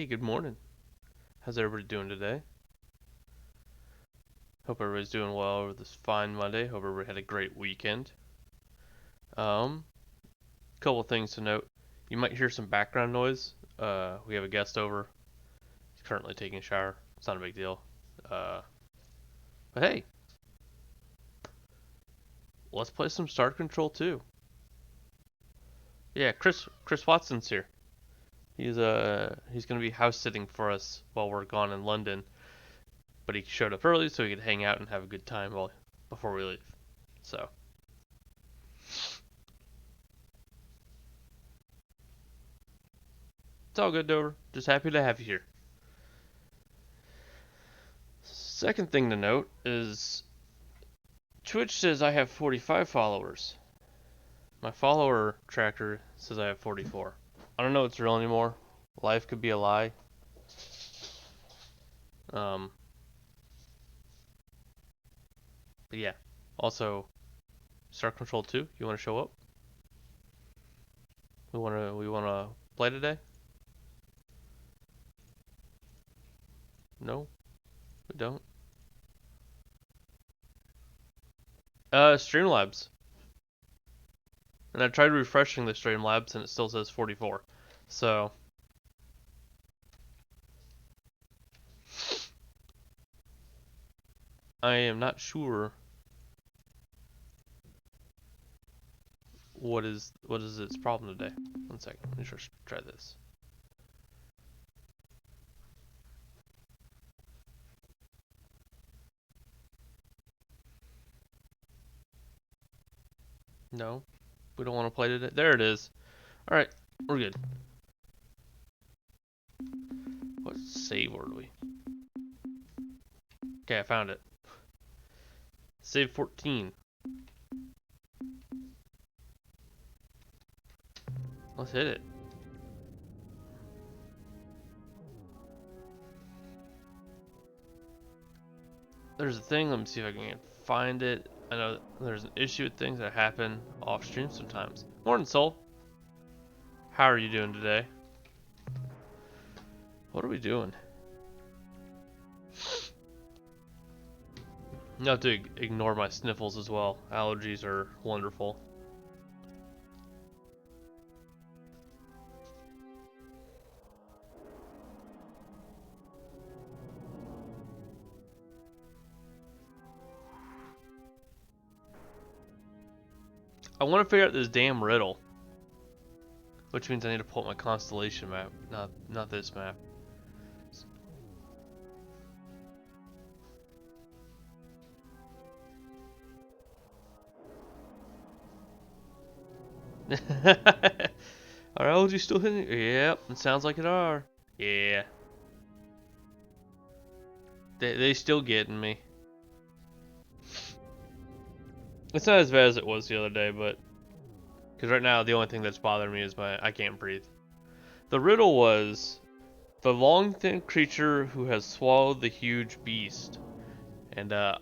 Hey, good morning. How's everybody doing today? Hope everybody's doing well over this fine Monday. Hope everybody had a great weekend. Um, Couple things to note. You might hear some background noise. We have a guest over. He's currently taking a shower. It's not a big deal. Uh, but hey, let's play some Star Control 2. Yeah, Chris Watson's here. He's gonna be house sitting for us while we're gone in London. But he showed up early so he could hang out and have a good time before we leave. So it's all good, Dover. Just happy to have you here. Second thing to note is Twitch says I have 45 followers. My follower tracker says I have 44. I don't know if it's real anymore. Life could be a lie. Um, but yeah. Also, Star Control 2, you want to show up? We wanna play today? No, we don't. Streamlabs. And I tried refreshing the Streamlabs and it still says 44. So, I am not sure what is its problem today. One second, let me just try this. No, we don't want to play today. There it is. All right, we're good. What save word we? Okay, I found it. Save 14. Let's hit it. There's a thing. Let me see if I can find it. I know there's an issue with things that happen off stream sometimes. Morning, Soul. How are you doing today? What are we doing? You have to ignore my sniffles as well. Allergies are wonderful. I want to figure out this damn riddle. Which means I need to pull up my constellation map, not this map. Are allergies still hitting? Yep, it sounds like it are. Yeah. They still getting me. It's not as bad as it was the other day, but because right now the only thing that's bothering me is I can't breathe. The riddle was the long thin creature who has swallowed the huge beast, and I'm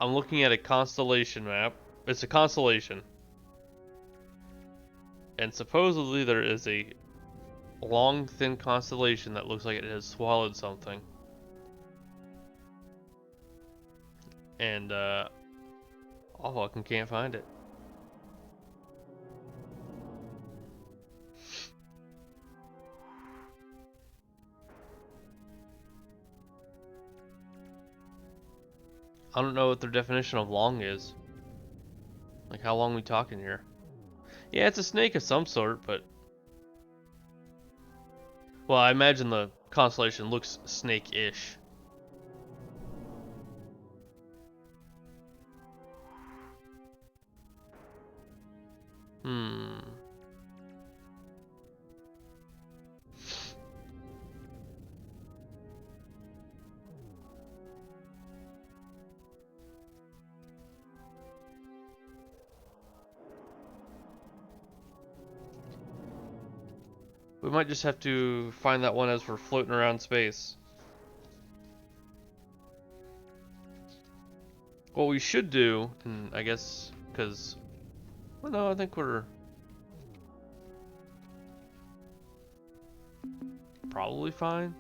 looking at a constellation map. It's a constellation, and supposedly there is a long thin constellation that looks like it has swallowed something, and I fucking can't find it. I don't know what their definition of long is. Like, how long we talking here? Yeah, it's a snake of some sort, but... Well, I imagine the constellation looks snake-ish. Hmm. We might just have to find that one as we're floating around space. What we should do, and I guess, because... Well, no, I think we're... probably fine.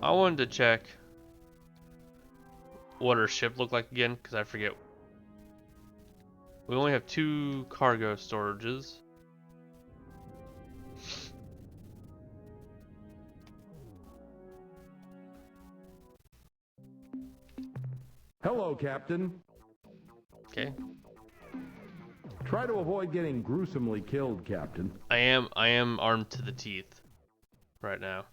I wanted to check what our ship looked like again, because I forget. We only have 2 cargo storages. Hello, Captain. Okay. Try to avoid getting gruesomely killed, Captain. I am armed to the teeth right now.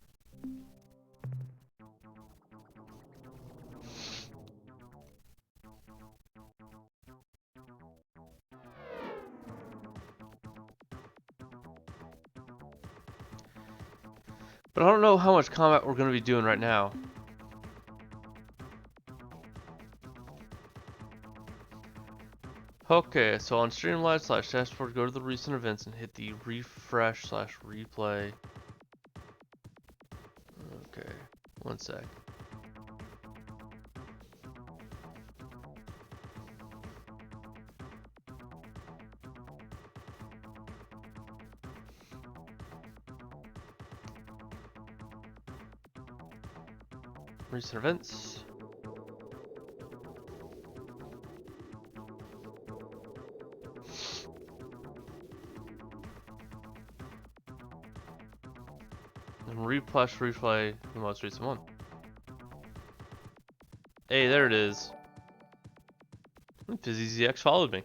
But I don't know how much combat we're going to be doing right now. Okay, so on Streamlive/dashboard, go to the recent events and hit the refresh/replay. Okay, one sec. Recent events. And replay the most recent one. Hey, there it is. FizzyZX followed me.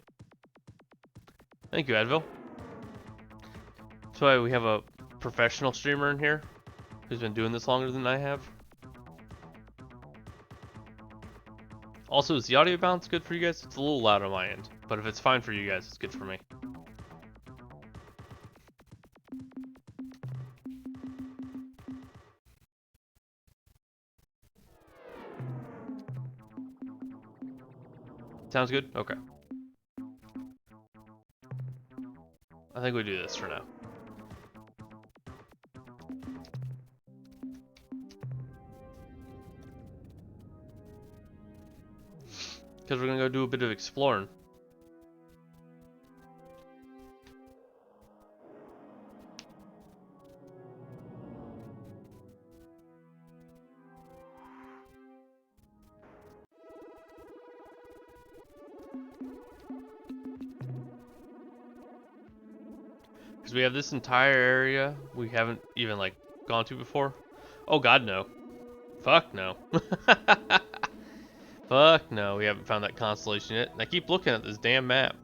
Thank you, Advil. That's why we have a professional streamer in here who's been doing this longer than I have. Also, is the audio balance good for you guys? It's a little loud on my end, but if it's fine for you guys, it's good for me. Sounds good? Okay. I think we do this for now. Because we're going to go do a bit of exploring. Because we have this entire area we haven't even, like, gone to before. Oh, God, no. Fuck no. Fuck no, we haven't found that constellation yet. And I keep looking at this damn map.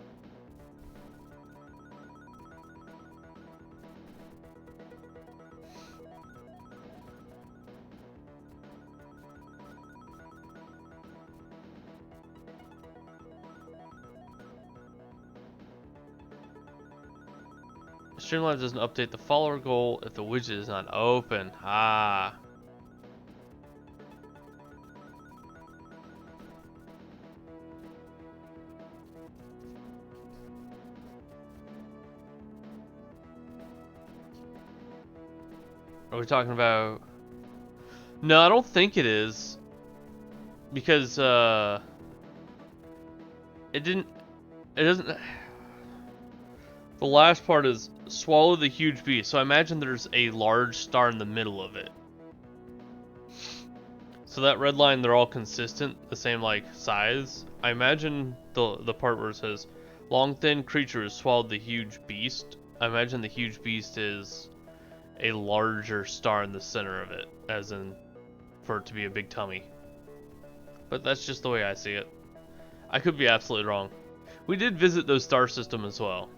Streamlabs doesn't update the follower goal if the widget is not open. Ah. Are we talking about... No, I don't think it is. Because, it doesn't... The last part is swallow the huge beast. So I imagine there's a large star in the middle of it. So that red line, they're all consistent, the same, like, size. I imagine the part where it says, long thin creature has swallowed the huge beast. I imagine the huge beast is a larger star in the center of it, as in for it to be a big tummy. But that's just the way I see it. I could be absolutely wrong. We did visit those star system as well.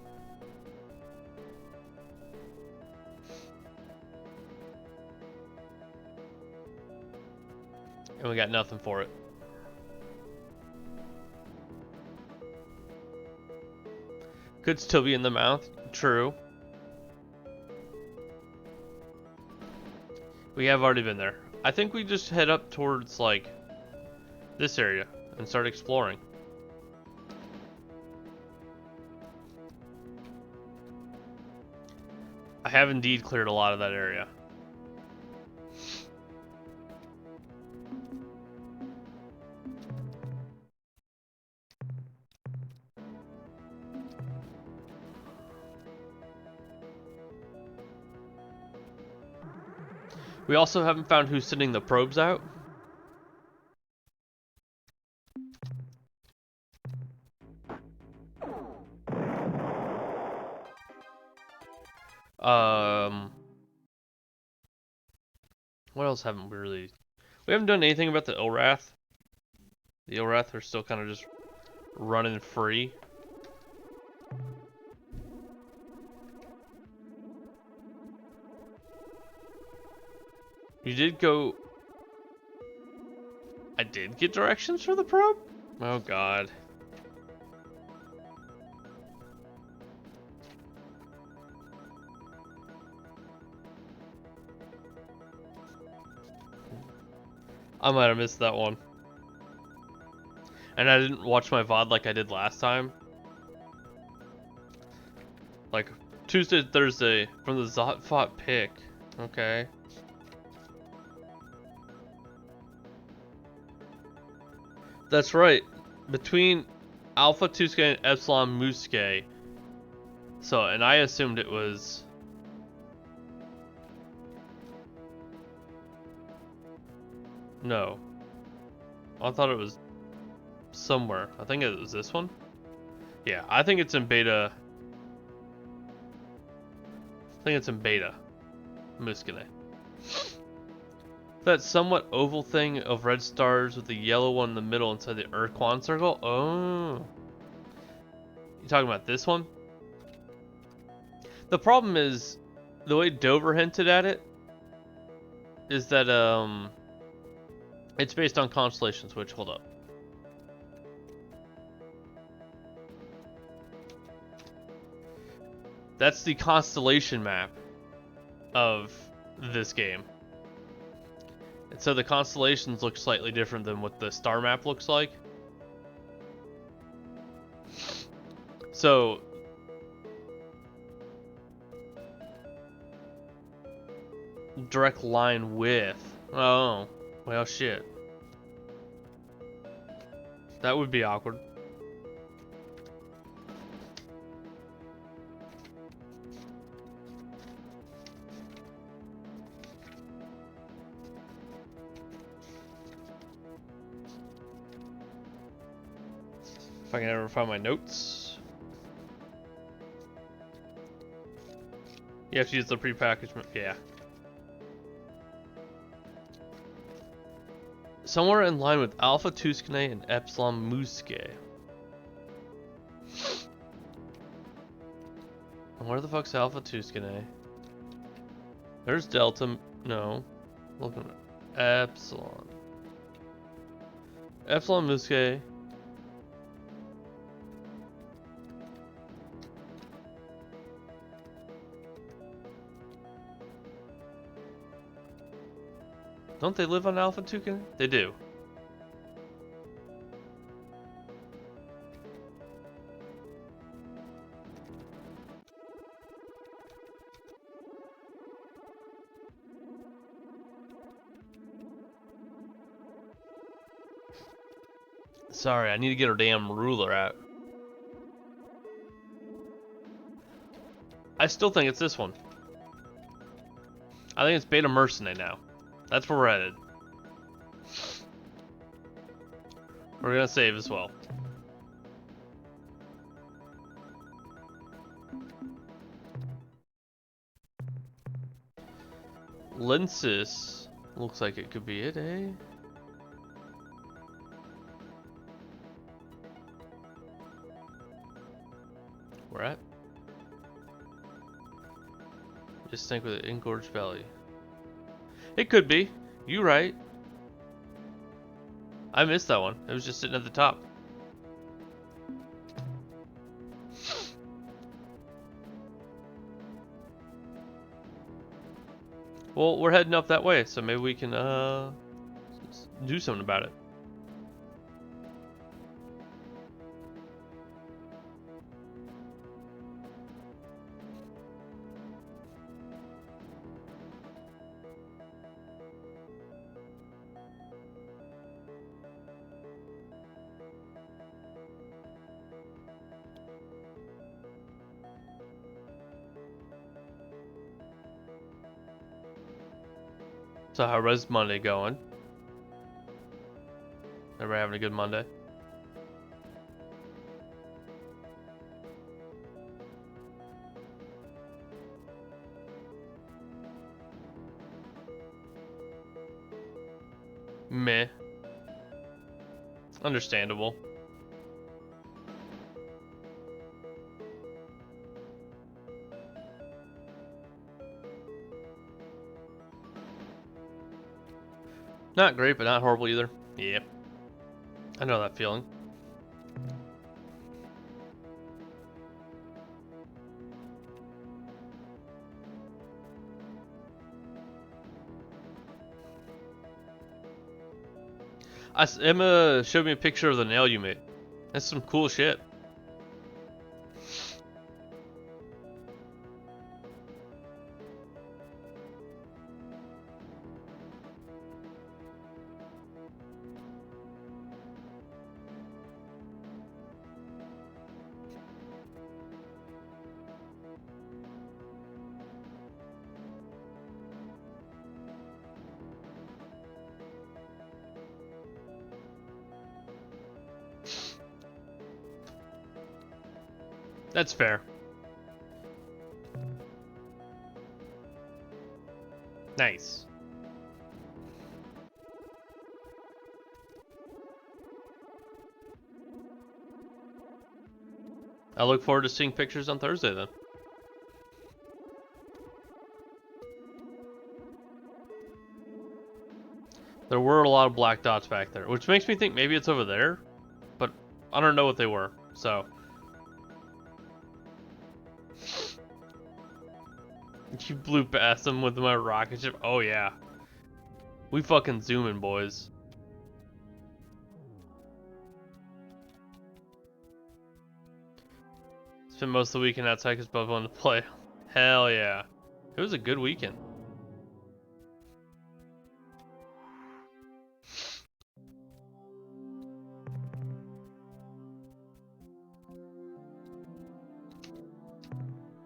And we got nothing for it. Could still be in the mouth. True. We have already been there. I think we just head up towards, like, this area and start exploring. I have indeed cleared a lot of that area. We also haven't found who's sending the probes out. What else haven't we really... We haven't done anything about the Ilrath. The Ilrath are still kind of just running free. You did go... I did get directions for the probe? Oh god. I might have missed that one. And I didn't watch my VOD like I did last time. Like, Tuesday, Thursday, from the Zotfot pick. Okay. That's right. Between Alpha Tuske and Epsilon Muske. So, and I assumed it was... No. I thought it was somewhere. I think it was this one. Yeah, I think it's in beta. I think it's in beta. Muskene. That somewhat oval thing of red stars with the yellow one in the middle inside the Urquan circle? Oh. You talking about this one? The problem is, the way Dover hinted at it, is that, it's based on constellations, which, hold up. That's the constellation map of this game. And so the constellations look slightly different than what the star map looks like. So direct line with... Oh, well shit. That would be awkward. If I can ever find my notes. You have to use the prepackaged... Yeah. Somewhere in line with Alpha Tuskene and Epsilon Muske. Where the fuck's Alpha Tuskene? There's Delta... No. Looking at Epsilon. Epsilon Muske. Don't they live on Alpha Tuskene? They do. Sorry, I need to get our damn ruler out. I still think it's this one. I think it's Beta Mercenary now. That's where we're headed. We're gonna save as well. Lensis looks like it could be it, eh? Where at? Just think with an engorged belly. It could be. You right. I missed that one. It was just sitting at the top. Well, we're heading up that way, so maybe we can do something about it. So how's Monday going? Everybody having a good Monday? Meh. Understandable. Not great, but not horrible either. Yep. I know that feeling. Emma showed me a picture of the nail you made. That's some cool shit. That's fair. Nice. I look forward to seeing pictures on Thursday then. There were a lot of black dots back there, which makes me think maybe it's over there, but I don't know what they were, so. You blew past them with my rocket ship? Oh yeah. We fucking zooming, boys. Spent most of the weekend outside because both wanted to play. Hell yeah. It was a good weekend.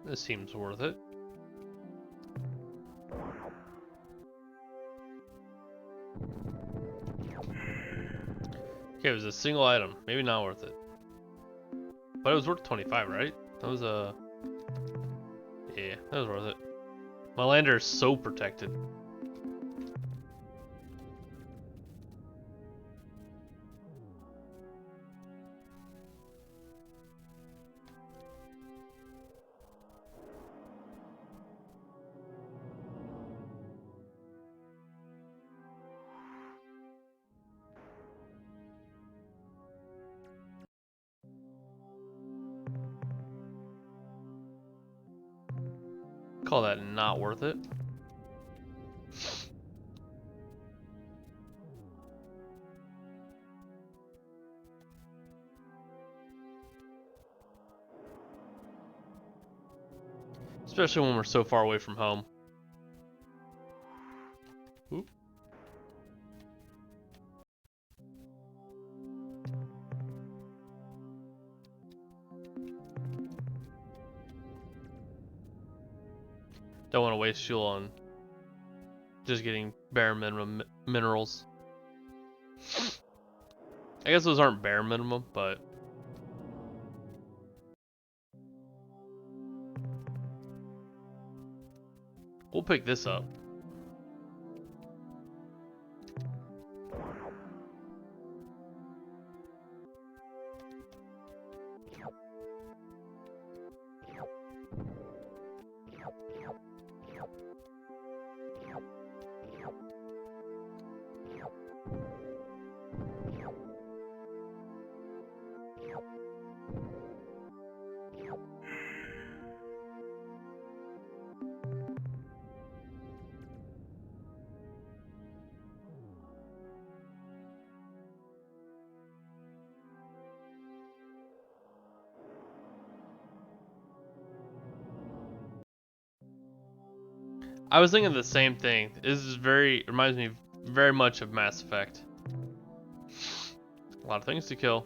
This seems worth it. Okay, it was a single item. Maybe not worth it. But it was worth 25, right? That was a... Yeah, that was worth it. My lander is so protected. Call that not worth it. Especially when we're so far away from home. Oop. Don't want to waste fuel on just getting bare minimum minerals. I guess those aren't bare minimum, but we'll pick this up. I was thinking the same thing. This is reminds me very much of Mass Effect. A lot of things to kill.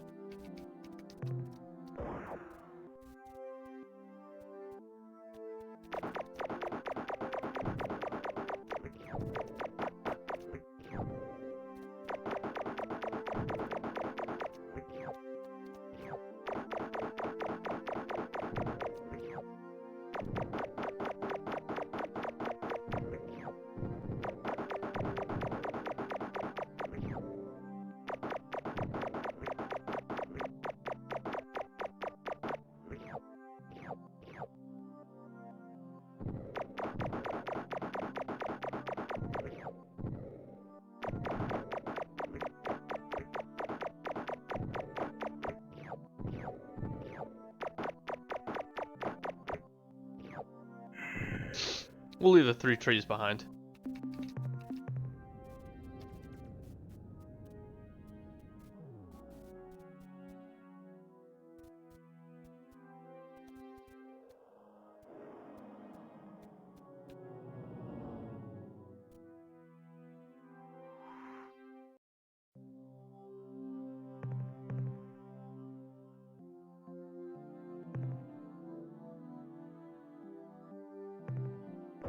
We'll leave the 3 trees behind.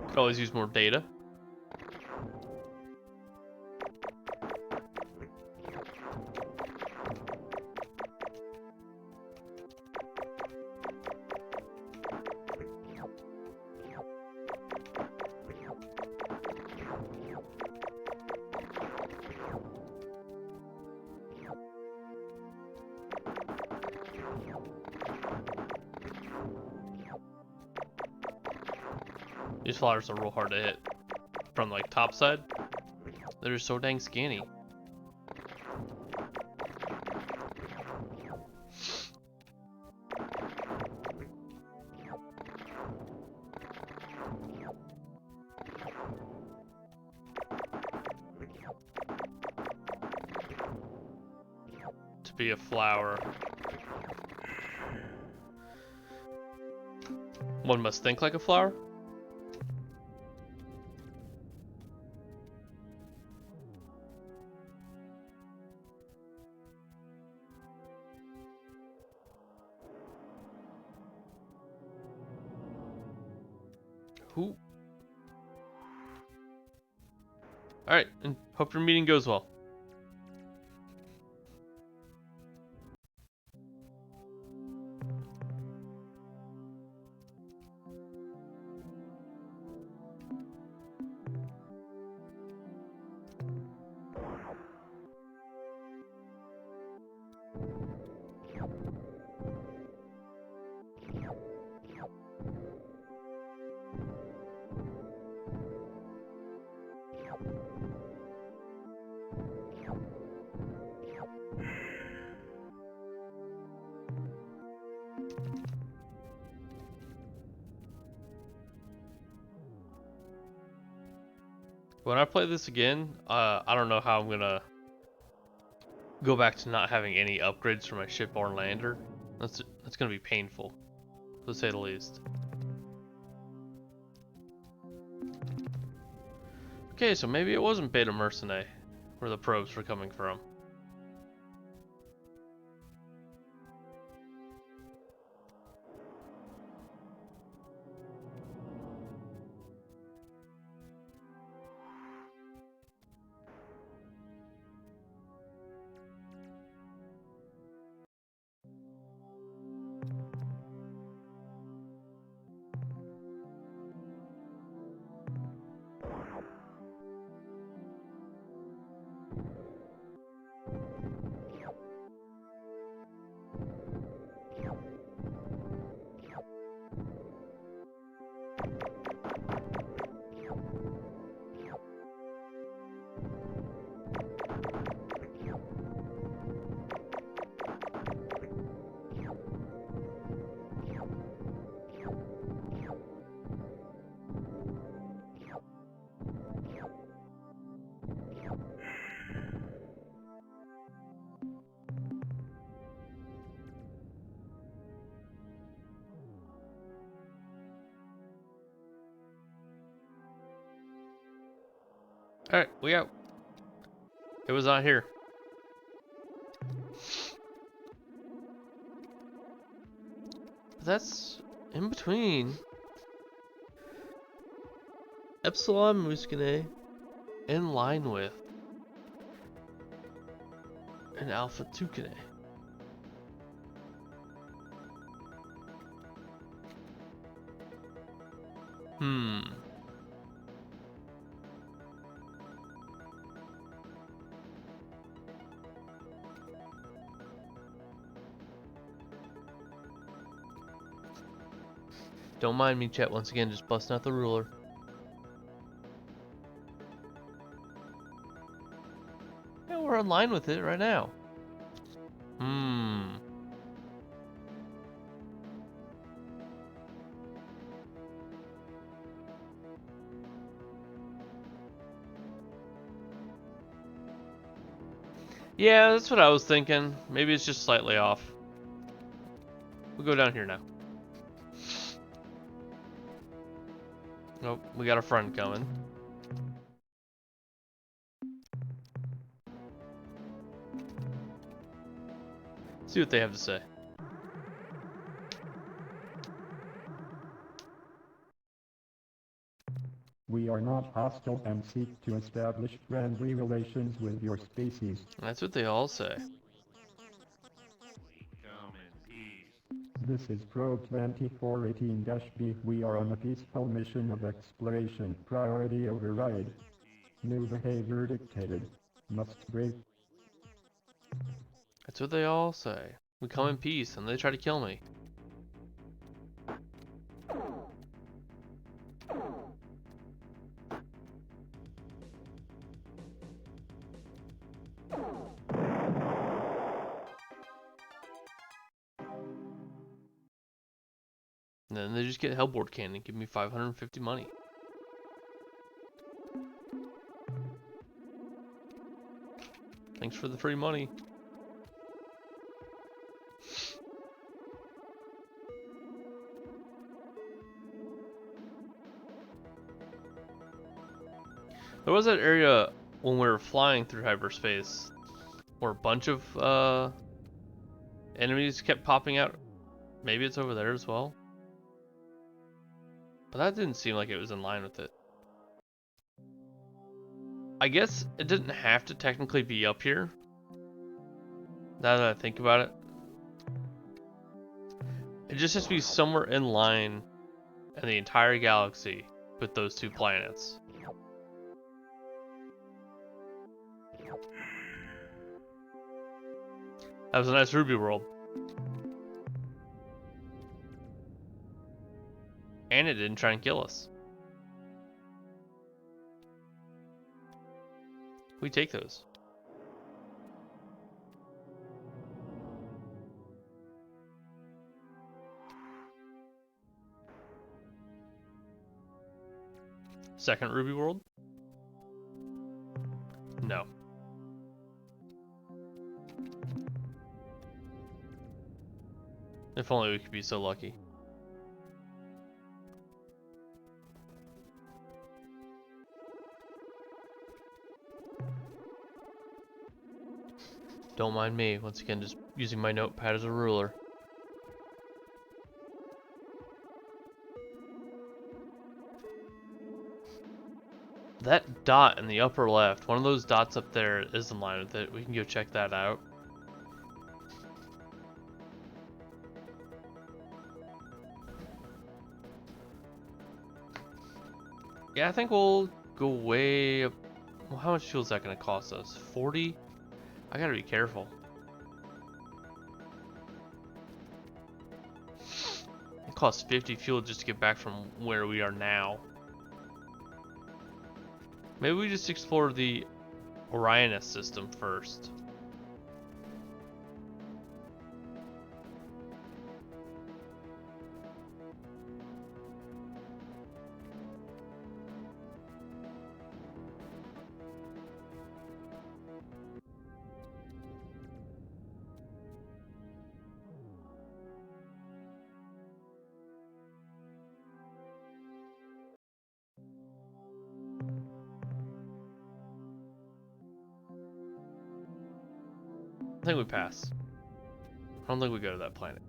Could always use more data. These flowers are real hard to hit. From like top side, they're so dang skinny. To be a flower, one must think like a flower. Who? Alright, and hope your meeting goes well. When I play this again, I don't know how I'm gonna go back to not having any upgrades for my shipborne lander. That's gonna be painful, to say the least. Okay, so maybe it wasn't Beta Mercenae where the probes were coming from. Alright, we out. It was not here. That's in between Epsilon Muscinae in line with an Alpha Tucanae. Don't mind me, chat, once again, just busting out the ruler. Yeah, we're in line with it right now. Yeah, that's what I was thinking. Maybe it's just slightly off. We'll go down here now. Nope, we got a friend coming. See what they have to say. We are not hostile and seek to establish friendly relations with your species. That's what they all say. This is Probe 2418-B. We are on a peaceful mission of exploration. Priority override. New behavior dictated. Must break. That's what they all say. We come in peace and they try to kill me. And then they just get Hellboard Candy and give me 550 money. Thanks for the free money. There was that area when we were flying through hyperspace where a bunch of enemies kept popping out. Maybe it's over there as well. But that didn't seem like it was in line with it. I guess it didn't have to technically be up here. Now that I think about it. It just has to be somewhere in line in the entire galaxy with those two planets. That was a nice Ruby world. And it didn't try and kill us. We take those. Second Ruby world? No. If only we could be so lucky. Don't mind me, once again, just using my notepad as a ruler. That dot in the upper left, one of those dots up there is in line with it. We can go check that out. Yeah, I think we'll go way up. Well, how much fuel is that going to cost us? 40? I gotta be careful. It costs 50 fuel just to get back from where we are now. Maybe we just explore the Orionus system first. I think we pass. I don't think we go to that planet.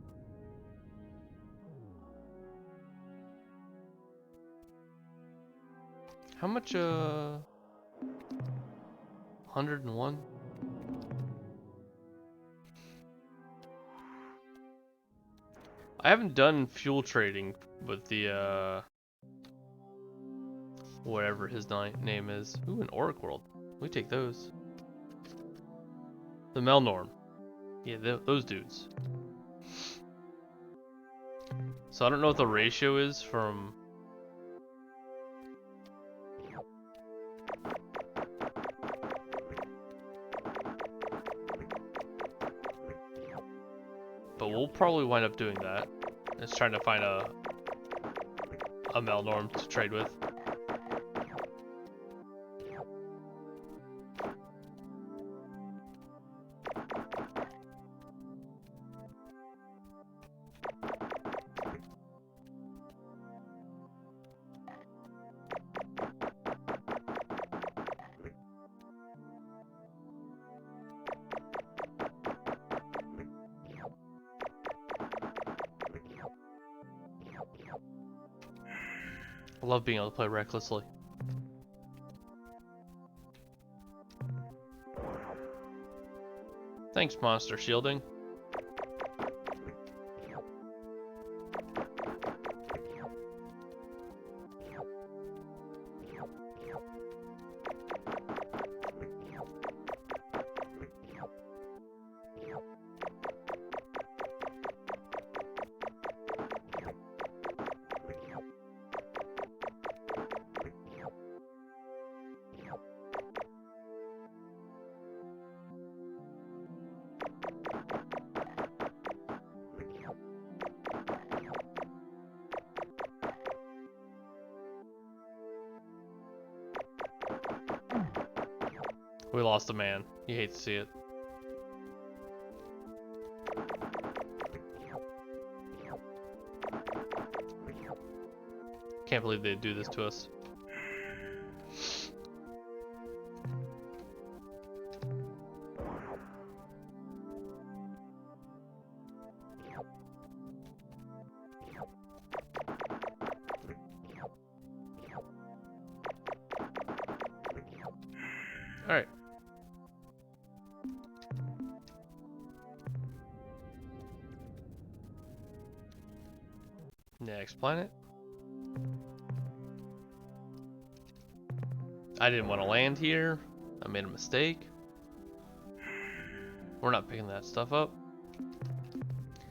How much, 101? I haven't done fuel trading with the, whatever his name is. Ooh, an Auric World. We take those. The Melnorm. Yeah, those dudes. So I don't know what the ratio is from... But we'll probably wind up doing that. Just trying to find a Melnorm to trade with. I love being able to play recklessly. Thanks, monster shielding. We lost a man. You hate to see it. Can't believe they'd do this to us. Alright. Next planet. I didn't want to land here. I made a mistake. We're not picking that stuff up.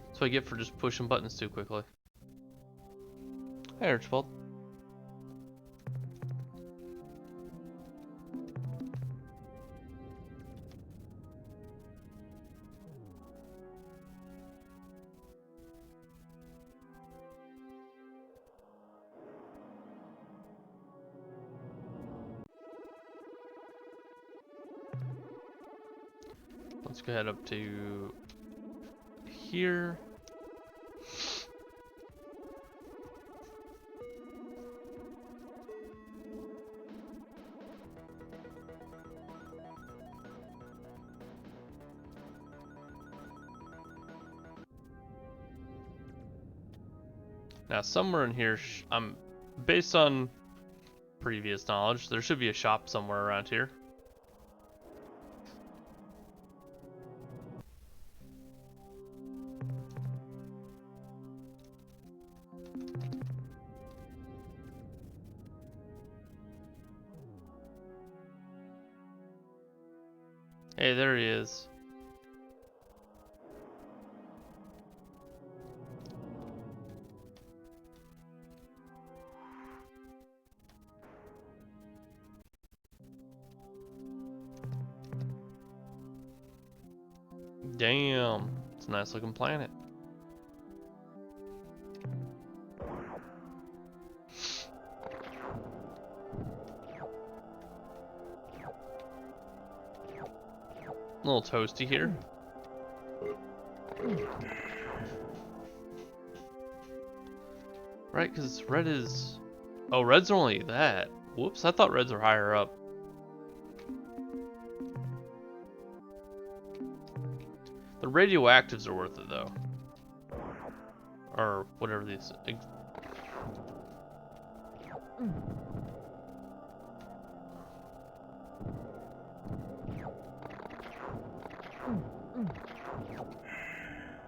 That's what I get for just pushing buttons too quickly. Hey, Archibald. Let's go ahead up to here. Now somewhere in here, I'm based on previous knowledge, there should be a shop somewhere around here. Hey, there he is. Damn, it's a nice looking planet. A little toasty here. Right, because red is... Oh, red's only that. Whoops, I thought reds were higher up. The radioactives are worth it, though. Or whatever these...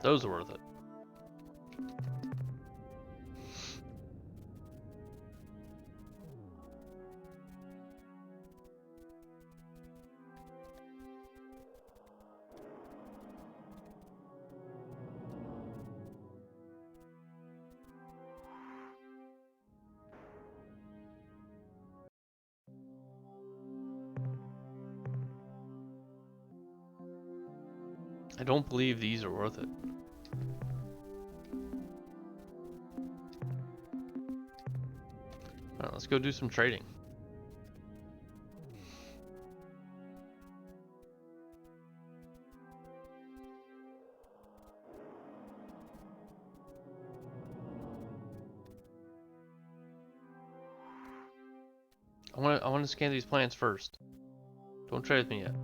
Those are worth it. I don't believe these are worth it. Alright, let's go do some trading. I want to scan these plants first. Don't trade with me yet.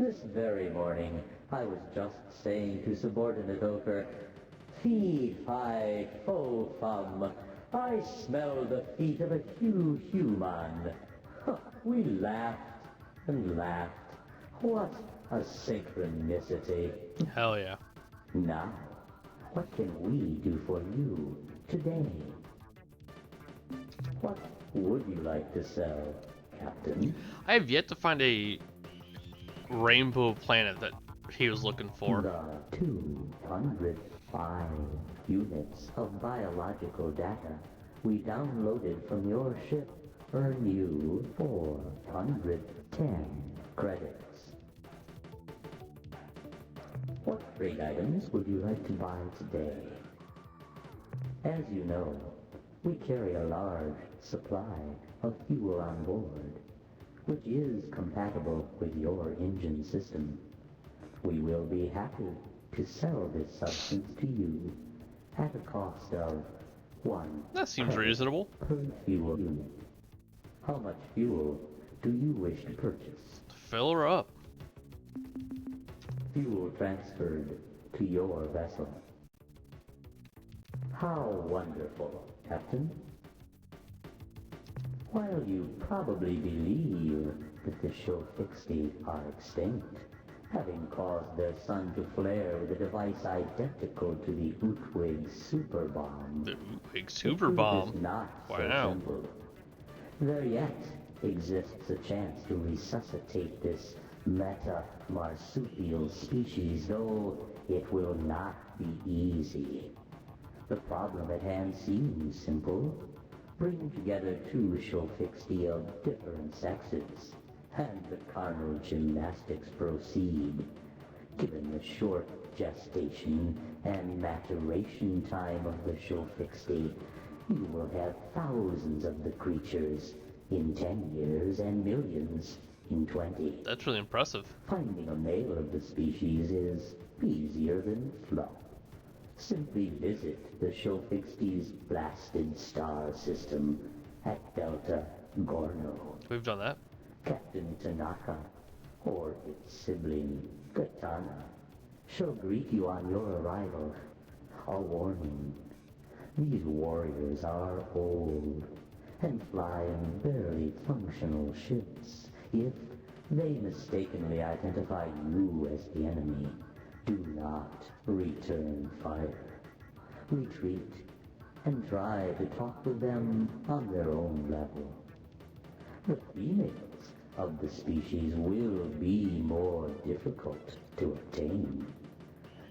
This very morning, I was just saying to subordinate Ochre, Fee, fi, fo, fum, I smell the feet of a human. We laughed and laughed. What a synchronicity. Hell yeah. Now, what can we do for you today? What would you like to sell, Captain? I have yet to find a rainbow planet that he was looking for. The 205 units of biological data we downloaded from your ship earn you 410 credits. What trade items would you like to buy today? As you know, we carry a large supply of fuel on board, which is compatible with your engine system. We will be happy to sell this substance to you at a cost of 1 That seems credit reasonable. per fuel unit. How much fuel do you wish to purchase? Fill her up. Fuel transferred to your vessel. How wonderful, Captain. While you probably believe that the Shofixti are extinct, having caused their sun to flare with a device identical to the Utwig super bomb, The big the super truth bomb. is not so Wow. simple. There yet exists a chance to resuscitate this meta-marsupial species, though it will not be easy. The problem at hand seems simple. Bring together 2 Shofixti of different sexes, and the carnal gymnastics proceed. Given the short gestation and maturation time of the Shofixti, you will have thousands of the creatures in 10 years and millions in 20. That's really impressive. Finding a male of the species is easier than fluff. Simply visit the Shofixti's blasted star system at Delta Gorno. We've done that. Captain Tanaka, or its sibling, Katana, shall greet you on your arrival. A warning. These warriors are old and fly in barely functional ships. If they mistakenly identify you as the enemy, do not return fire. Retreat and try to talk with them on their own level. The females of the species will be more difficult to obtain.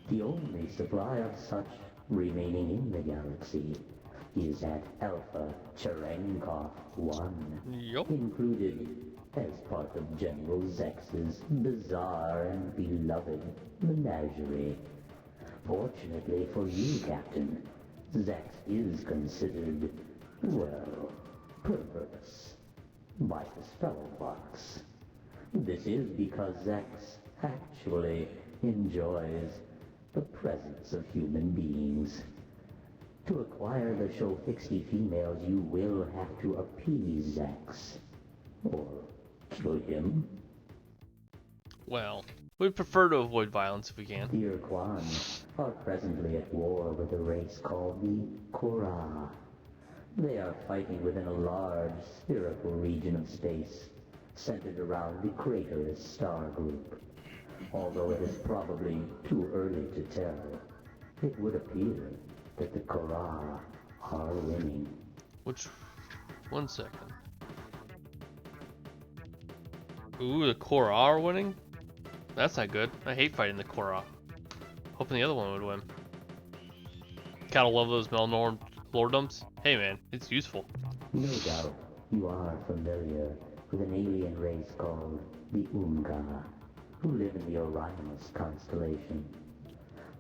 The only supply of such remaining in the galaxy is at Alpha Cherenkov 1, Yup. included as part of General Zex's bizarre and beloved menagerie. Fortunately for you, Captain, Zex is considered, well, perverse by his fellow bucks. This is because Zex actually enjoys the presence of human beings. To acquire the Shofixti females, you will have to appease Zex, or kill him. Well, we'd prefer to avoid violence if we can. The Urquan are presently at war with a race called the Korra. They are fighting within a large spherical region of space, centered around the Craterus star group. Although it is probably too early to tell, it would appear that the Korra are winning. Which, 1 second. Ooh, the Korra are winning? That's not good. I hate fighting the Korra. Hoping the other one would win. Gotta love those malnormed lordoms. Hey man, it's useful. No doubt you are familiar with an alien race called the Unga, who live in the Orionus constellation.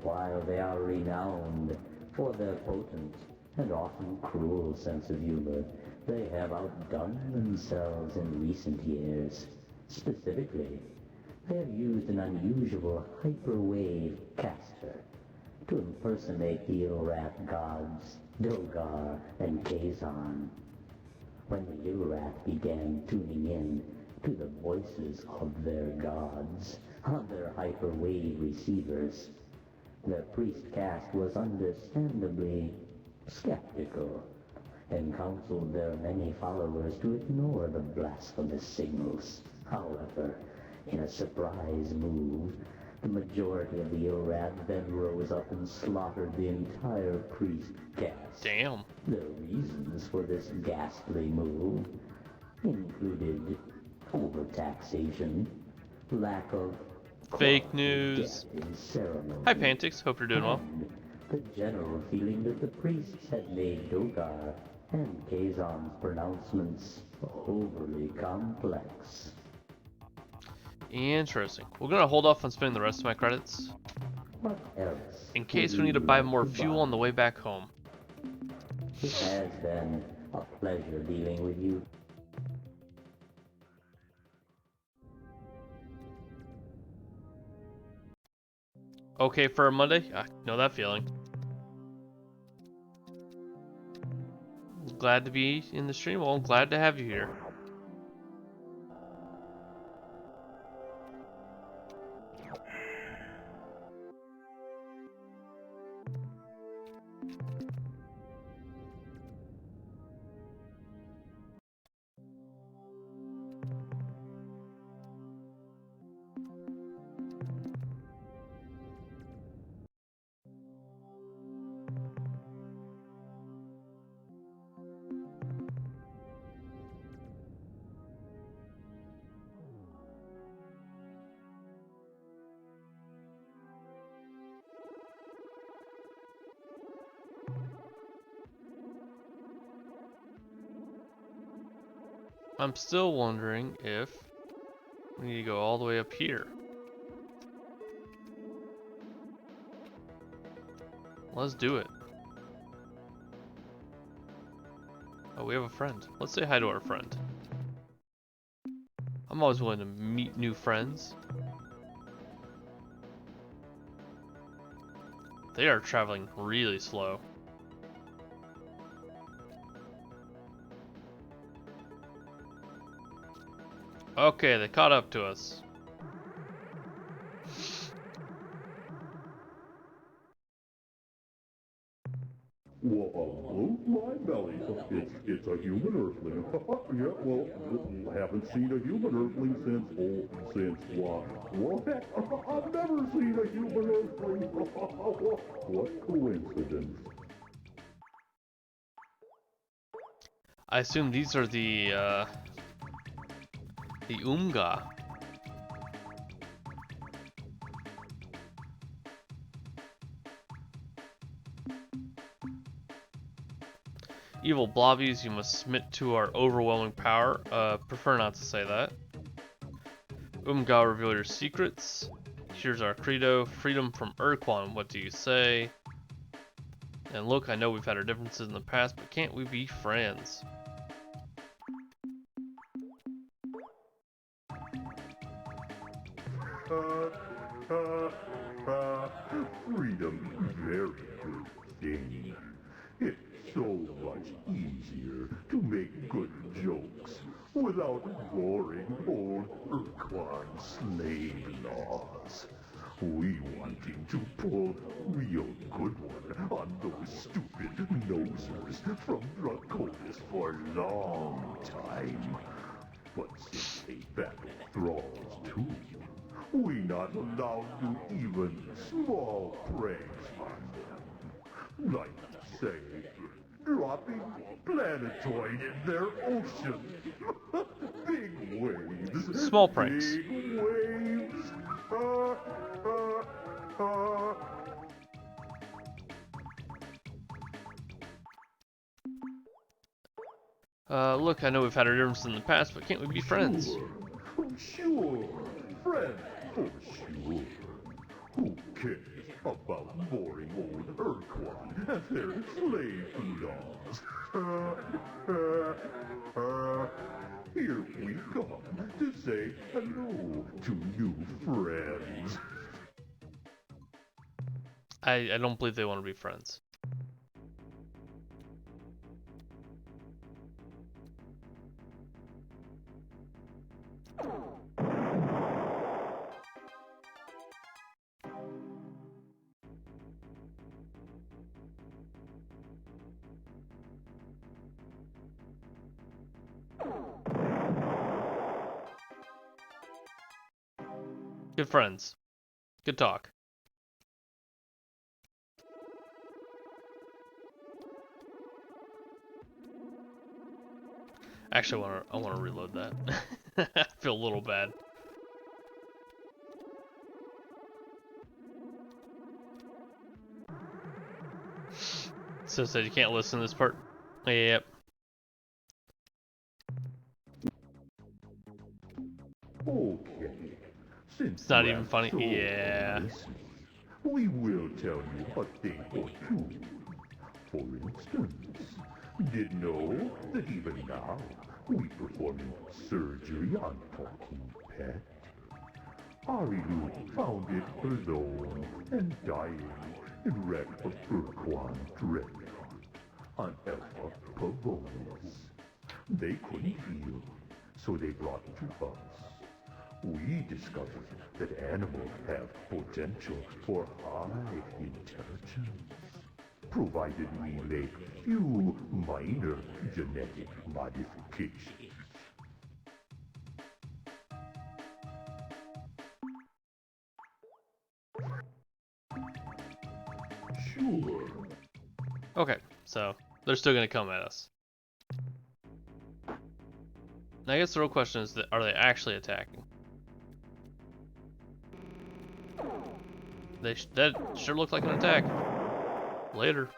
While they are renowned for their potent and often cruel sense of humor, they have outdone themselves in recent years. Specifically, they have used an unusual hyperwave caster to impersonate the Ilrat gods Dogar and Kazan. When the Ilrat began tuning in to the voices of their gods, on their hyperwave receivers. The priest caste was understandably skeptical and counseled their many followers to ignore the blasphemous signals. However, in a surprise move, the majority of the Irad then rose up and slaughtered the entire priest caste. Damn. The reasons for this ghastly move included overtaxation, lack of Fake news. depth in ceremony, Hi, Pantix. Hope you're doing well. and the general feeling that the priests had made Dogar and Kazon's pronouncements overly complex. Interesting. We're gonna hold off on spending the rest of my credits What else? in case would we need to you buy like more to fuel buy? on the way back home. It has been a pleasure dealing with you. Okay for a Monday? I know that feeling. Glad to be in the stream. Well, I'm glad to have you here. I'm still wondering if we need to go all the way up here. Let's do it. Oh, we have a friend. Let's say hi to our friend. I'm always willing to meet new friends. They are traveling really slow. Okay, they caught up to us. Whoa, my belly. It's a human earthling. Yeah, well, haven't seen a human earthling since what? I've never seen a human earthling. What coincidence. I assume these are the Umga. Evil blobbies, you must submit to our overwhelming power. Prefer not to say that. Umga, reveal your secrets. Here's our credo. Freedom from Urquan, what do you say? And look, I know we've had our differences in the past, but can't we be friends? Freedom, very good thing. It's so much easier to make good jokes without boring old Urquan slave laws. We wanting to pull real good one on those stupid nosers from Draconis for a long time. But since they battle thralls too, we not allowed to even small pranks on them. Like, say, dropping planetoid in their ocean. Big waves. Small pranks. Big waves. Look, I know we've had our differences in the past, but can't we be friends? Sure. Friends, for sure. Who cares about boring old Urquan and their slave laws? Here we come to say hello to new friends. I don't believe they want to be friends. Good friends. Good talk. Actually, I wanna reload that. I feel a little bad. So said you can't listen to this part. Yep. Okay, since It's not you even have funny. so Yeah. listened, we will tell you a thing or two. For instance, did know that even now we performing surgery on talking pet? Arilu found it alone and dying in wreck of Urquan Dreadnought on Alpha Pavonis. They couldn't heal, so they brought it to us. We discovered that animals have potential for high intelligence, provided we make few minor genetic modifications. Sure. Okay, so they're still gonna come at us. Now I guess the real question is that are they actually attacking? That sure looked like an attack. Later.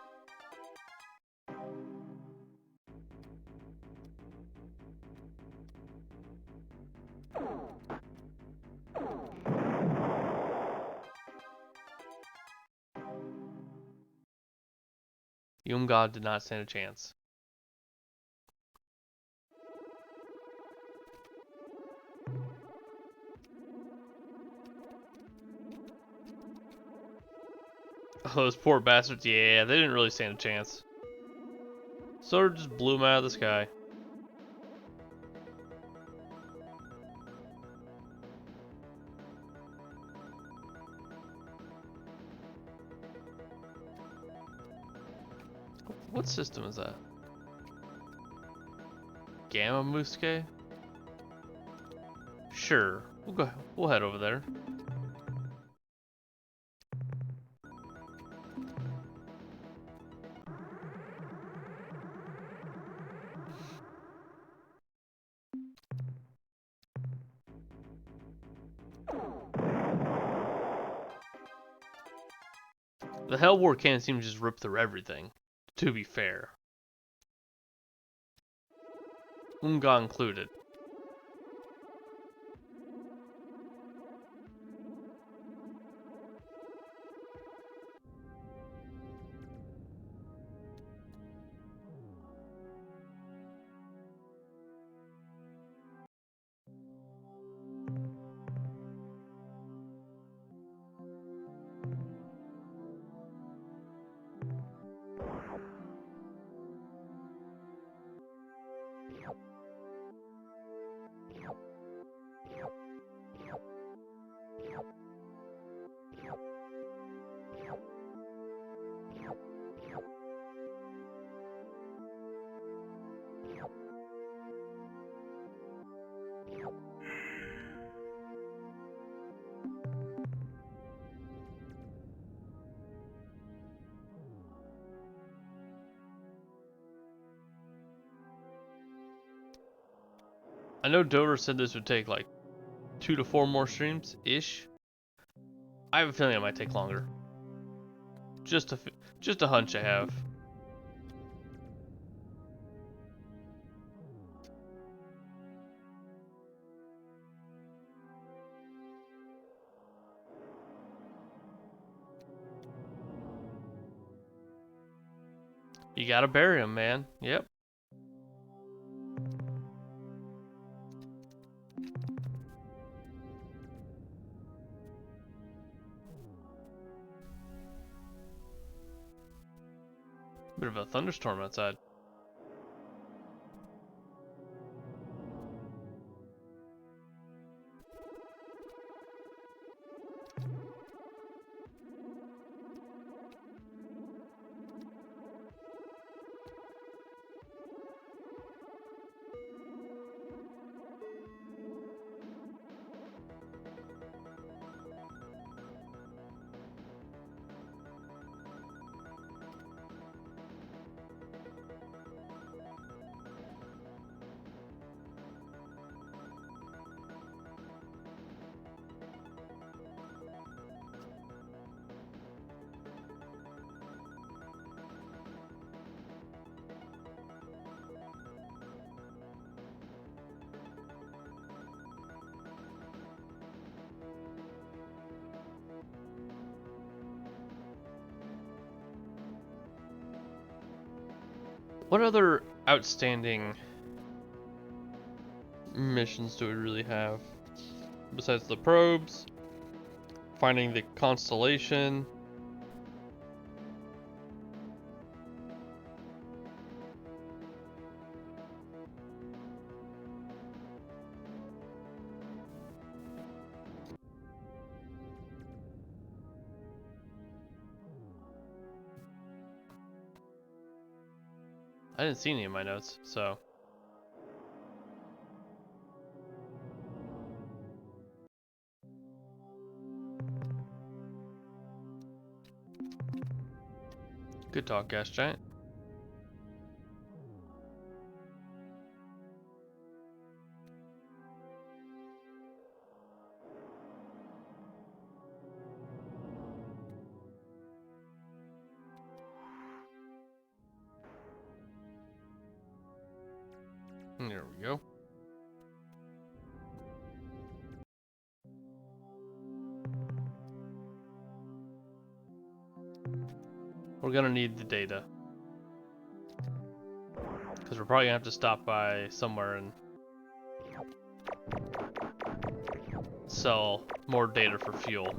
Yumgod did not stand a chance. Oh, those poor bastards. Yeah, they didn't really stand a chance. Sword just blew them out of the sky. What system is that? Gamma Musuke? Sure. We'll head over there. The Hell War can't seem to just rip through everything, to be fair. Umga included. I know Doder said this would take like 2 to 4 more streams-ish. I have a feeling it might take longer. Just a hunch I have. You gotta bury him, man. Yep. Bit of a thunderstorm outside. What other outstanding missions do we really have? Besides the probes, finding the constellation. I didn't see any in my notes, so. Good talk, gas giant. There we go. We're gonna need the data. Because we're probably gonna have to stop by somewhere and sell more data for fuel.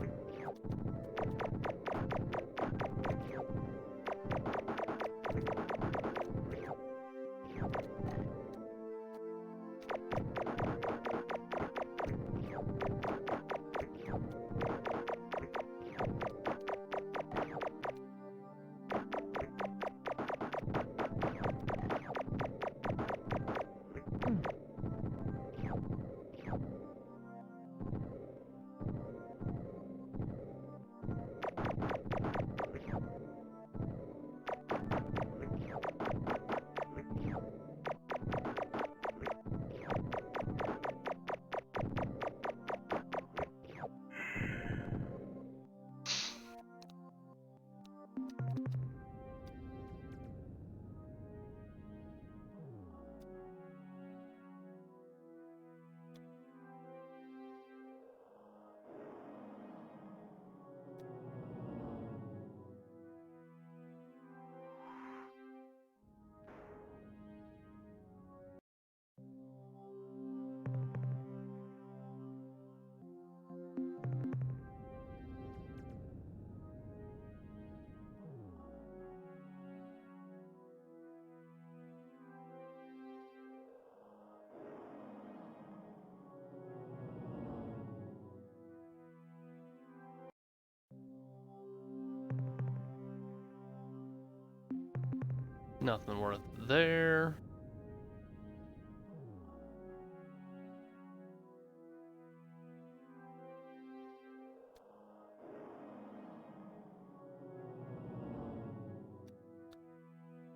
Nothing worth there.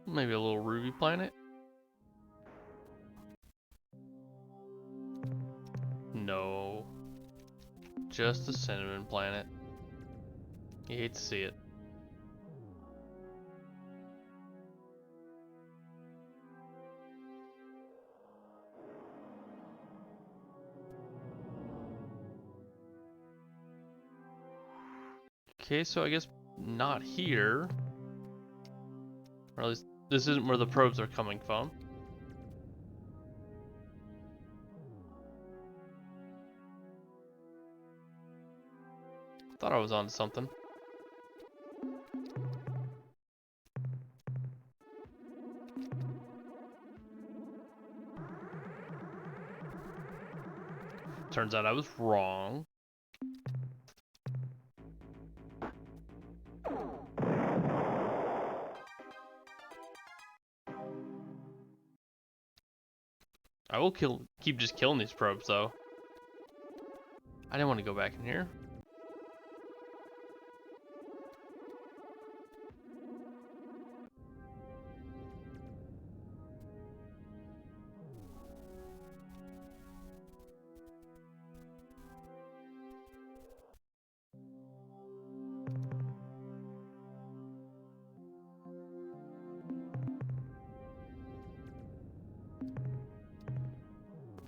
Maybe a little ruby planet? No. Just a cinnamon planet. You hate to see it. Okay, so I guess not here. Or at least this isn't where the probes are coming from. Thought I was onto something. Turns out I was wrong. I will keep just killing these probes though. I didn't want to go back in here.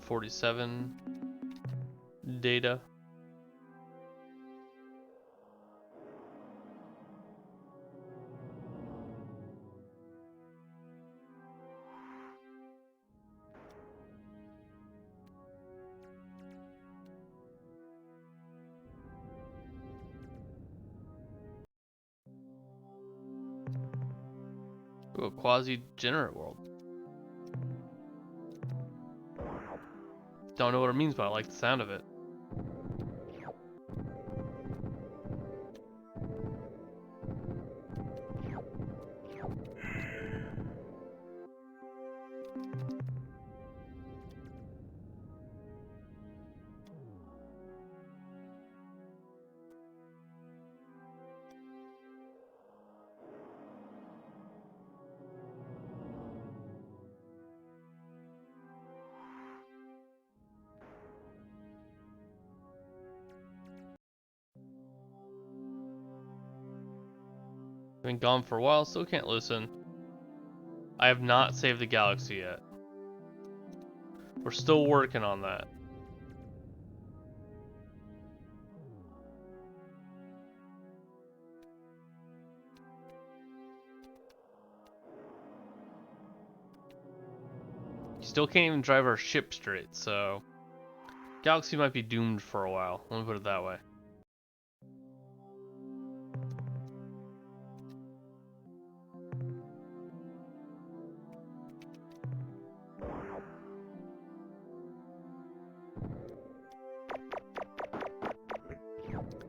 .47 data. Ooh, a quasi-degenerate world. Don't know what it means, but I like the sound of it. Been gone for a while, still can't listen. I have not saved the galaxy yet. We're still working on that. Still can't even drive our ship straight, so Galaxy might be doomed for a while. Let me put it that way.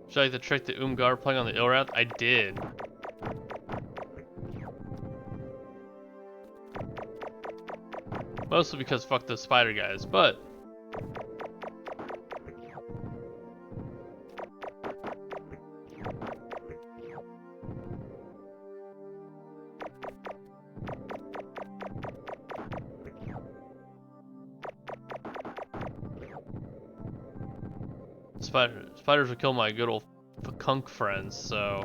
Should I like the trick that Umgar playing on the Ilrath? I did. Mostly because fuck those spider guys, but spiders will kill my good old Fakunk friends, so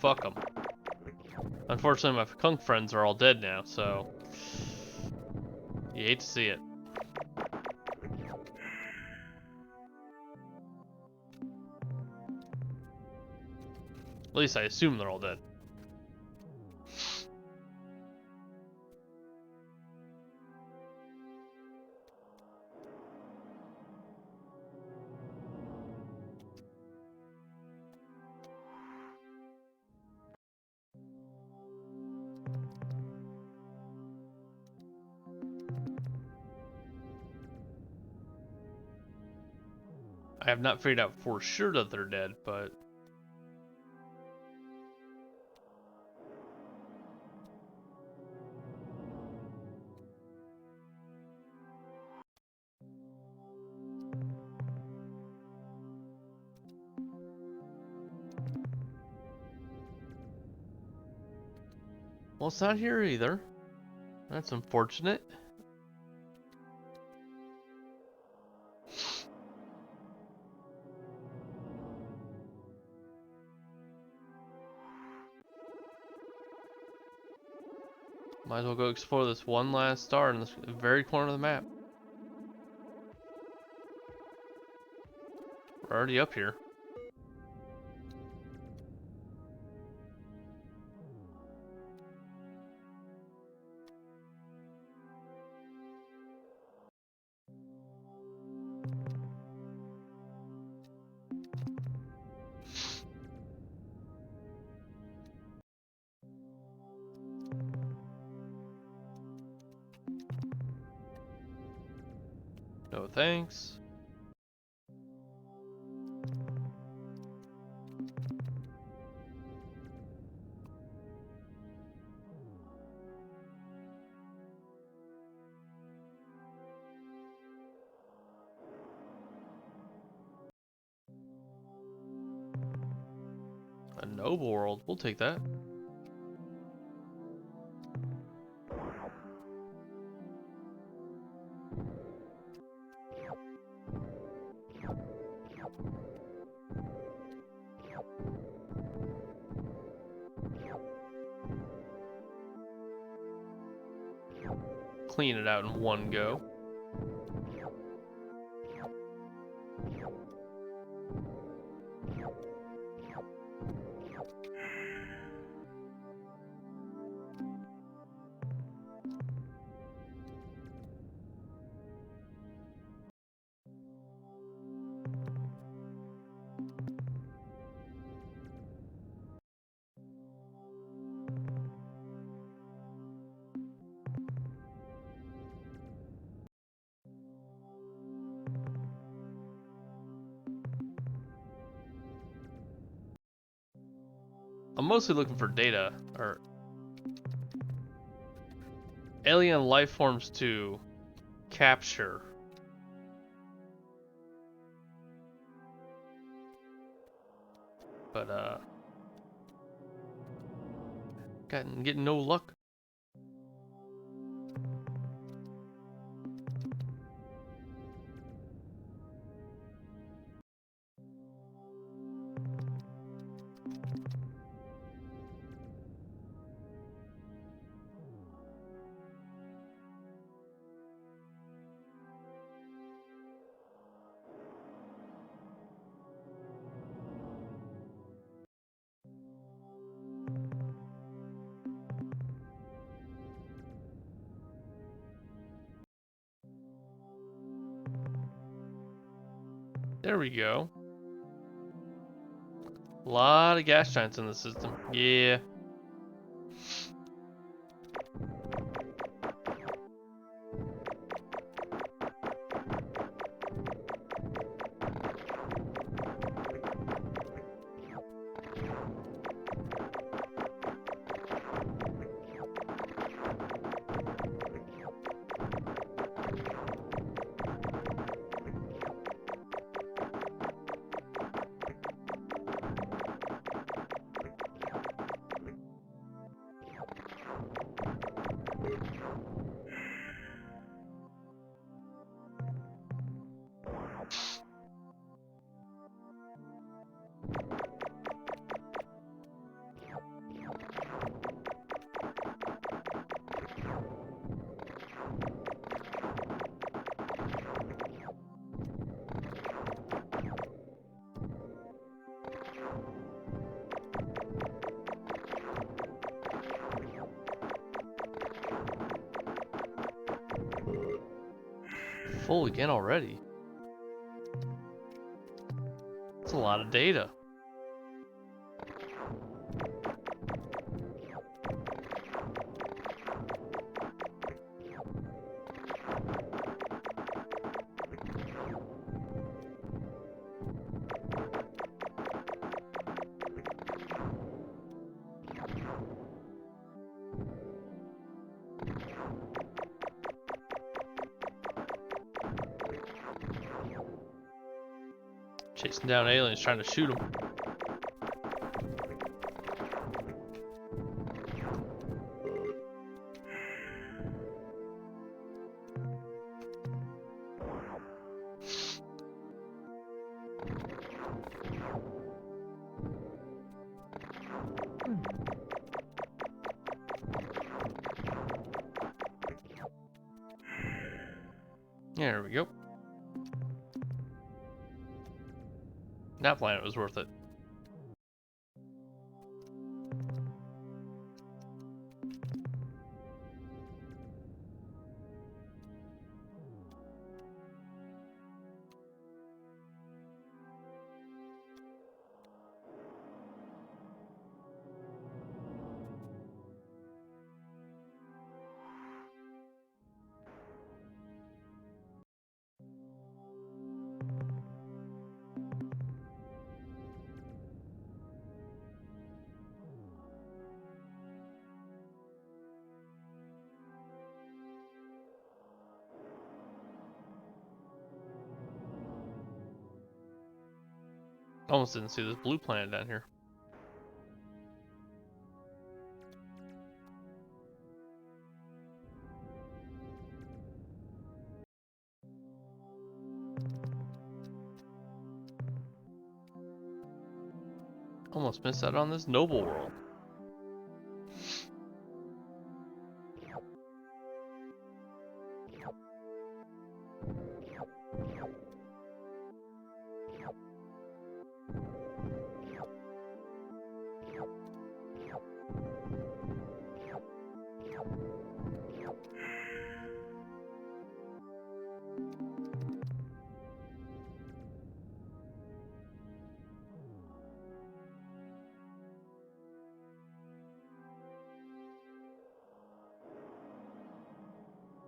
fuck them. Unfortunately, my Fakunk friends are all dead now, so you hate to see it. At least I assume they're all dead. I have not figured out for sure that they're dead, but well, it's not here either. That's unfortunate. Might as well go explore this one last star in this very corner of the map. We're already up here. No thanks. A noble world, we'll take that. Clean it out in one go. I'm mostly looking for data or alien life forms to capture. But getting no luck. There we go. A lot of gas giants in the system. Yeah. Full again already. That's a lot of data. Chasing down aliens, trying to shoot them. There we go. That planet was worth it. Almost didn't see this blue planet down here. Almost missed out on this noble world.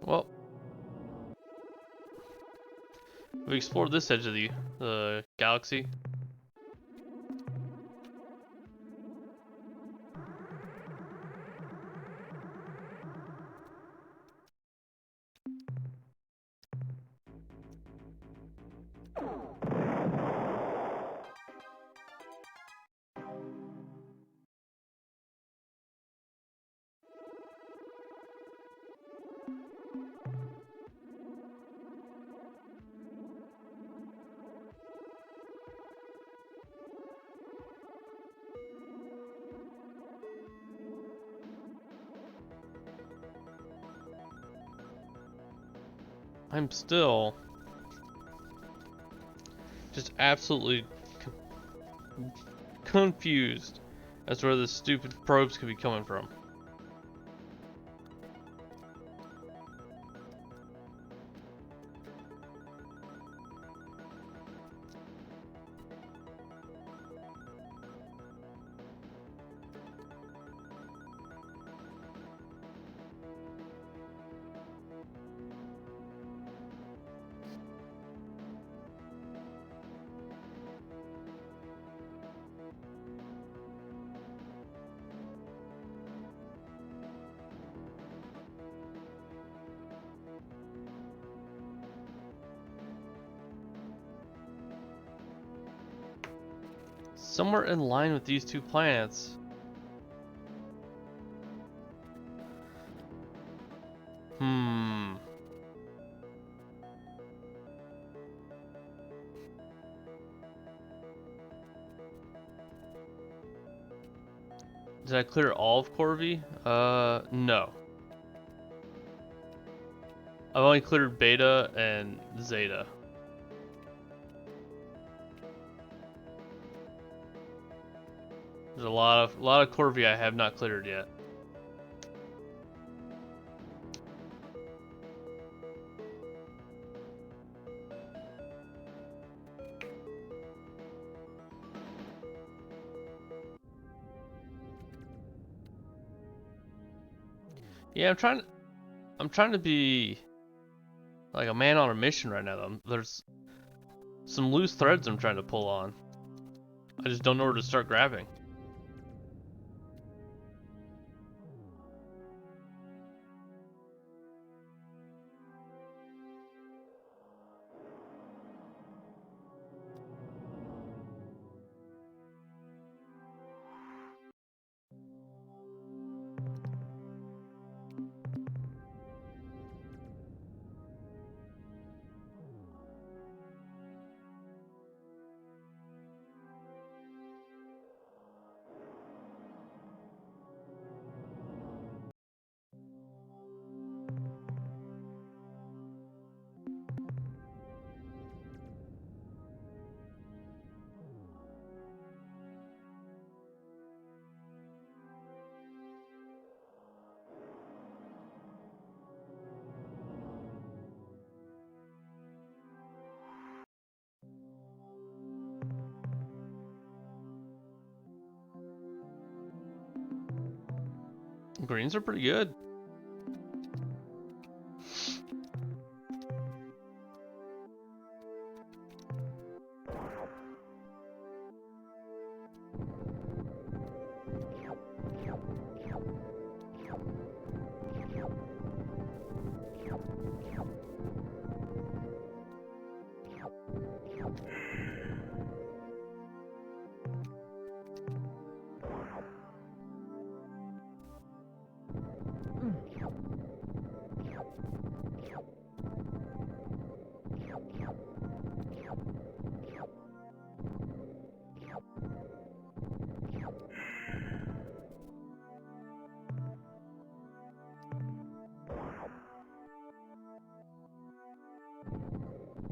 Well, we explored this edge of the galaxy. I'm still just absolutely confused as to where the stupid probes could be coming from. Somewhere in line with these two planets. Hmm. Did I clear all of Corvi? No. I've only cleared Beta and Zeta. There's a lot of Corvi I have not cleared yet. Yeah, I'm trying to be like a man on a mission right now though. There's some loose threads I'm trying to pull on. I just don't know where to start grabbing. Greens are pretty good.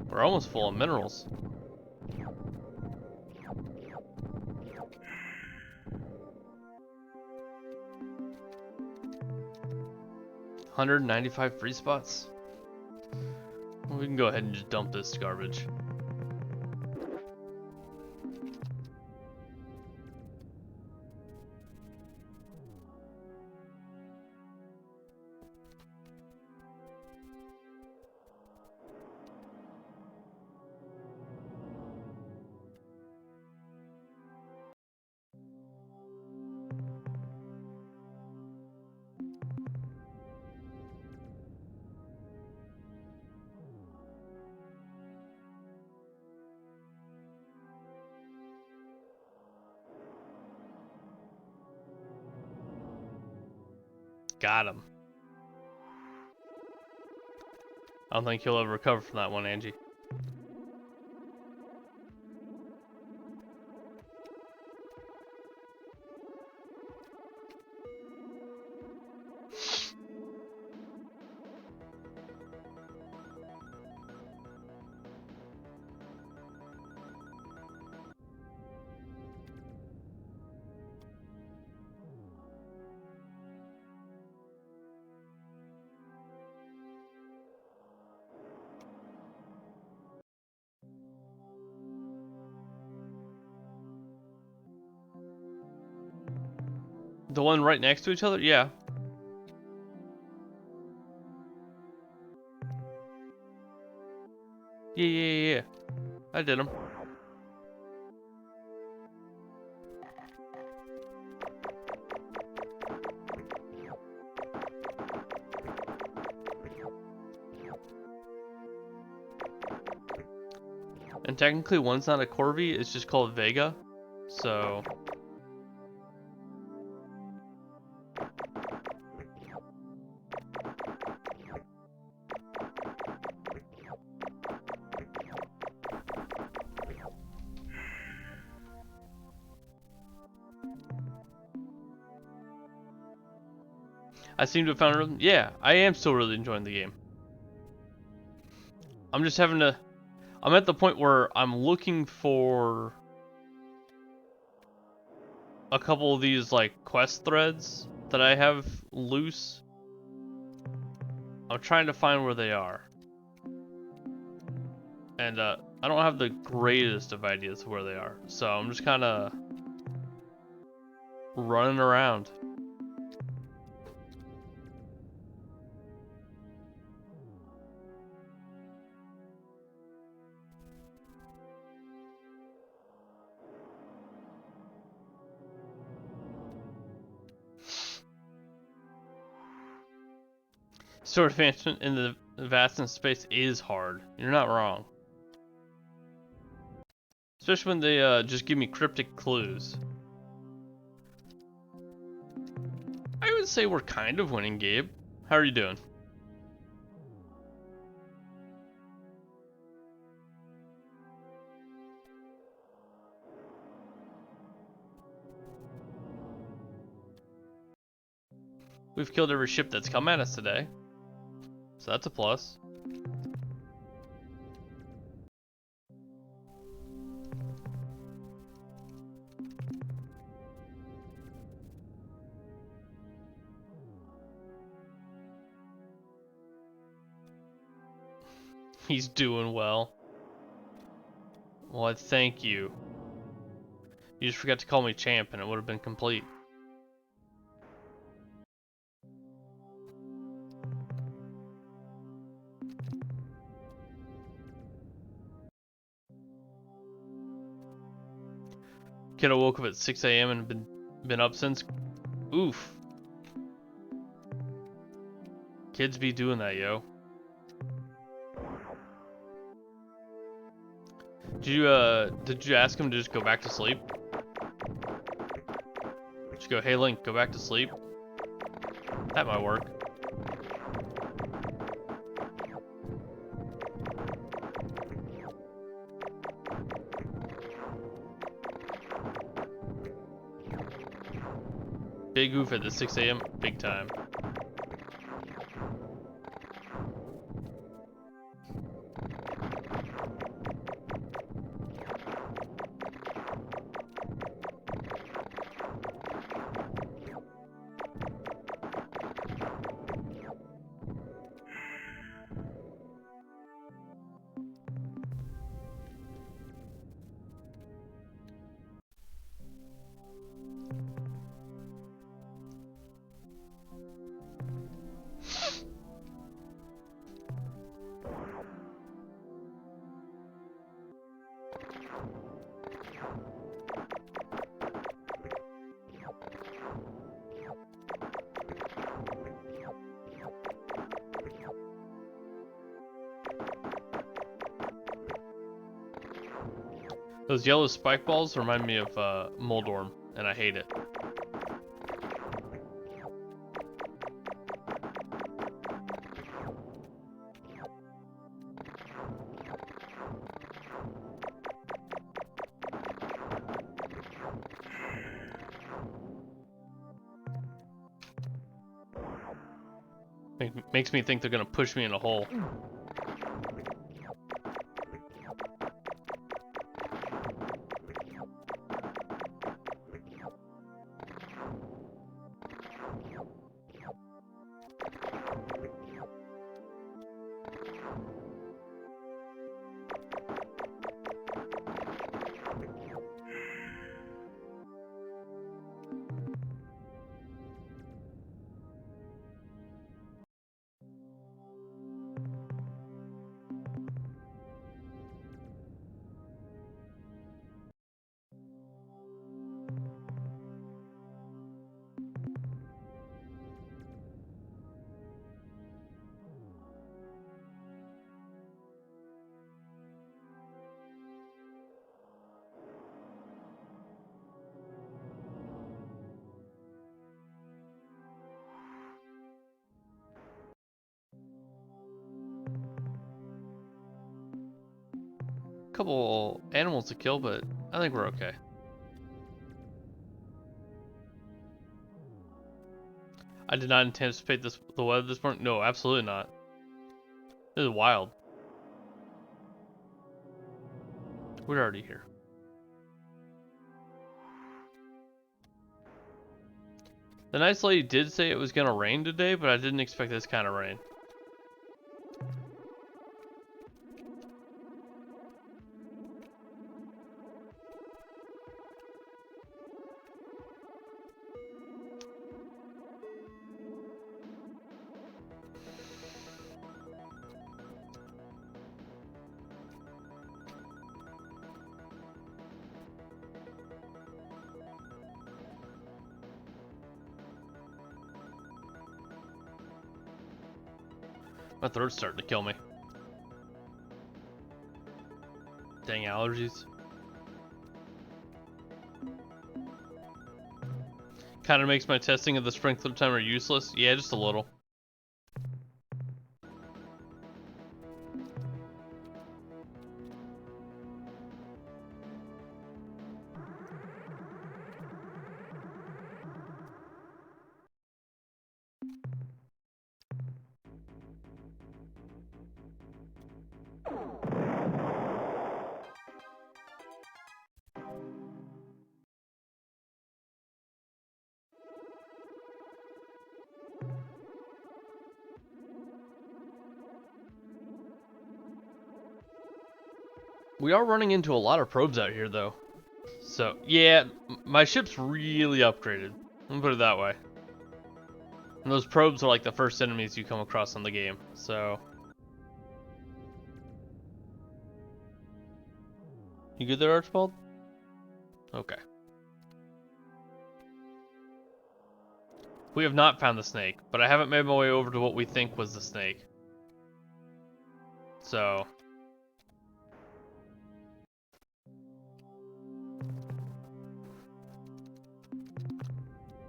We're almost full of minerals. $195 free spots. Well, we can go ahead and just dump this garbage. Got him. I don't think he'll ever recover from that one, Angie. The one right next to each other? Yeah. Yeah. I did them. And technically one's not a Corvi, it's just called Vega. So... I seem to have found a rhythm. Yeah, I am still really enjoying the game. I'm just having to... I'm at the point where I'm looking for a couple of these like quest threads that I have loose. I'm trying to find where they are. And I don't have the greatest of ideas of where they are. So I'm just kind of running around. Sword advancement in the vastness of space is hard. You're not wrong. Especially when they just give me cryptic clues. I would say we're kind of winning, Gabe. How are you doing? We've killed every ship that's come at us today. So that's a plus. He's doing well. Well, thank you. You just forgot to call me champ and it would have been complete. Kiddo woke up at 6 a.m. and been up since. Oof. Kids be doing that, yo. Did you ask him to just go back to sleep? Just go, hey Link, go back to sleep. That might work. Big oof at the 6 a.m. Big time. Those yellow spike balls remind me of Moldorm, and I hate it. Makes me think they're gonna push me in a hole. couple animals to kill, but I think we're okay. I did not anticipate the weather this morning. No, absolutely not. This is wild. We're already here. The nice lady did say it was gonna rain today, but I didn't expect this kind of rain. My throat's starting to kill me. Dang allergies. Kind of makes my testing of the sprinkler timer useless. Yeah, just a little. We are running into a lot of probes out here, though. So, yeah, my ship's really upgraded. Let me put it that way. And those probes are like the first enemies you come across in the game, so... You good there, Archibald? Okay. We have not found the snake, but I haven't made my way over to what we think was the snake. So...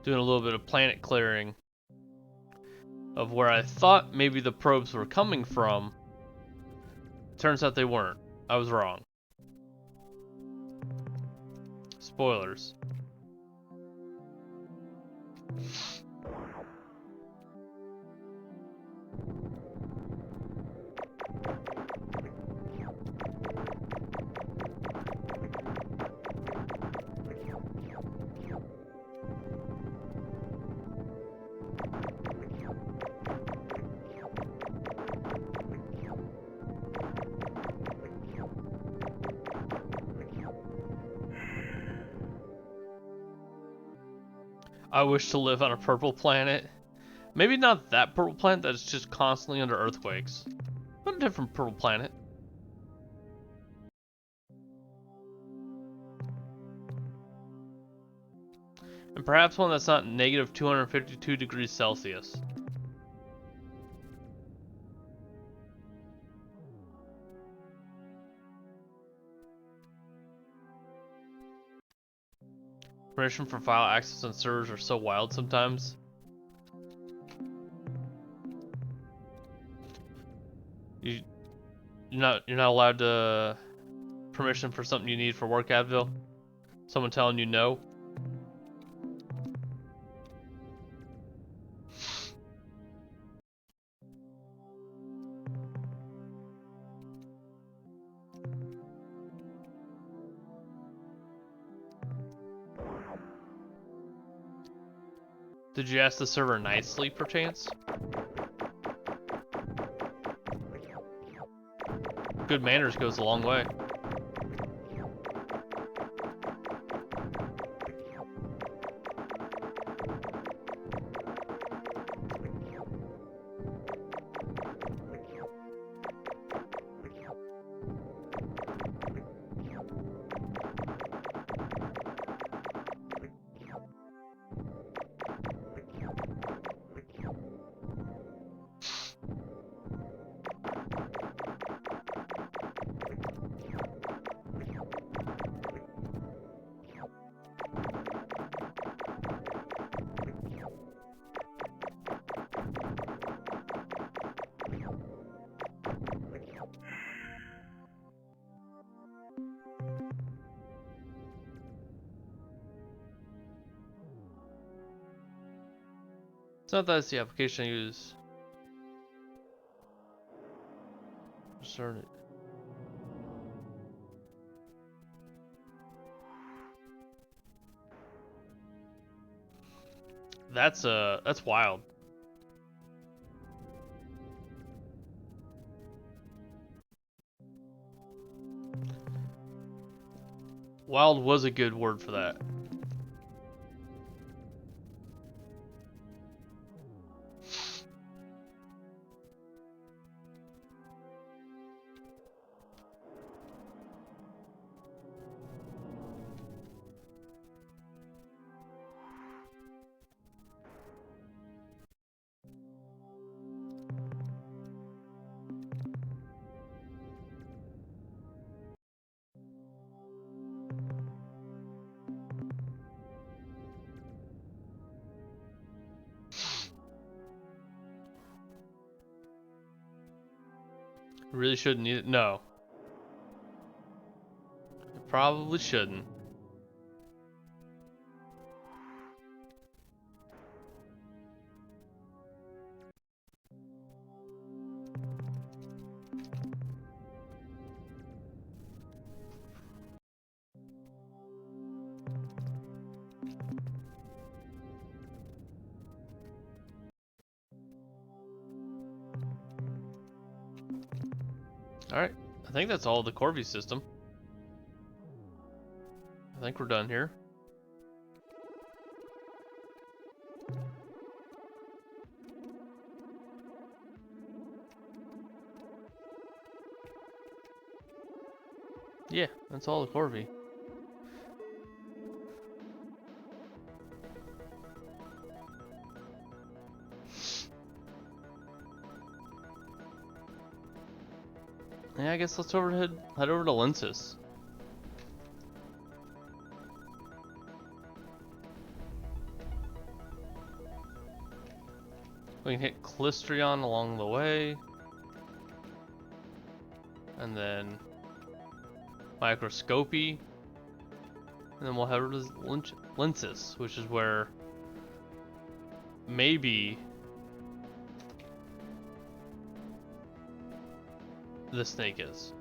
Doing a little bit of planet clearing of where I thought maybe the probes were coming from. Turns out they weren't. I was wrong. Spoilers. I wish to live on a purple planet. Maybe not that purple planet that's just constantly under earthquakes, but a different purple planet. And perhaps one that's not negative 252 degrees Celsius. Permission for file access on servers are so wild sometimes. You're not allowed to permission for something you need for work, Advil? Someone telling you no? Did you ask the server nicely, perchance? Good manners goes a long way. It's not that it's the application I use. Discern it. That's wild. Wild was a good word for that. Really shouldn't need it. No. It probably shouldn't. Alright. I think that's all the Corby system. I think we're done here. Yeah, that's all the Corby. Yeah, I guess let's head over to Lensis. We can hit Clistrion along the way. And then Microscopy. And then we'll head over to Lensis, which is where maybe the snake is.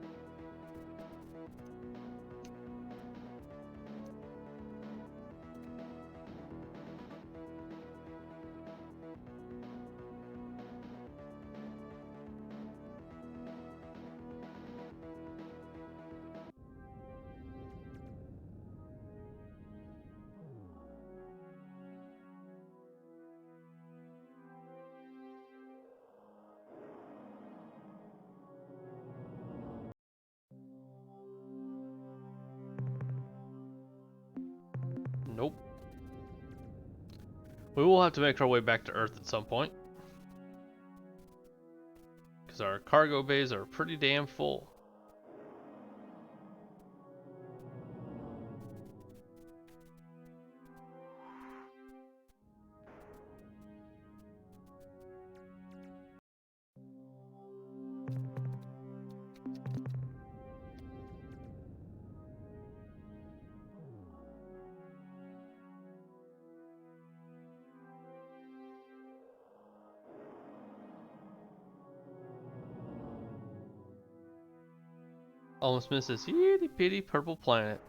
Nope. We will have to make our way back to Earth at some point. Because our cargo bays are pretty damn full. Almost missed this itty bitty purple planet.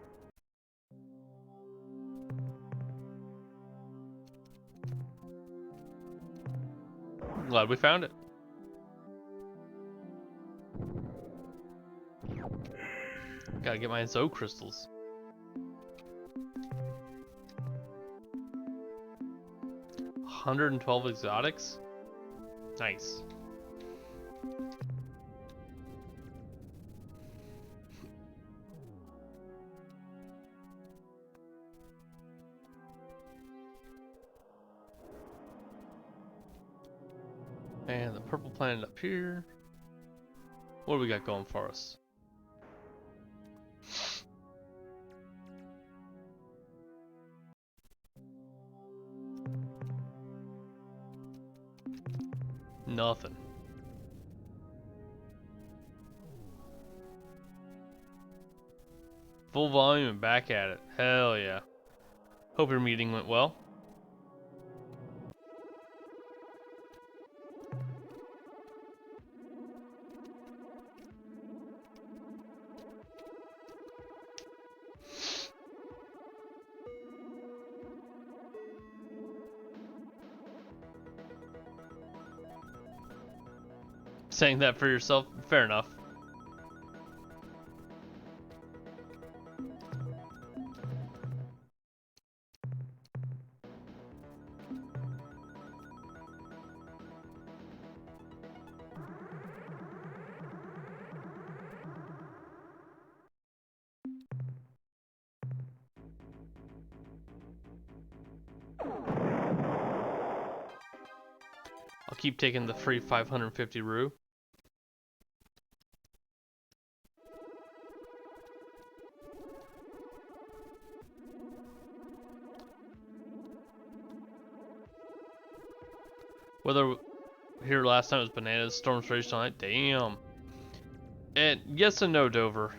Glad we found it. Gotta get my Zo crystals. $112 exotics? Nice. And the purple planet up here. What do we got going for us? Nothing. Full volume and back at it. Hell yeah. Hope your meeting went well. saying that for yourself. Fair enough. I'll keep taking the free 550 rue. Whether here last time was bananas, storms raged all night. Damn. And yes and no, Dover.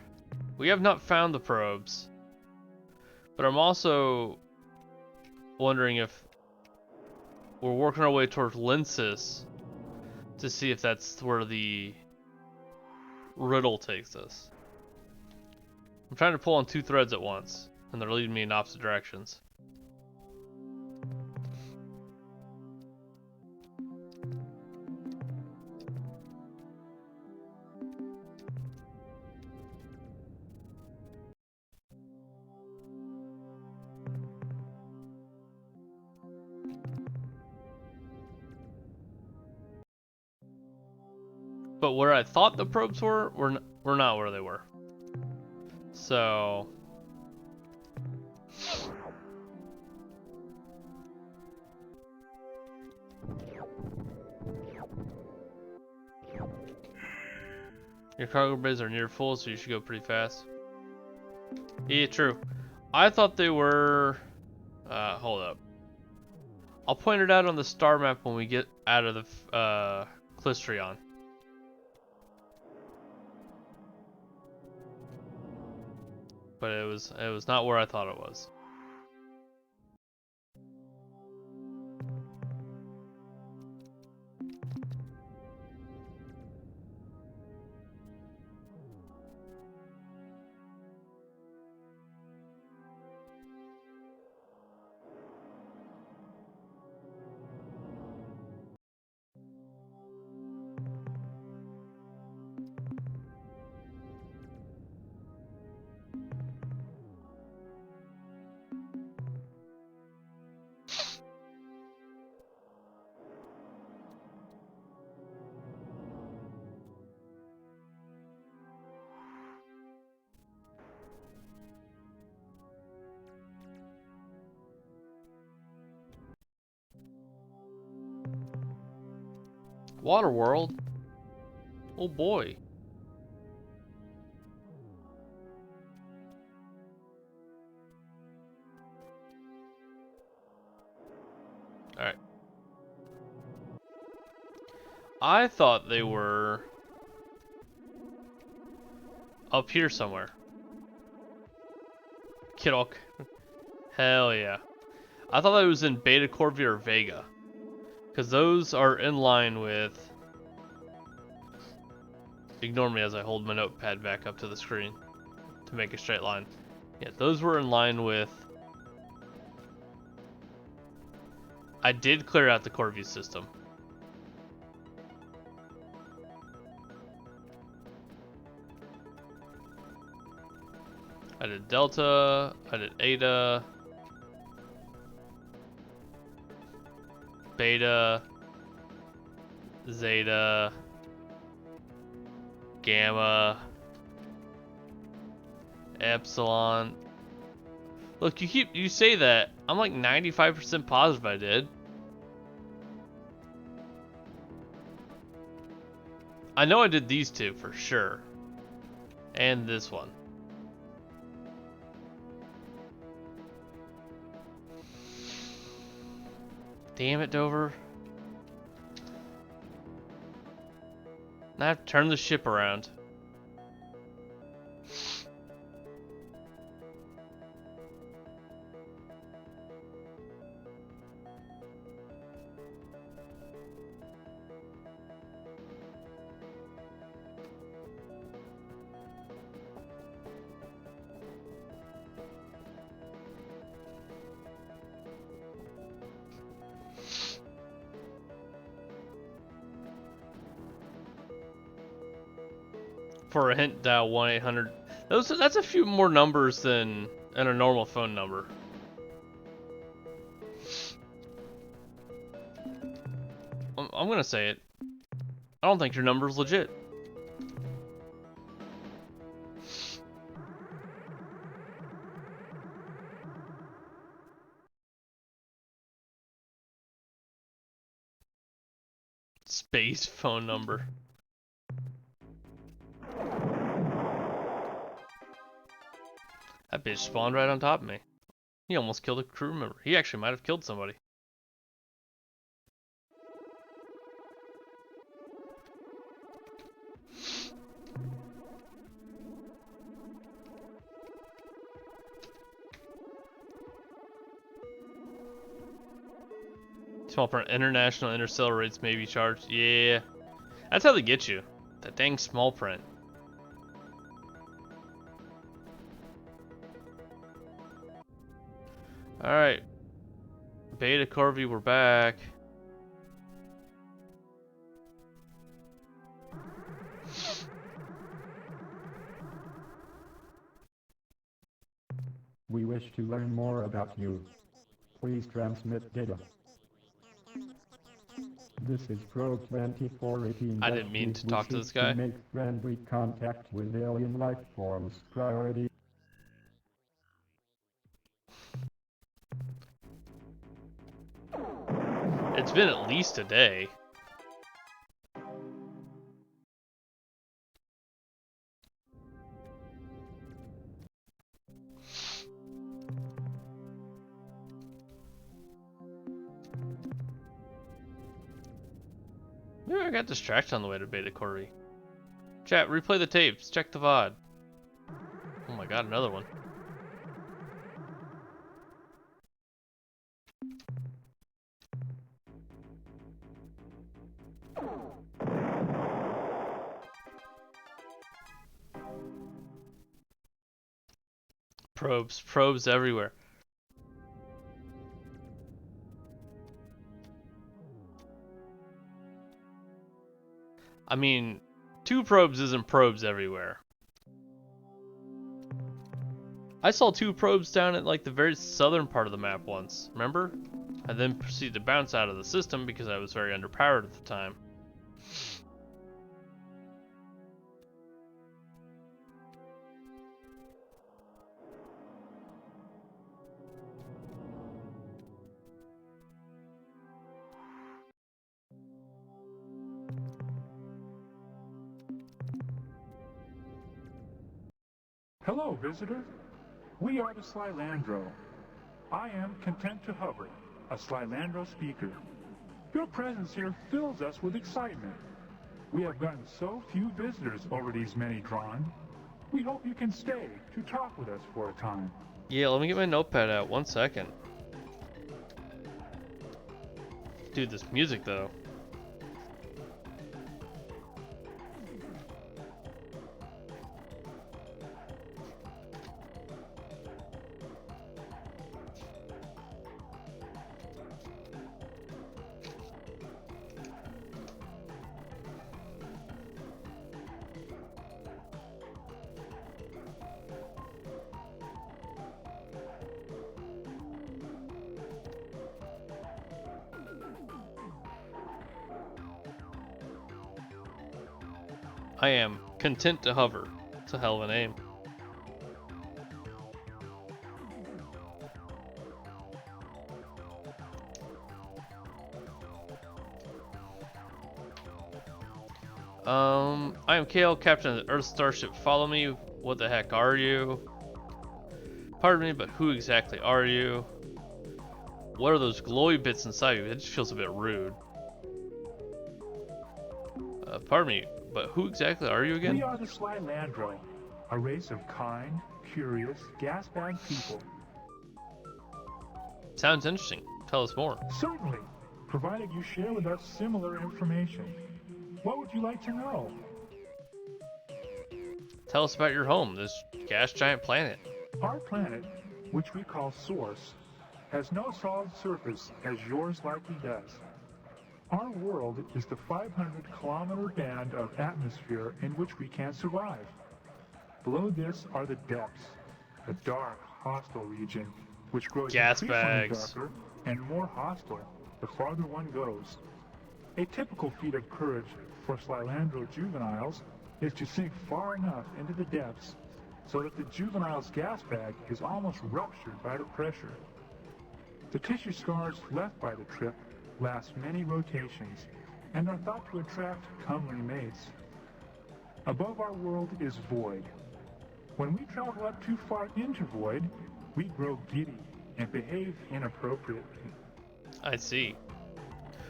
We have not found the probes. But I'm also wondering if we're working our way towards Linsis to see if that's where the riddle takes us. I'm trying to pull on two threads at once, and they're leading me in opposite directions. But where I thought the probes were not where they were. So your cargo bays are near full, so you should go pretty fast. Yeah, true. I thought they were. Hold up. I'll point it out on the star map when we get out of the Clistrion. But it was not where I thought it was. Waterworld? Oh boy. Alright. I thought they were up here somewhere. Kidok. Hell yeah. I thought that was in Beta Corvia or Vega. Because those are in line with... Ignore me as I hold my notepad back up to the screen to make a straight line. Yeah, those were in line with... I did clear out the Corvia system. I did Delta, I did Eta, Beta, Zeta, Gamma, Epsilon. Look, you say that. I'm like 95% positive I did. I know I did these two for sure. And this one. Damn it, Dover. Now I have to turn the ship around. For a hint, dial 1-800. That's a few more numbers than a normal phone number. I'm gonna say it. I don't think your number's legit. Space phone number. That bitch spawned right on top of me. He almost killed a crew member. He actually might have killed somebody. Small print. International interstellar rates may be charged. Yeah. That's how they get you. That dang small print. Alright. Beta Corby, we're back. We wish to learn more about you. Please transmit data. This is Pro 2418. I didn't mean to talk to this guy. To make friendly contact with alien life forms. Priority. It's been at least a day. Yeah, I got distracted on the way to Beta Corby. Chat, replay the tapes. Check the VOD. Oh my god, another one. Probes everywhere. I mean, 2 probes isn't probes everywhere. I saw 2 probes down at like the very southern part of the map once, remember? I then proceeded to bounce out of the system because I was very underpowered at the time. Hello, visitor. We are the Slylandro. I am content to hover, a Slylandro speaker. Your presence here fills us with excitement. We have gotten so few visitors over these many drawn. We hope you can stay to talk with us for a time. Yeah, let me get my notepad out. 1 second. Dude, this music though. I am content to hover. It's a hell of a name. I am KL, captain of the Earth starship. Follow me. What the heck are you? Pardon me, but who exactly are you? What are those glowy bits inside you? It just feels a bit rude. Pardon me, but who exactly are you again? We are the Slylandro, a race of kind, curious, gas-bagged people. Sounds interesting. Tell us more. Certainly, provided you share with us similar information. What would you like to know? Tell us about your home, this gas giant planet. Our planet, which we call Source, has no solid surface as yours likely does. Our world is the 500-kilometer band of atmosphere in which we can survive. Below this are the depths, the dark, hostile region, which grows Gas increasingly bags. darker and more hostile the farther one goes. A typical feat of courage for Slylandro juveniles is to sink far enough into the depths so that the juvenile's gas bag is almost ruptured by the pressure. The tissue scars left by the trip last many rotations and are thought to attract comely mates. Above our world is void. When we travel up too far into void, we grow giddy and behave inappropriately. I see.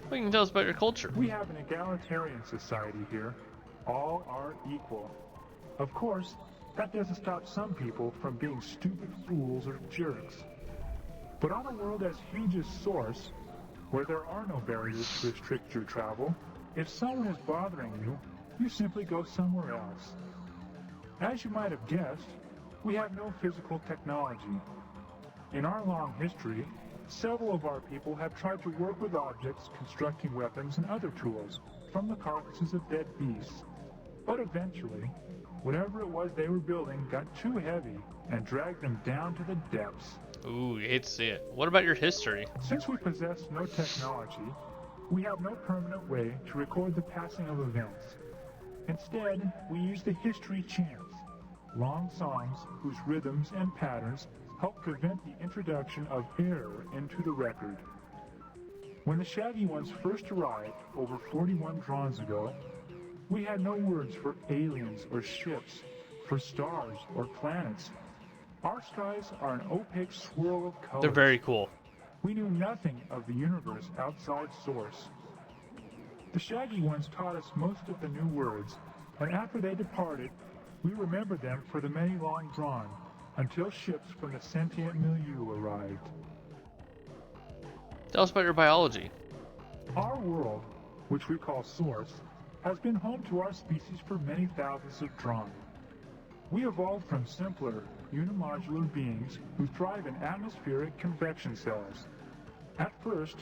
What can you tell us about your culture? We have an egalitarian society here. All are equal. Of course, that doesn't stop some people from being stupid fools or jerks. But on a world as huge as Source, where there are no barriers to restrict your travel, if someone is bothering you, you simply go somewhere else. As you might have guessed, we have no physical technology. In our long history, several of our people have tried to work with objects, constructing weapons and other tools from the carcasses of dead beasts. But eventually, whatever it was they were building got too heavy and dragged them down to the depths. Ooh, you hate to see it. What about your history? Since we possess no technology, we have no permanent way to record the passing of events. Instead, we use the history chants, long songs whose rhythms and patterns help prevent the introduction of error into the record. When the Shaggy Ones first arrived over 41 drawns ago, we had no words for aliens or ships, for stars or planets. Our skies are an opaque swirl of colors. They're very cool. We knew nothing of the universe outside Source. The Shaggy Ones taught us most of the new words, and after they departed, we remembered them for the many long drawn, until ships from the sentient milieu arrived. Tell us about your biology. Our world, which we call Source, has been home to our species for many thousands of drawn. We evolved from simpler, unimodular beings who thrive in atmospheric convection cells. At first,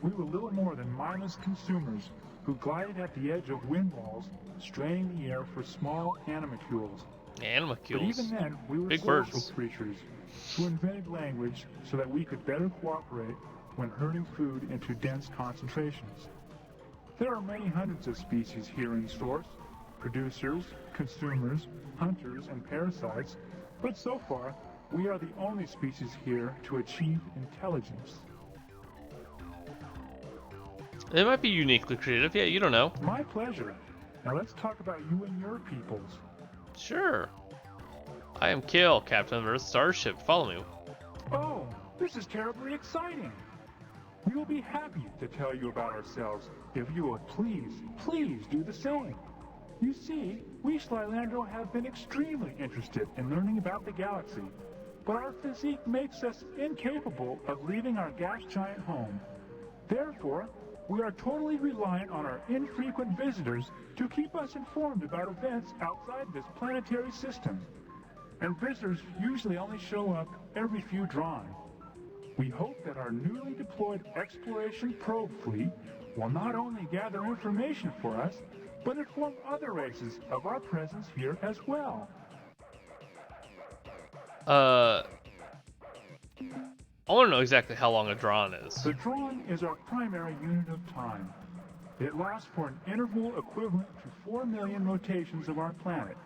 we were little more than mindless consumers who glided at the edge of wind walls, straining the air for small animalcules. But Animalcules. even then, we were Big social words. creatures who invented language so that we could better cooperate when herding food into dense concentrations. There are many hundreds of species here in Source, producers, consumers, hunters, and parasites, but so far, we are the only species here to achieve intelligence. They might be uniquely creative. Yeah, you don't know. My pleasure. Now let's talk about you and your peoples. Sure. I am Kale, Captain of Earth's starship. Follow me. Oh, this is terribly exciting. We will be happy to tell you about ourselves if you would please do the same. You see, we Slylandro have been extremely interested in learning about the galaxy, but our physique makes us incapable of leaving our gas giant home. Therefore, we are totally reliant on our infrequent visitors to keep us informed about events outside this planetary system. And visitors usually only show up every few drawn. We hope that our newly deployed exploration probe fleet will not only gather information for us, but inform other races of our presence here as well. I want to know exactly how long a drawn is. The drawn is our primary unit of time. It lasts for an interval equivalent to 4 million rotations of our planet.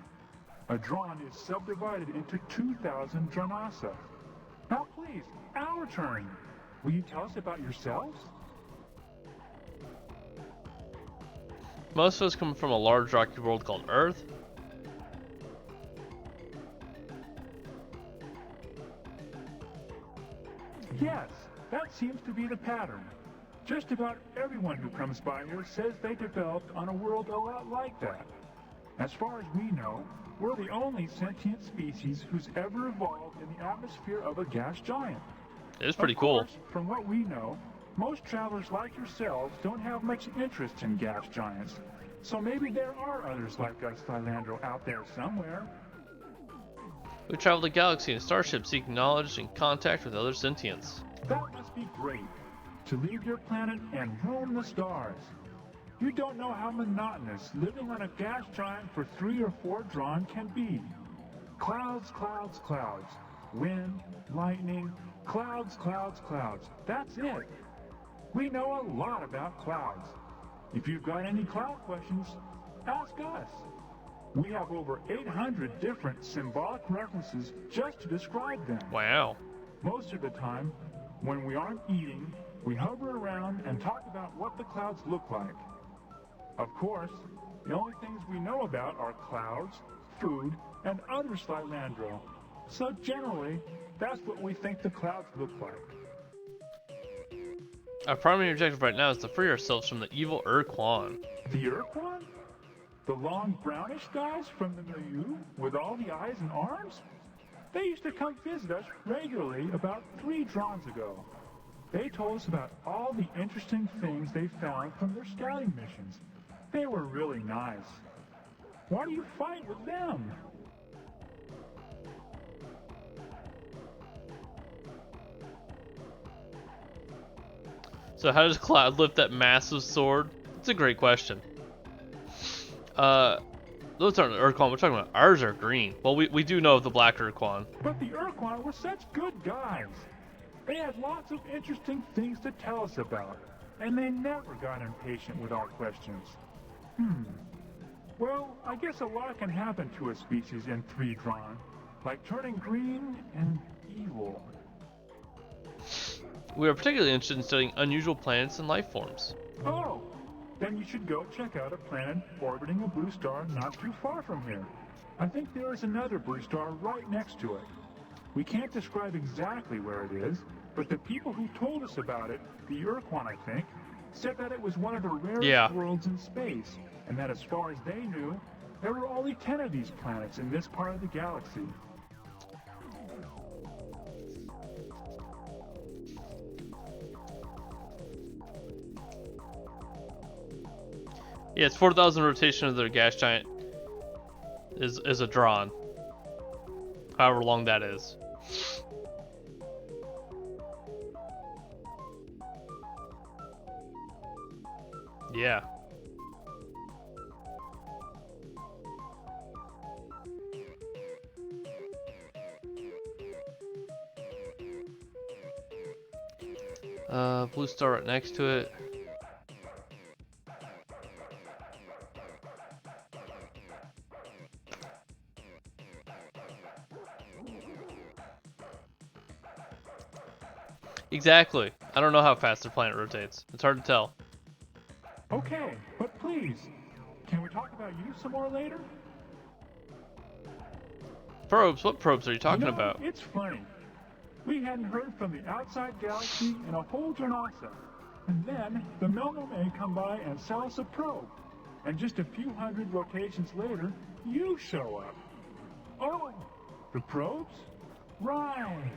A drawn is subdivided into 2,000 dranasa. Now please, our turn. Will you tell us about yourselves? Most of us come from a large rocky world called Earth. Yes, that seems to be the pattern. Just about everyone who comes by here says they developed on a world a lot like that. As far as we know, we're the only sentient species who's ever evolved in the atmosphere of a gas giant. It's pretty Of cool. course, from what we know, most travelers like yourselves don't have much interest in gas giants. So maybe there are others like us, Slylandro, out there somewhere. We travel the galaxy in a starship seeking knowledge and contact with other sentients. That must be great. to leave your planet and roam the stars. You don't know how monotonous living on a gas giant for 3 or 4 Dron can be. Clouds, clouds, clouds. Wind, lightning, clouds, clouds, clouds. That's it. We know a lot about clouds. If you've got any cloud questions, ask us. We have over 800 different symbolic references just to describe them. Wow. Most of the time, when we aren't eating, we hover around and talk about what the clouds look like. Of course, the only things we know about are clouds, food, and other Slylandro. So generally, that's what we think the clouds look like. Our primary objective right now is to free ourselves from the evil Urquan. The Urquan? The long brownish guys from the milieu with all the eyes and arms? They used to come visit us regularly about 3 Drons ago. They told us about all the interesting things they found from their scouting missions. They were really nice. Why do you fight with them? So how does Cloud lift that massive sword? It's a great question. Those aren't Urquan we're talking about. Ours are green. Well, we do know of the black Urquan. But the Urquan were such good guys. They had lots of interesting things to tell us about, and they never got impatient with our questions. Well, I guess a lot can happen to a species in 3 Dron, like turning green and evil. We are particularly interested in studying unusual planets and life forms. Oh, then you should go check out a planet orbiting a blue star not too far from here. I think there is another blue star right next to it. We can't describe exactly where it is, but the people who told us about it, the Urquan I think, said that it was one of the rarest worlds in space, and that as far as they knew, there were only 10 of these planets in this part of the galaxy. Yeah, it's 4,000 rotation of their gas giant is a Dron. However long that is. Yeah. Blue star right next to it. Exactly. I don't know how fast their planet rotates. It's hard to tell. Okay, but please, can we talk about you some more later? Probes? What probes are you talking about? It's funny. We hadn't heard from the outside galaxy in a whole Jornasa. And then the Melno may come by and sell us a probe. And just a few hundred rotations later, you show up. Oh, the probes? Right.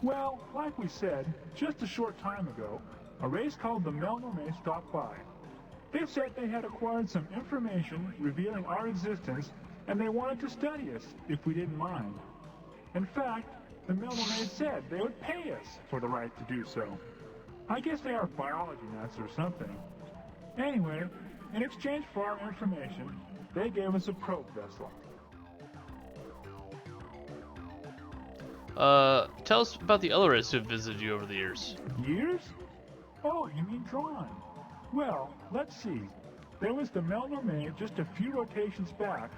Well, like we said, just a short time ago, a race called the Melno may stopped by. They said they had acquired some information revealing our existence, and they wanted to study us, if we didn't mind. In fact, the Melno said they would pay us for the right to do so. I guess they are biology nuts or something. Anyway, in exchange for our information, they gave us a probe vessel. Tell us about the other races who have visited you over the years. Years? Oh, you mean Dron. Well, let's see. There was the Melno just a few rotations back.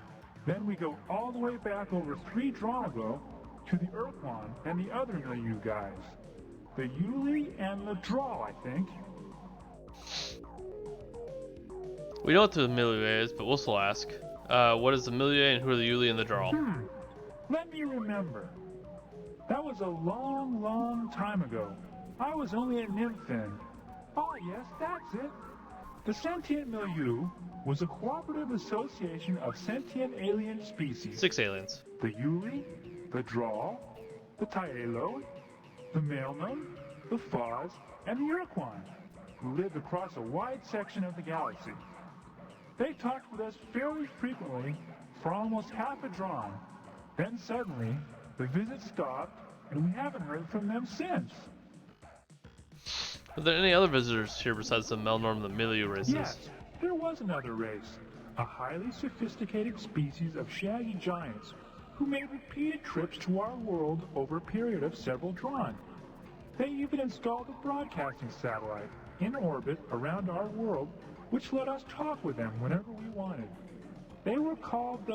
Then we go all the way back over 3 Dron ago to the Urquan and the other milieu guys. The Yuli and the Draw, I think. We know what the milieu is, but we'll still ask. What is the milieu and who are the Yuli and the Draw? Let me remember. That was a long, long time ago. I was only a nymph then. Oh yes, that's it. The Sentient Milieu was a cooperative association of sentient alien species. 6 aliens. The Yuli, the Draw, the Taelo, the Melno, the Foz, and the Urquan, who lived across a wide section of the galaxy. They talked with us fairly frequently for almost half a Dron. Then suddenly, the visit stopped, and we haven't heard from them since. Are there any other visitors here besides the Melnorm and the Milieu races? Yes, there was another race, a highly sophisticated species of shaggy giants who made repeated trips to our world over a period of several Dron. They even installed a broadcasting satellite in orbit around our world, which let us talk with them whenever we wanted. They were called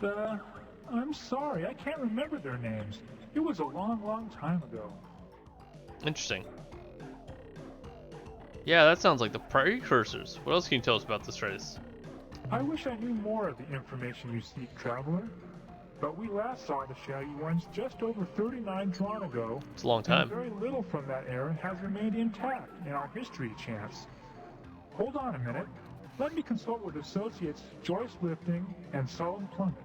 I'm sorry, I can't remember their names. It was a long, long time ago. Interesting. Yeah, that sounds like the precursors. What else can you tell us about this race? I wish I knew more of the information you seek, Traveler. But we last saw the Shaggy Ones just over 39 Dron ago. It's a long time. And very little from that era has remained intact in our history chance. Hold on a minute. Let me consult with Associates Joyce Lifting and Solid Plummet.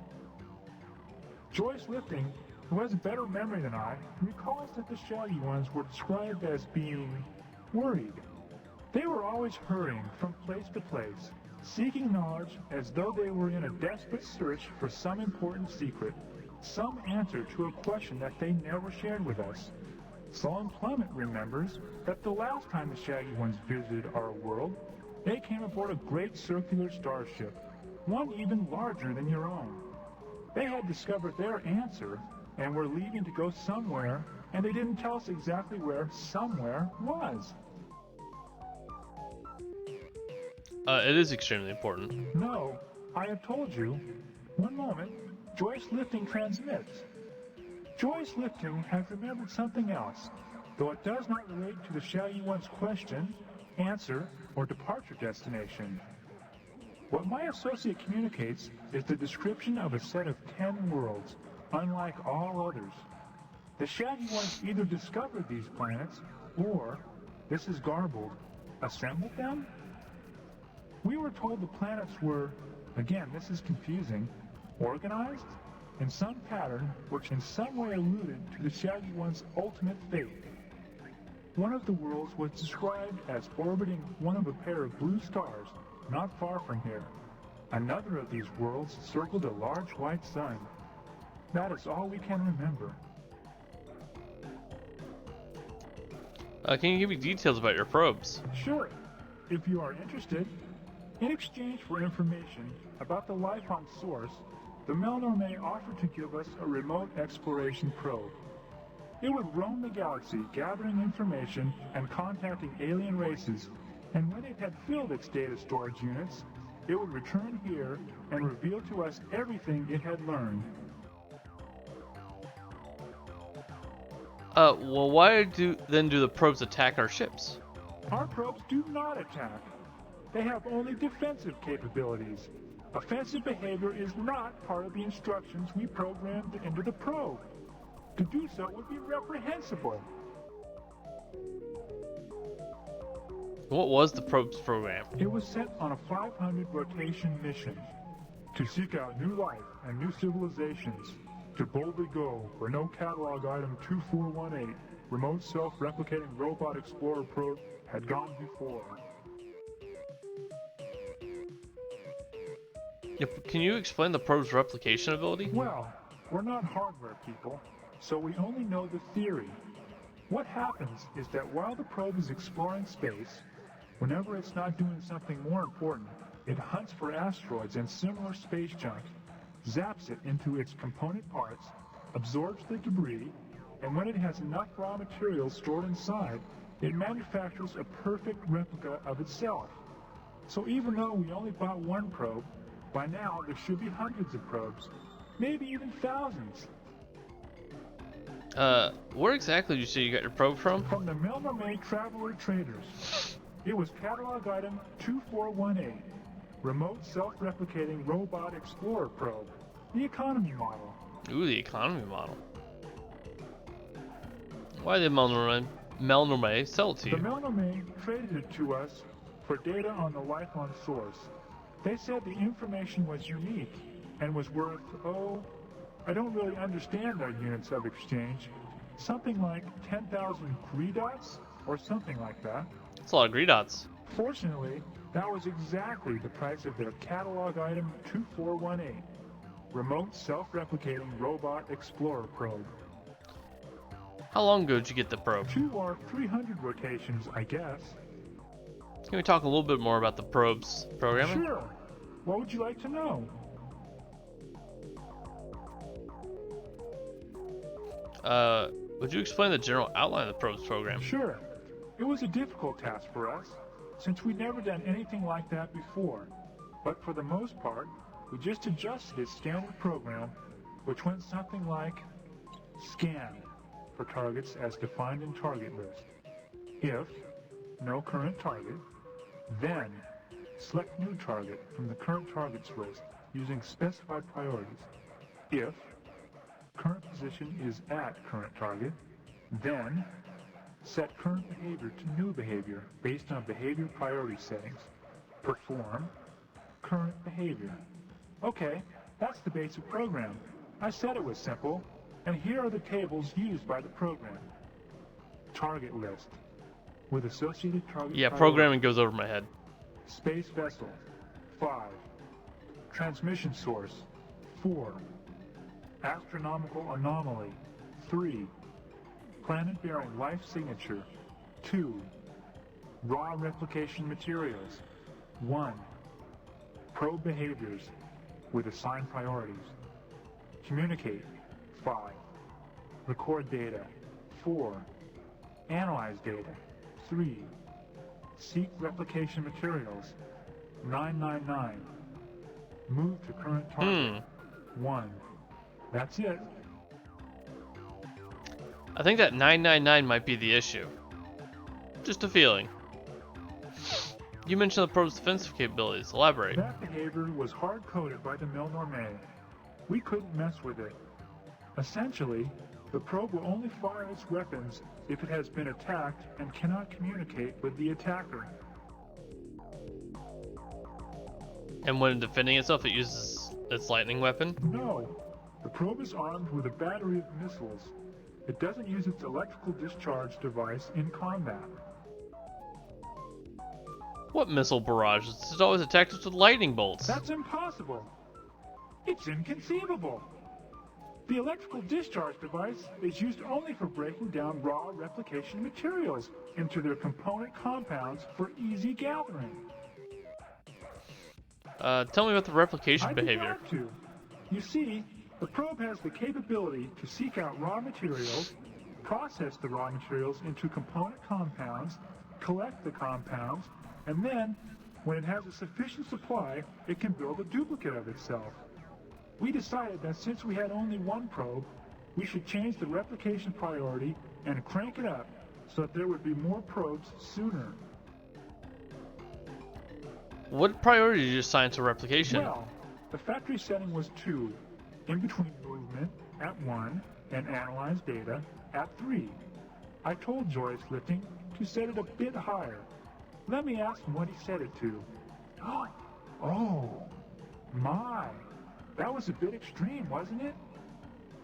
Joyce Lifting, who has a better memory than I, recalls that the Shaggy Ones were described as being worried. They were always hurrying from place to place, seeking knowledge as though they were in a desperate search for some important secret, some answer to a question that they never shared with us. Solon Plummet remembers that the last time the Shaggy Ones visited our world, they came aboard a great circular starship, one even larger than your own. They had discovered their answer and were leaving to go somewhere, and they didn't tell us exactly where somewhere was. It is extremely important. No, I have told you. One moment, Joyce Lifting transmits. Joyce Lifting has remembered something else, though it does not relate to the Shaggy One's question, answer, or departure destination. What my associate communicates is the description of a set of 10 worlds, unlike all others. The Shaggy Ones either discovered these planets, or, this is garbled, assembled them? We were told the planets were, again this is confusing, organized in some pattern which in some way alluded to the Shaggy One's ultimate fate. One of the worlds was described as orbiting one of a pair of blue stars not far from here. Another of these worlds circled a large white sun. That is all we can remember. Can you give me details about your probes? Sure, if you are interested. In exchange for information about the life on Source, the Melnorme offered to give us a remote exploration probe. It would roam the galaxy gathering information and contacting alien races, and when it had filled its data storage units, it would return here and reveal to us everything it had learned. Well, why do the probes attack our ships? Our probes do not attack. They have only defensive capabilities. Offensive behavior is not part of the instructions we programmed into the probe. To do so would be reprehensible. What was the probe's program? It was sent on a 500 rotation mission to seek out new life and new civilizations, to boldly go where no catalog item 2418, remote self-replicating robot explorer probe, had gone before. Can you explain the probe's replication ability? Well, we're not hardware people, so we only know the theory. What happens is that while the probe is exploring space, whenever it's not doing something more important, it hunts for asteroids and similar space junk, zaps it into its component parts, absorbs the debris, and when it has enough raw materials stored inside, it manufactures a perfect replica of itself. So even though we only bought one probe, by now there should be hundreds of probes, maybe even thousands. Where exactly did you say you got your probe from? From the Melnorme Traveler Traders. It was catalog item 2418, remote self-replicating robot explorer probe, the economy model. Ooh, the economy model. Why did Melnorme sell it to The you? Melnorme traded it to us for data on the life on Source. They said the information was unique and was worth, I don't really understand their units of exchange. Something like 10,000 Greedots or something like that. That's a lot of Greedots. Fortunately, that was exactly the price of their catalog item 2418, remote self-replicating robot explorer probe. How long ago did you get the probe? 2 or 300 rotations, I guess. Can we talk a little bit more about the probe's programming? Sure. What would you like to know? Would you explain the general outline of the probe's program? Sure. It was a difficult task for us, since we'd never done anything like that before. But for the most part, we just adjusted its standard program, which went something like scan for targets as defined in target list. If no current target, then select new target from the current targets list using specified priorities. If current position is at current target, then set current behavior to new behavior based on behavior priority settings. Perform current behavior. Okay, that's the basic program. I said it was simple, and here are the tables used by the program. Target list with associated target Yeah, priority. programming goes over my head. Space vessel 5. Transmission source 4. Astronomical anomaly 3. Planet bearing life signature 2. Raw replication materials 1. Probe behaviors with assigned priorities. Communicate 5. Record data 4. Analyze data 3. Seek replication materials 999. Move to current target 1. That's it. I think that 999 might be the issue. Just a feeling. You mentioned the probe's defensive capabilities. Elaborate. That behavior was hard-coded by the Milnorme. We couldn't mess with it. Essentially, the probe will only fire its weapons if it has been attacked and cannot communicate with the attacker. And when defending itself, it uses its lightning weapon? No, the probe is armed with a battery of missiles. It doesn't use its electrical discharge device in combat. What missile barrage? It always attacks us with lightning bolts. That's impossible. It's inconceivable. The electrical discharge device is used only for breaking down raw replication materials into their component compounds for easy gathering. Tell me about the replication I'd be behavior. glad to. You see, the probe has the capability to seek out raw materials, process the raw materials into component compounds, collect the compounds, and then, when it has a sufficient supply, it can build a duplicate of itself. We decided that since we had only one probe, we should change the replication priority and crank it up so that there would be more probes sooner. What priority did you assign to replication? Well, the factory setting was 2, in between movement at 1 and analyze data at 3. I told Joyce Lifting to set it a bit higher. Let me ask him what he set it to. Oh, my. That was a bit extreme, wasn't it?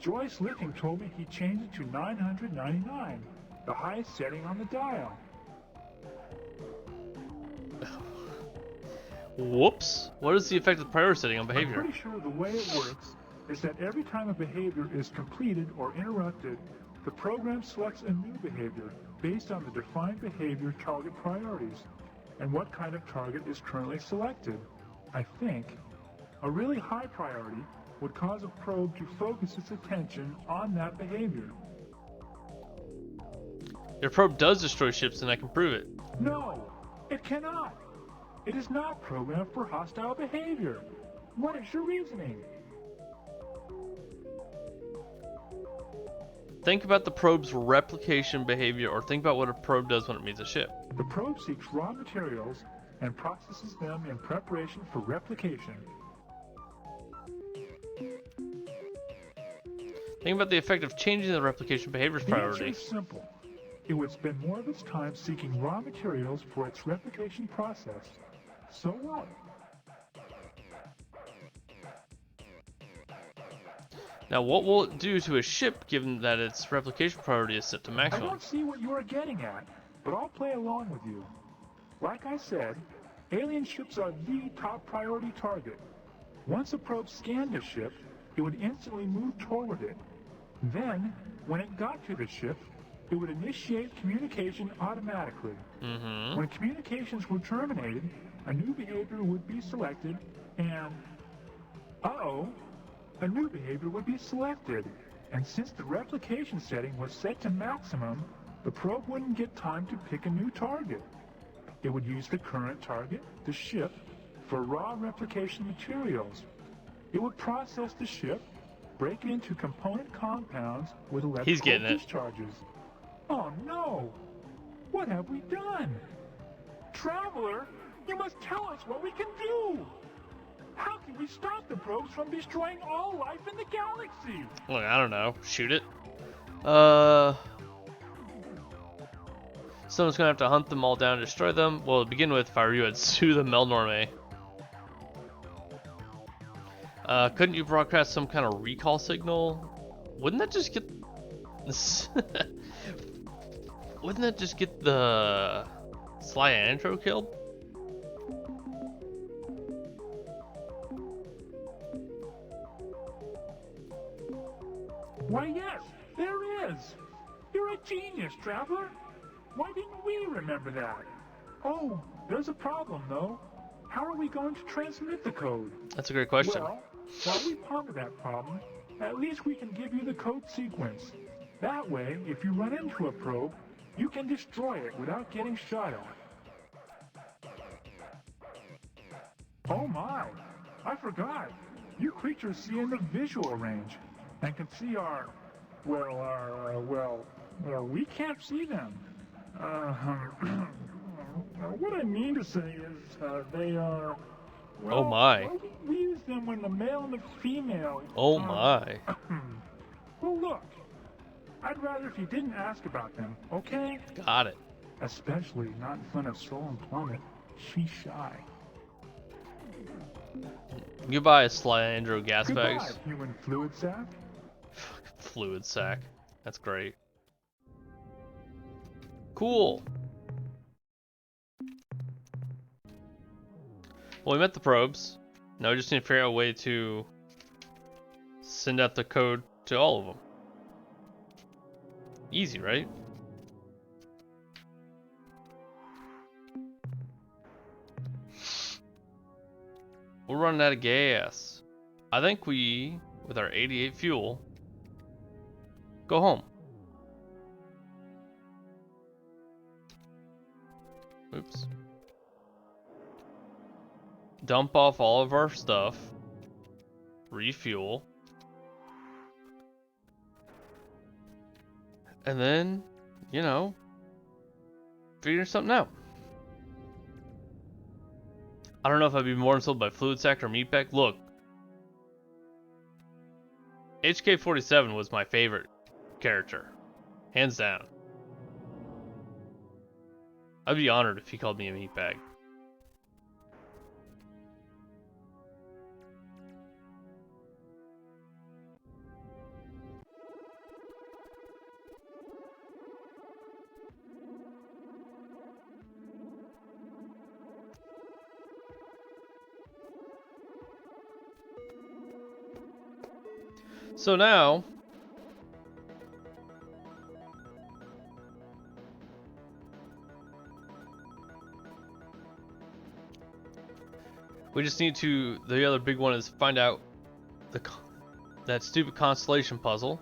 Joyce Lifting told me he changed it to 999, the highest setting on the dial. Whoops. What is the effect of priority setting on I'm behavior? pretty sure the way it works is that every time a behavior is completed or interrupted, the program selects a new behavior based on the defined behavior target priorities and what kind of target is currently selected. I think a really high priority would cause a probe to focus its attention on that behavior. Your probe does destroy ships and I can prove it. No, it cannot. It is not programmed for hostile behavior. What is your reasoning? Think about the probe's replication behavior, or think about what a probe does when it meets a ship. The probe seeks raw materials and processes them in preparation for replication. Think about the effect of changing the replication behavior's The answer priority. is simple. It would spend more of its time seeking raw materials for its replication process. So what? Now, what will it do to a ship given that its replication priority is set to I maximum? don't see what you are getting at, but I'll play along with you. Like I said, alien ships are the top priority target. Once a probe scanned a ship, it would instantly move toward it. Then, When it got to the ship, it would initiate communication automatically. Mm-hmm. When communications were terminated, a new behavior would be selected and... a new behavior would be selected. And since the replication setting was set to maximum, the probe wouldn't get time to pick a new target. It would use the current target, the ship, for raw replication materials. It would process the ship, break it into component compounds with He's electrical getting it. discharges. Oh no! What have we done? Traveler, you must tell us what we can do! How can we stop the probes from destroying all life in the galaxy? Look, I don't know. Shoot it. Someone's gonna have to hunt them all down and destroy them. Well, to begin with, if I were you, I'd sue the Melnorme. Couldn't you broadcast some kind of recall signal? Wouldn't that just get this? Wouldn't that just get the Sly Andro killed? Why, yes, there is. You're a genius, Traveler. Why didn't we remember that? Oh, there's a problem, though. How are we going to transmit the code? That's a great question. Well, while we ponder that problem, at least we can give you the code sequence. That way, if you run into a probe, you can destroy it without getting shot at. Oh my! I forgot. You creatures see in the visual range and can see our... well, we can't see them. What I mean to say is, they are... Well, Oh my. we use them when the male and the female... Oh my. Well, look. I'd rather if you didn't ask about them, okay? Got it. Especially not in front of Soul and Plummet. She's shy. Goodbye, Sly Andro gas Goodbye, bags. human fluid sac. Fluid sack. That's great. Cool. Well, we met the probes. Now we just need to figure out a way to send out the code to all of them. Easy, right? We're running out of gas. I think we, with our 88 fuel, go home. Oops. Dump off all of our stuff. Refuel. And then, you know, figure something out. I don't know if I'd be more insulted by Fluid Sack or Meatbag. Look, HK-47 was my favorite character, hands down. I'd be honored if he called me a meatbag. So now, we just need to, the other big one is find out that stupid constellation puzzle.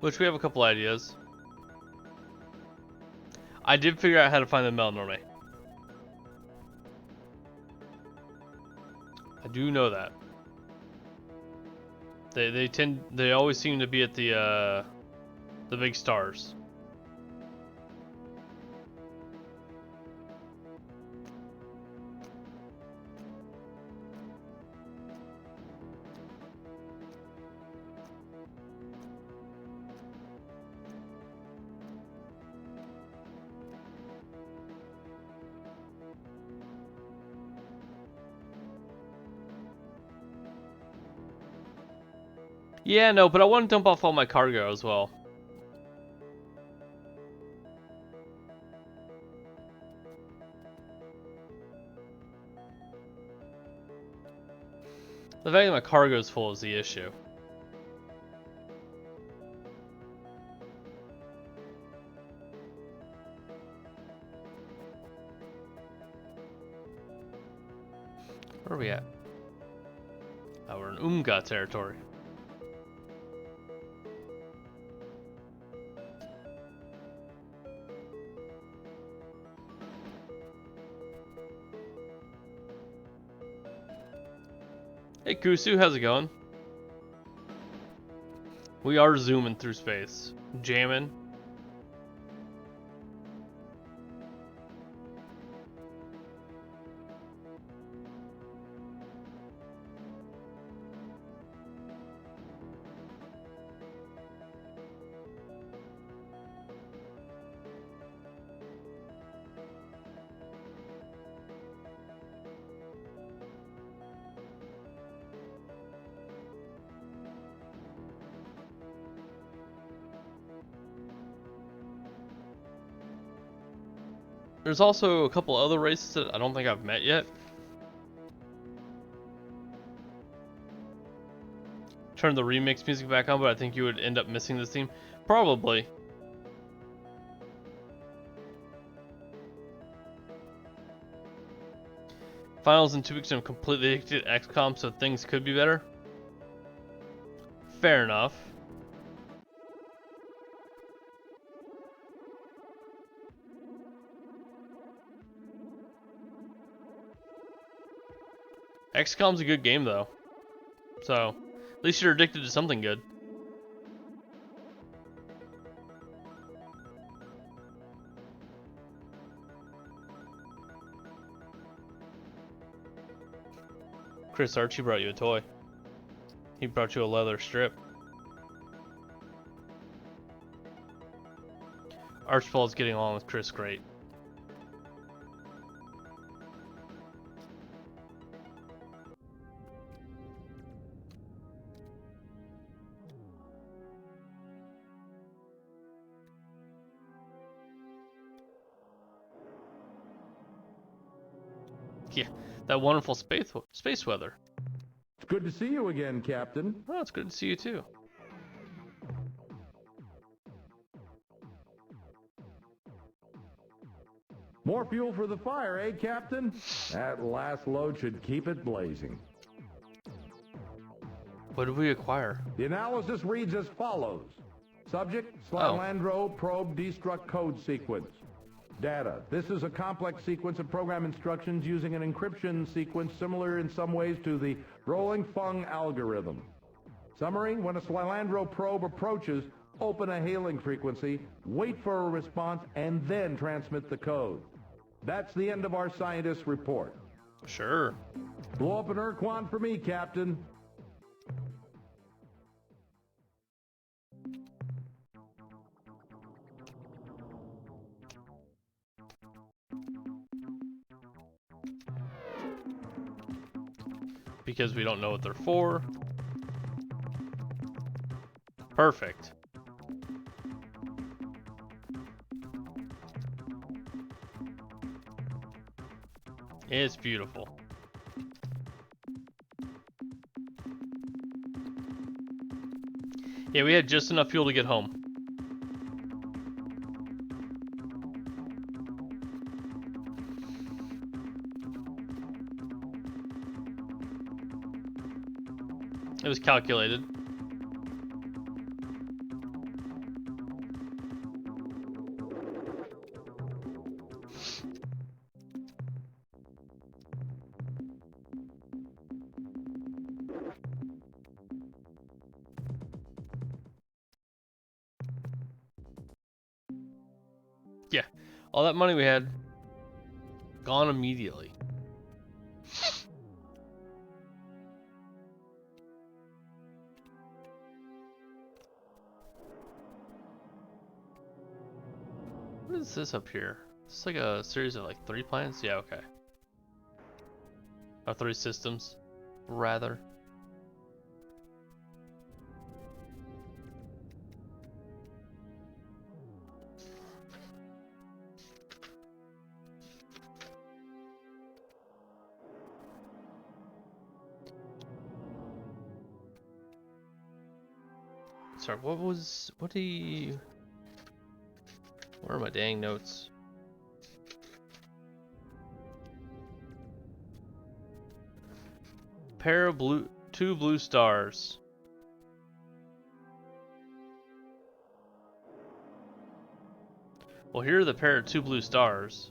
Which we have a couple ideas. I did figure out how to find the Melnorme. I do know that. They always seem to be at the big stars. Yeah, no, but I want to dump off all my cargo as well. The fact that my cargo is full is the issue. Where are we at? Oh, we're in Umga territory. Hey Kusu, how's it going? We are zooming through space. Jamming. There's also a couple other races that I don't think I've met yet. Turn the remix music back on, but I think you would end up missing this theme. Probably. Finals in 2 weeks and I'm completely addicted to XCOM, so things could be better. Fair enough. XCOM's a good game though. So, at least you're addicted to something good. Chris Archie brought you a toy. He brought you a leather strip. Archibald's getting along with Chris great. Yeah, that wonderful space weather. It's good to see you again, Captain. Oh, it's good to see you too. More fuel for the fire, eh, Captain? That last load should keep it blazing. What did we acquire? The analysis reads as follows. Subject, Slylandro probe destruct code sequence. Data. This is a complex sequence of program instructions using an encryption sequence similar in some ways to the rolling Fung algorithm. Summary, when a Slylandro probe approaches, open a hailing frequency, wait for a response, and then transmit the code. That's the end of our scientist's report. Sure. Blow up an Urquan for me, Captain. Because we don't know what they're for. Perfect. It's beautiful. Yeah, we had just enough fuel to get home. It was calculated. Yeah, all that money we had, gone immediately. What is this up here? Is this like a series of like 3 planets? Yeah, okay. Or 3 systems, rather. Sorry, where are my dang notes? Two blue stars. Well, here are the pair of two blue stars.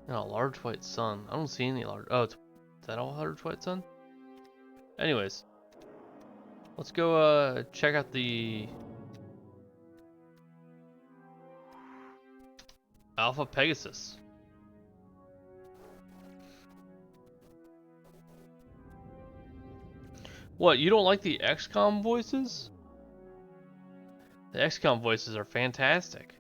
And a large white sun. I don't see any large. Oh, is that all large white sun? Anyways, let's go check out the Alpha Pegasus. What, you don't like the XCOM voices? The XCOM voices are fantastic.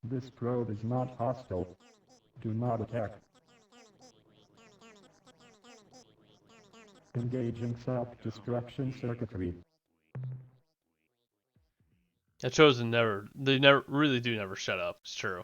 This probe is not hostile. Do not attack. Engaging self-destruction circuitry. That shows they never really do never shut up. It's true.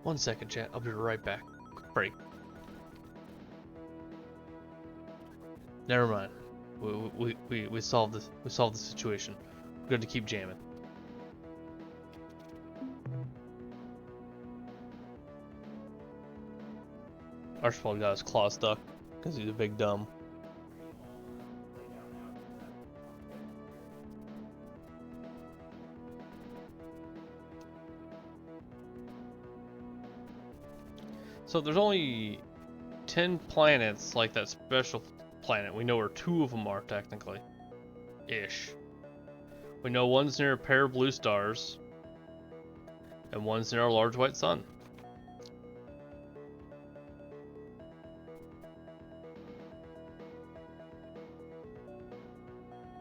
One second, chat. I'll be right back. Quick break. Never mind. We solved this. We solved the situation. We're going to keep jamming. Archibald got his claw stuck because he's a big dumb. So there's only 10 planets like that special planet. We know where 2 of them are technically. Ish. We know one's near a pair of blue stars. And one's near a large white sun.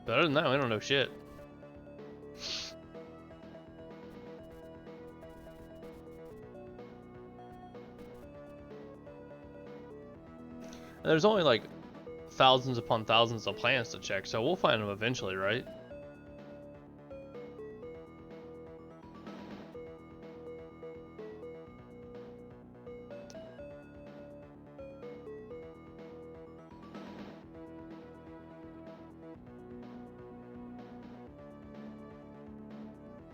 But other than that, we don't know shit. And there's only like thousands upon thousands of planets to check, so we'll find them eventually, right?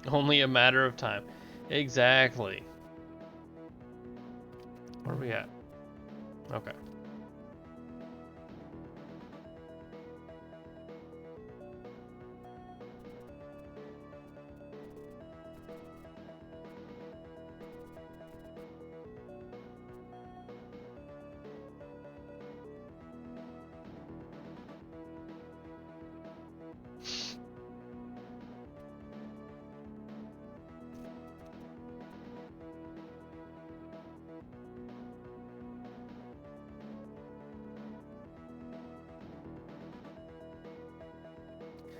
Only a matter of time. Exactly. Where are we at? Okay.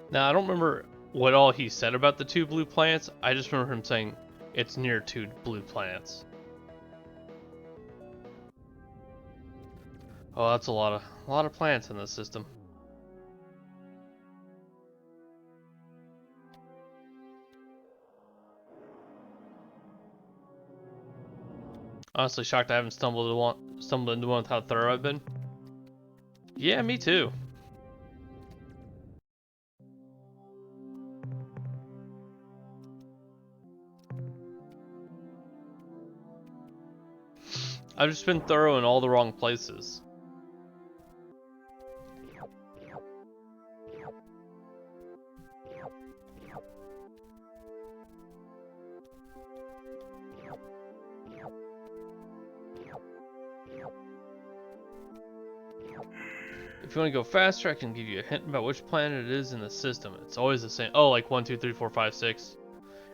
Now, I don't remember what all he said about the 2 blue planets. I just remember him saying it's near 2 blue planets. Oh, that's a lot of planets in this system. Honestly, shocked I haven't stumbled into one with how thorough I've been. Yeah, me too. I've just been thorough in all the wrong places. If you want to go faster, I can give you a hint about which planet it is in the system. It's always the same. Oh, like 1, 2, 3, 4, 5, 6.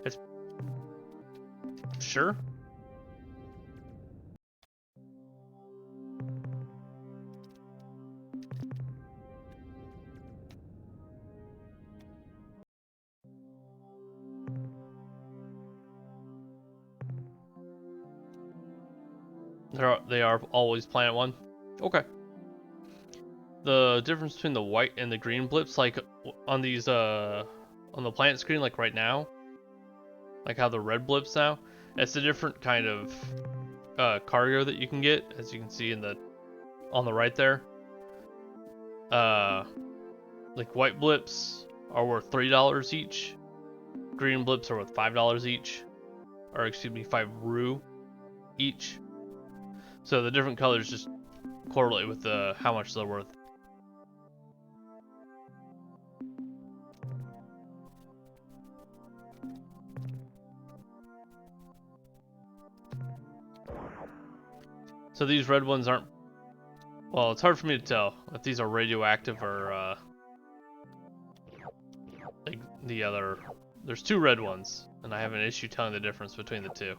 It's sure. They are always planet 1. Okay. The difference between the white and the green blips, like on these on the planet screen, like right now, like how the red blips now, it's a different kind of cargo that you can get, as you can see in the on the right there. Like white blips are worth $3 each, green blips are worth $5 each, or excuse me, 5 Ru each. So the different colors just correlate with how much they're worth. So these red ones aren't, well, it's hard for me to tell if these are radioactive or like the other. There's 2 red ones, and I have an issue telling the difference between the 2.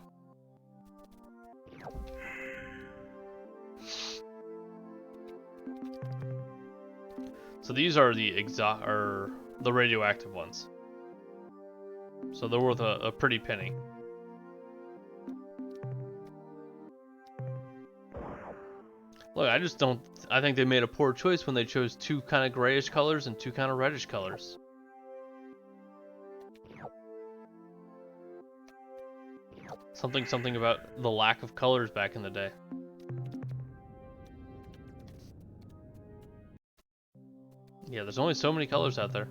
So these are the radioactive ones. So they're worth a pretty penny. Look, I think they made a poor choice when they chose 2 kind of grayish colors and 2 kind of reddish colors. Something about the lack of colors back in the day. Yeah, there's only so many colors out there.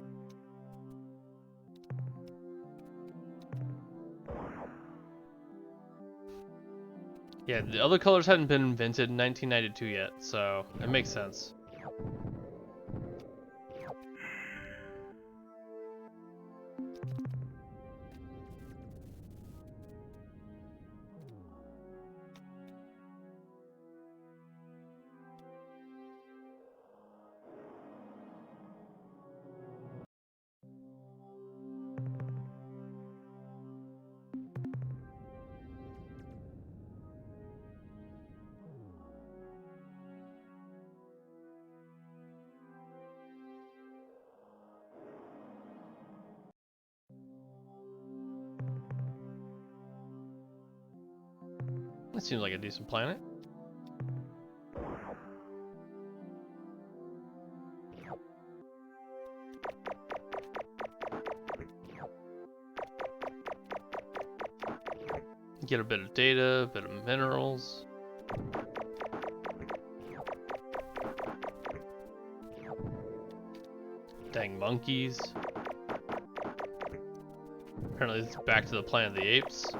Yeah, the other colors hadn't been invented in 1992 yet, so it makes sense. That seems like a decent planet. Get a bit of data, a bit of minerals. Dang monkeys. Apparently it's back to the Planet of the Apes.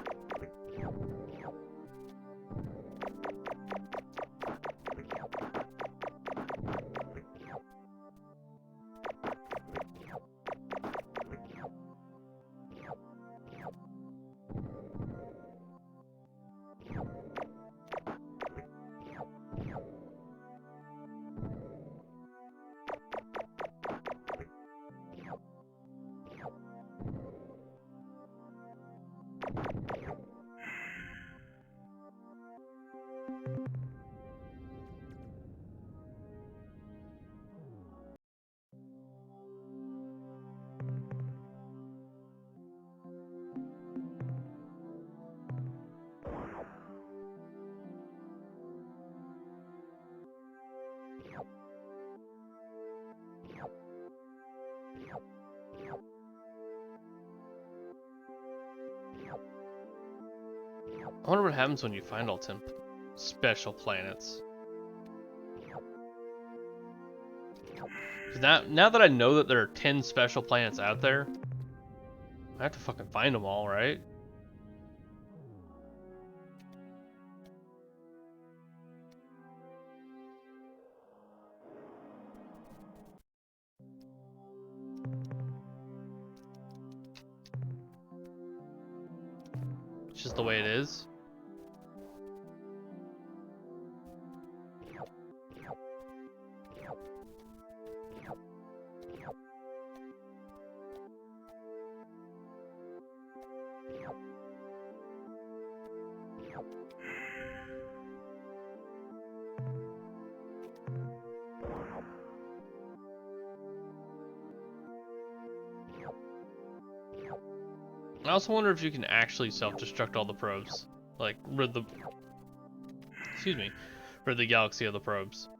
I wonder what happens when you find all 10 special planets. Now that I know that there are 10 special planets out there, I have to fucking find them all, right? It's just the way it is. I also wonder if you can actually self-destruct all the probes. Like, rid the galaxy of the probes.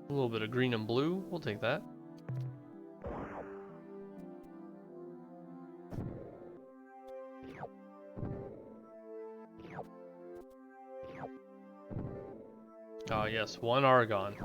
A little bit of green and blue, we'll take that. Ah, yes, 1 argon.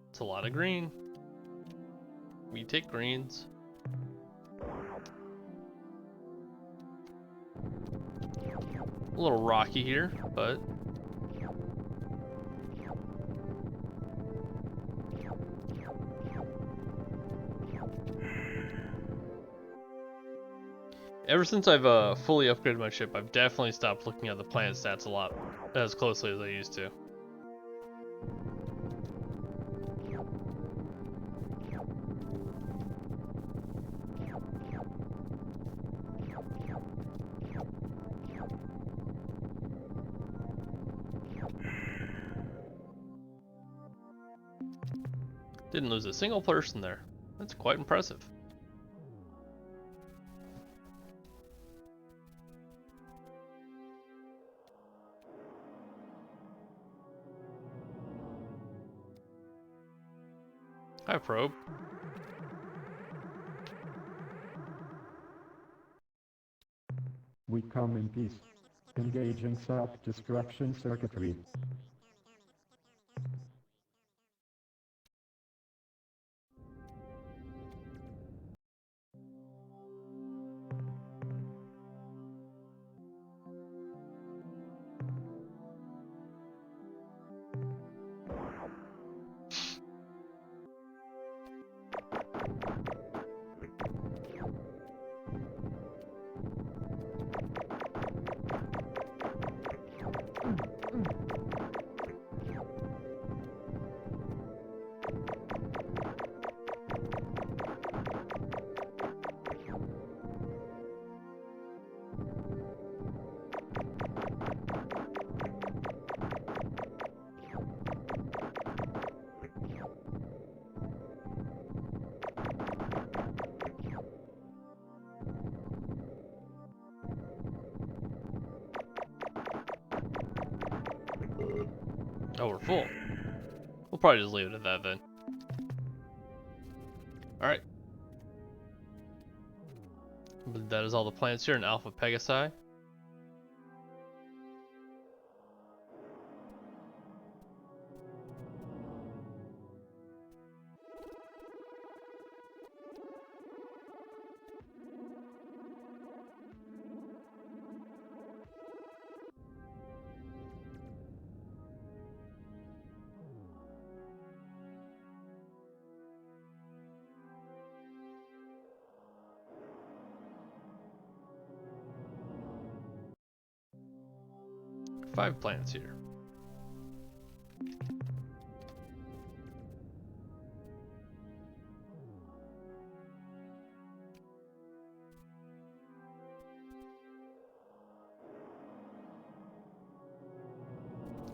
It's a lot of green. We take greens. A little rocky here, but ever since I've fully upgraded my ship, I've definitely stopped looking at the planet stats a lot as closely as I used to. Didn't lose a single person there. That's quite impressive. Hi, probe. We come in peace. Engaging self-destruction circuitry. Oh, we're full. We'll probably just leave it at that then. Alright. I believe that is all the planets here in Alpha Pegasi. 5 plants here.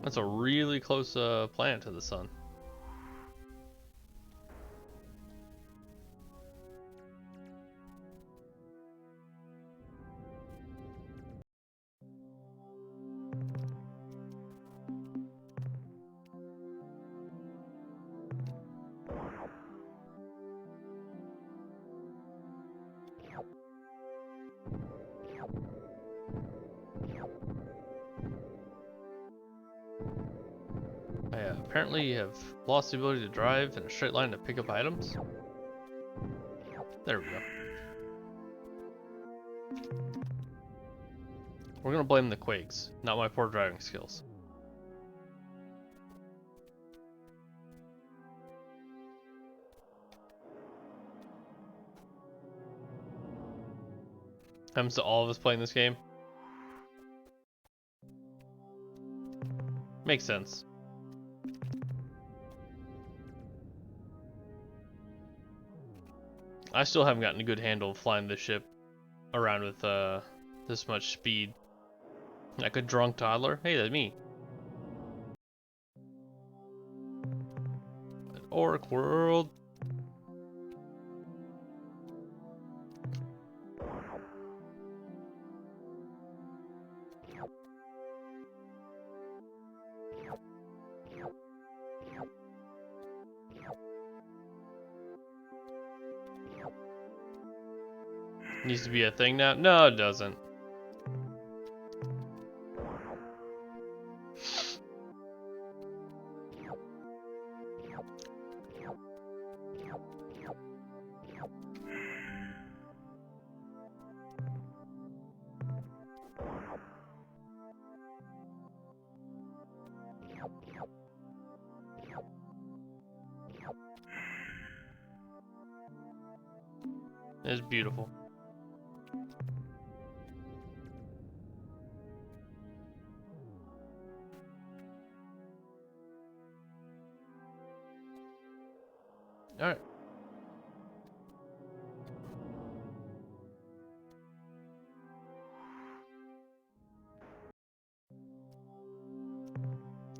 That's a really close planet to the sun. Apparently you have lost the ability to drive in a straight line to pick up items. There we go. We're gonna blame the quakes, not my poor driving skills. Happens to all of us playing this game. Makes sense. I still haven't gotten a good handle of flying this ship around with this much speed. Like a drunk toddler. Hey, that's me. An orc world. Needs to be a thing now? No, it doesn't. It's beautiful. All right.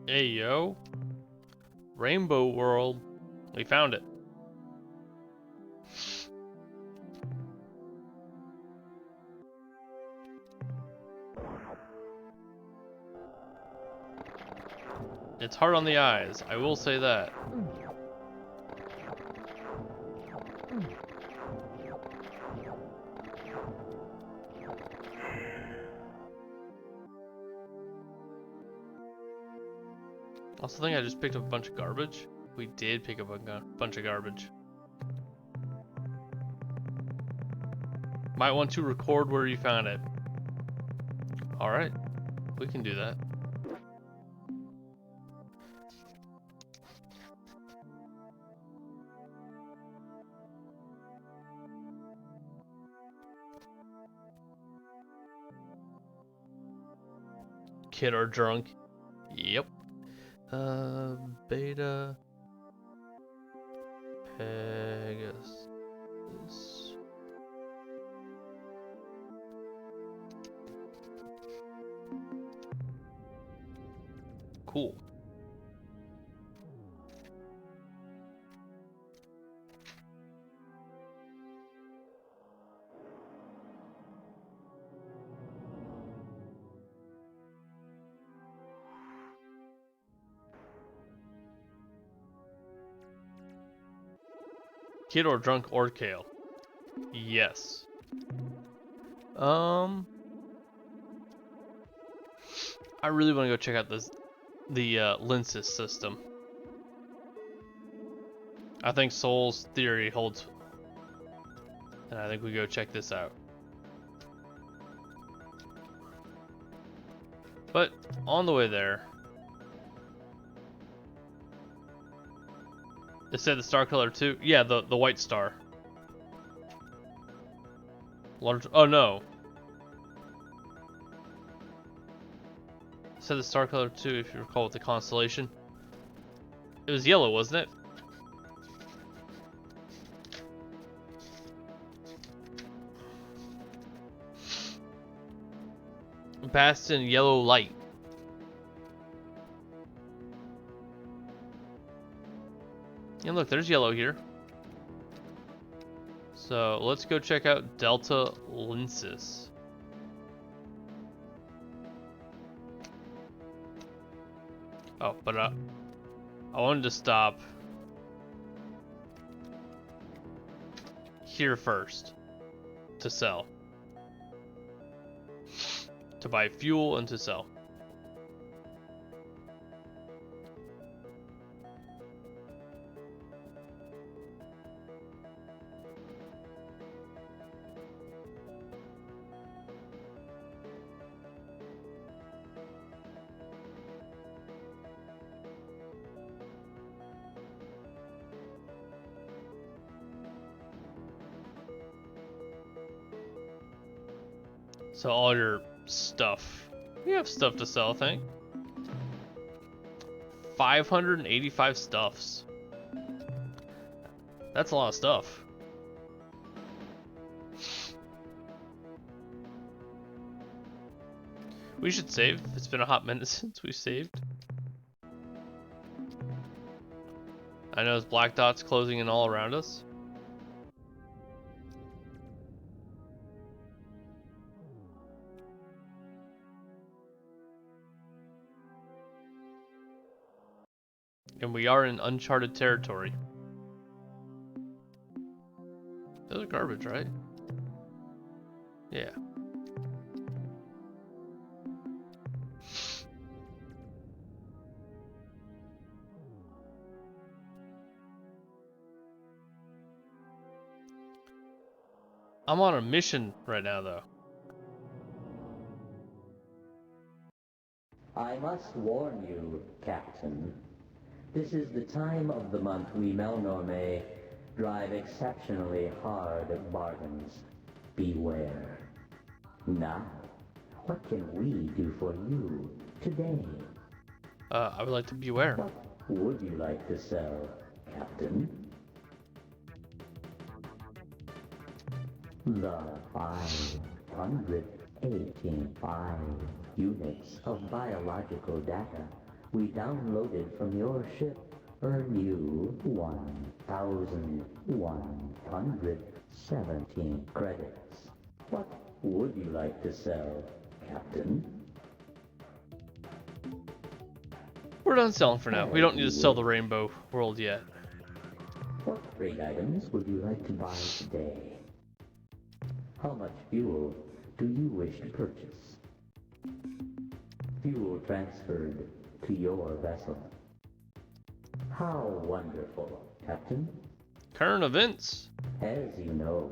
Hey, yo. Rainbow World. We found it. It's hard on the eyes, I will say that. Also think I just picked up a bunch of garbage. We did pick up a bunch of garbage. Might want to record where you found it. Alright, we can do that. Kid or drunk? Yep. Beta Pegasus. Cool. Kid or drunk or kale? Yes. I really want to go check out the Linsis system. I think Soul's theory holds, and I think we go check this out. But on the way there, it said the star color too. Yeah, the white star. Large. Oh no. Said the star color too, if you recall, with the constellation. It was yellow, wasn't it? Based in yellow light. And look, there's yellow here. So let's go check out Delta Lensis. Oh, but I wanted to stop here first to sell. To buy fuel and to sell. So all your stuff. You have stuff to sell, I think. 585 stuffs. That's a lot of stuff. We should save. It's been a hot minute since we saved. I know there's black dots closing in all around us. And we are in uncharted territory. Those are garbage, right? Yeah. I'm on a mission right now, though. I must warn you, Captain. This is the time of the month we Melnorme drive exceptionally hard bargains. Beware. Now, what can we do for you today? I would like to beware. What would you like to sell, Captain? The 585 units of biological data we downloaded from your ship earn you 1,117 credits. What would you like to sell, Captain? We're done selling for now. We don't need to sell the Rainbow World yet. What trade items would you like to buy today? How much fuel do you wish to purchase? Fuel transferred to your vessel. How wonderful, Captain. Current events. As you know,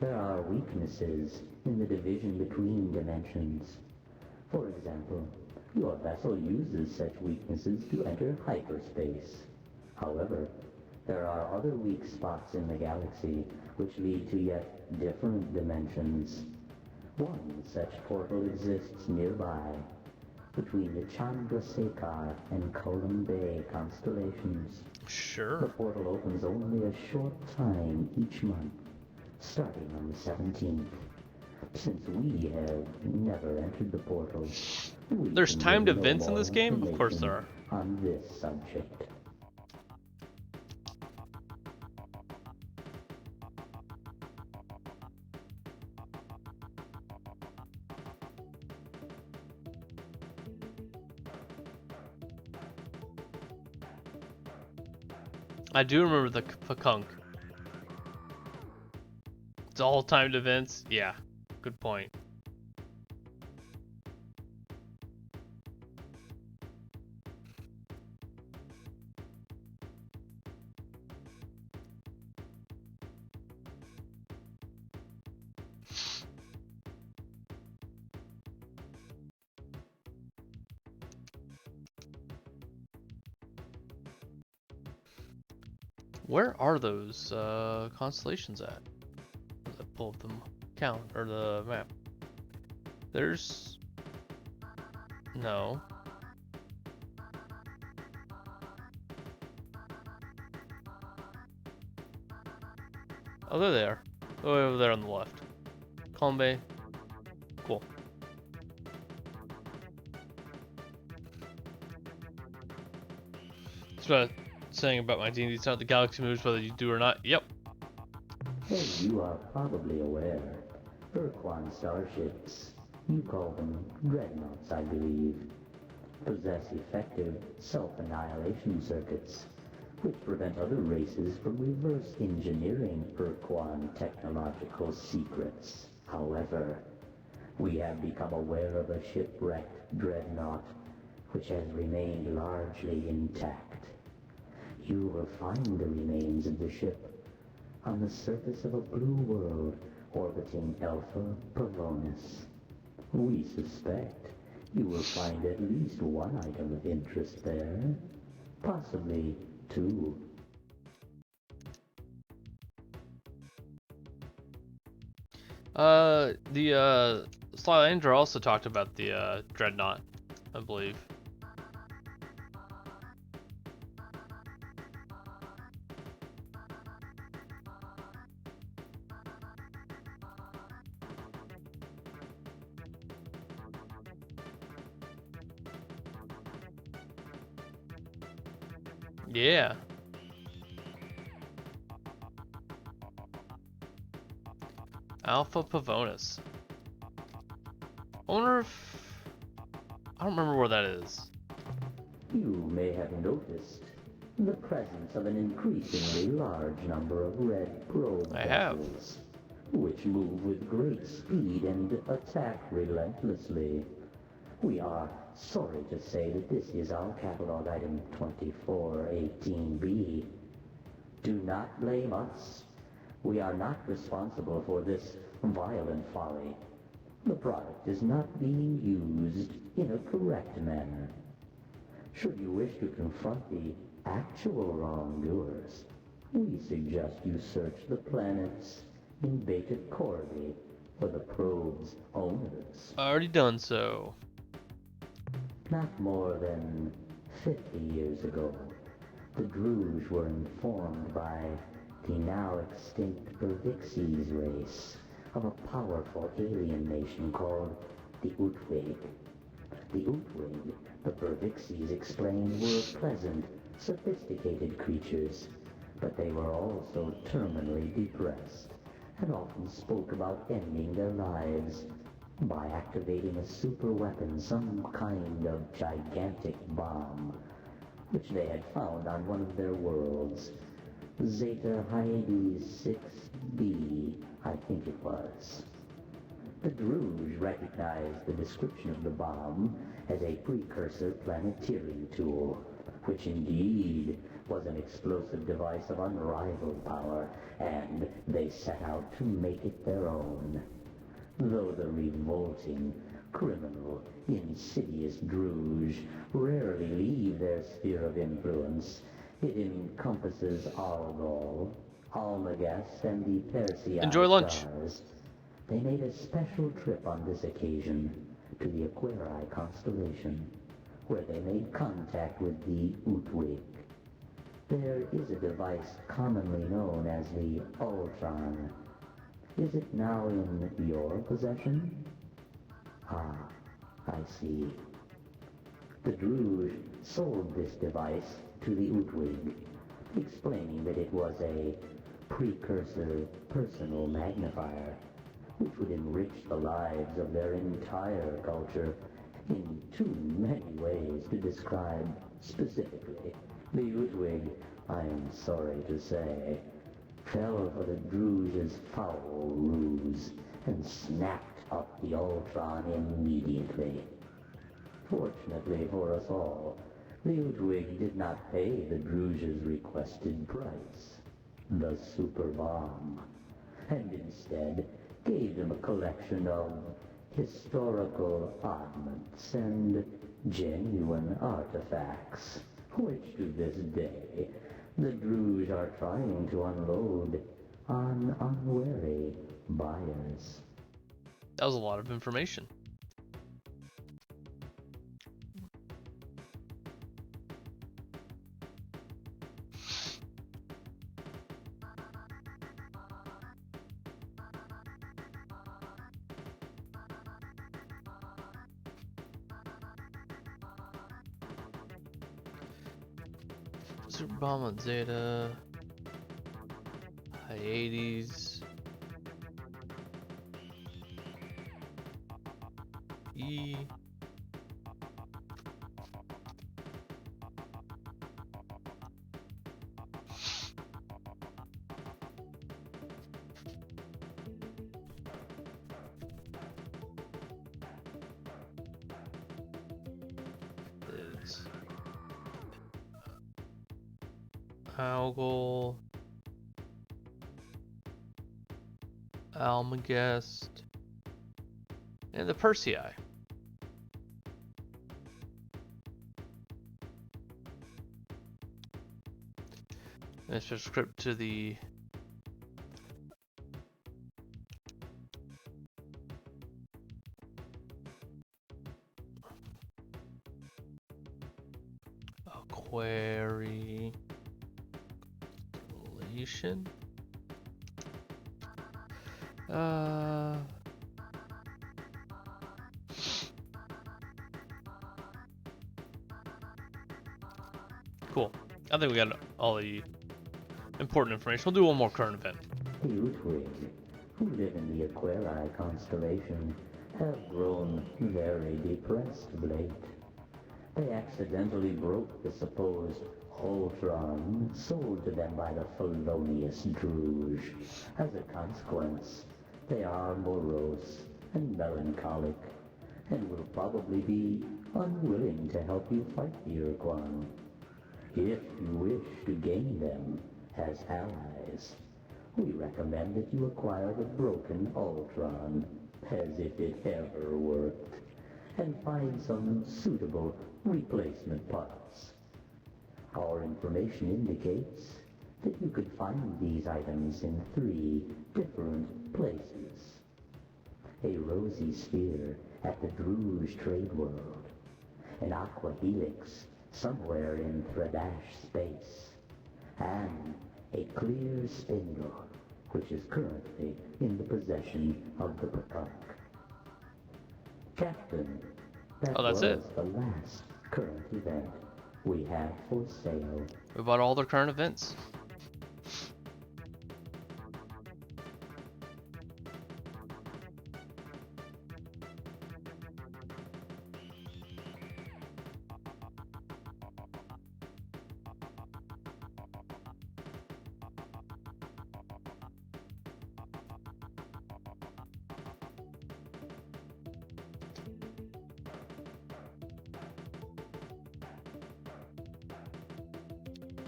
there are weaknesses in the division between dimensions. For example, your vessel uses such weaknesses to enter hyperspace. However, there are other weak spots in the galaxy which lead to yet different dimensions. One such portal exists nearby, between the Chandrasekhar and Kolum Bay constellations. The Sure. portal opens only a short time each month, starting on the 17th. Since we have never entered the portal, we There's can timed give no events in more this game? Of course there information on this subject. I do remember the Pakunk. It's all timed events. Yeah, good point. Where are those constellations at? Let's pull up the count or the map. There's No. Oh, there they are. Way over there on the left. Calm Bay. Cool. That's what I was saying about my D&D. It's not the galaxy moves whether you do or not. Yep. As you are probably aware, Urquan starships, you call them dreadnoughts, I believe, possess effective self-annihilation circuits, which prevent other races from reverse engineering Urquan technological secrets. However, we have become aware of a shipwrecked dreadnought which has remained largely intact. You will find the remains of the ship on the surface of a blue world orbiting Alpha Pavonis. We suspect you will find at least one item of interest there, possibly two. The Slylander also talked about the Dreadnought, I believe. Yeah. Alpha Pavonis. I wonder if... I don't remember where that is. You may have noticed the presence of an increasingly large number of red probe I have. vessels, which move with great speed and attack relentlessly. We are sorry to say that this is our catalog item 2418B. Do not blame us. We are not responsible for this violent folly. The product is not being used in a correct manner. Should you wish to confront the actual wrongdoers, we suggest you search the planets in Beta Corby for the probe's owners. Already done so. Not more than 50 years ago, the Druge were informed by the now extinct Bervixies race of a powerful alien nation called the Utwig. The Utwig, the Bervixies explained, were pleasant, sophisticated creatures, but they were also terminally depressed and often spoke about ending their lives by activating a super weapon, some kind of gigantic bomb, which they had found on one of their worlds. Zeta Hyades 6b, I think it was. The Druge recognized the description of the bomb as a precursor planetarian tool, which indeed was an explosive device of unrivaled power, and they set out to make it their own. Though the revolting, criminal, insidious Druge rarely leave their sphere of influence, it encompasses Algol, Almagest, and the Perseid Enjoy lunch. stars. They made a special trip on this occasion to the Aquarii constellation, where they made contact with the Utwig. There is a device commonly known as the Ultron. Is it now in your possession? Ah, I see. The Druge sold this device to the Utwig, explaining that it was a precursor personal magnifier, which would enrich the lives of their entire culture in too many ways to describe specifically. The Utwig, I am sorry to say, fell for the Druge's foul ruse and snapped up the Ultron immediately. Fortunately for us all, the Utwig did not pay the Druge's requested price, the super bomb, and instead gave them a collection of historical oddments and genuine artifacts, which to this day the Druge are trying to unload on unwary buyers. That was a lot of information. Super Bomb on Zeta. High 80s. E. Is Algol, Almagest, and the Persei. Let's just script to the query relation. Cool. I think we got all the important information. We'll do one more current event. Youthwig, who live in the Aquarii constellation, have grown very depressed of late. They accidentally broke the supposed Holtron sold to them by the felonious Druge. As a consequence, they are morose and melancholic, and will probably be unwilling to help you fight the Urquan. If you wish to gain them as allies, we recommend that you acquire the broken Ultron, as if it ever worked, and find some suitable replacement parts. Our information indicates that you could find these items in 3 different places. A rosy sphere at the Druge trade world, an aqua helix somewhere in Thredash space, and a clear spindle, which is currently in the possession of the Peacock. Captain, that that's was it. the last current event we have for sale. We bought all their current events.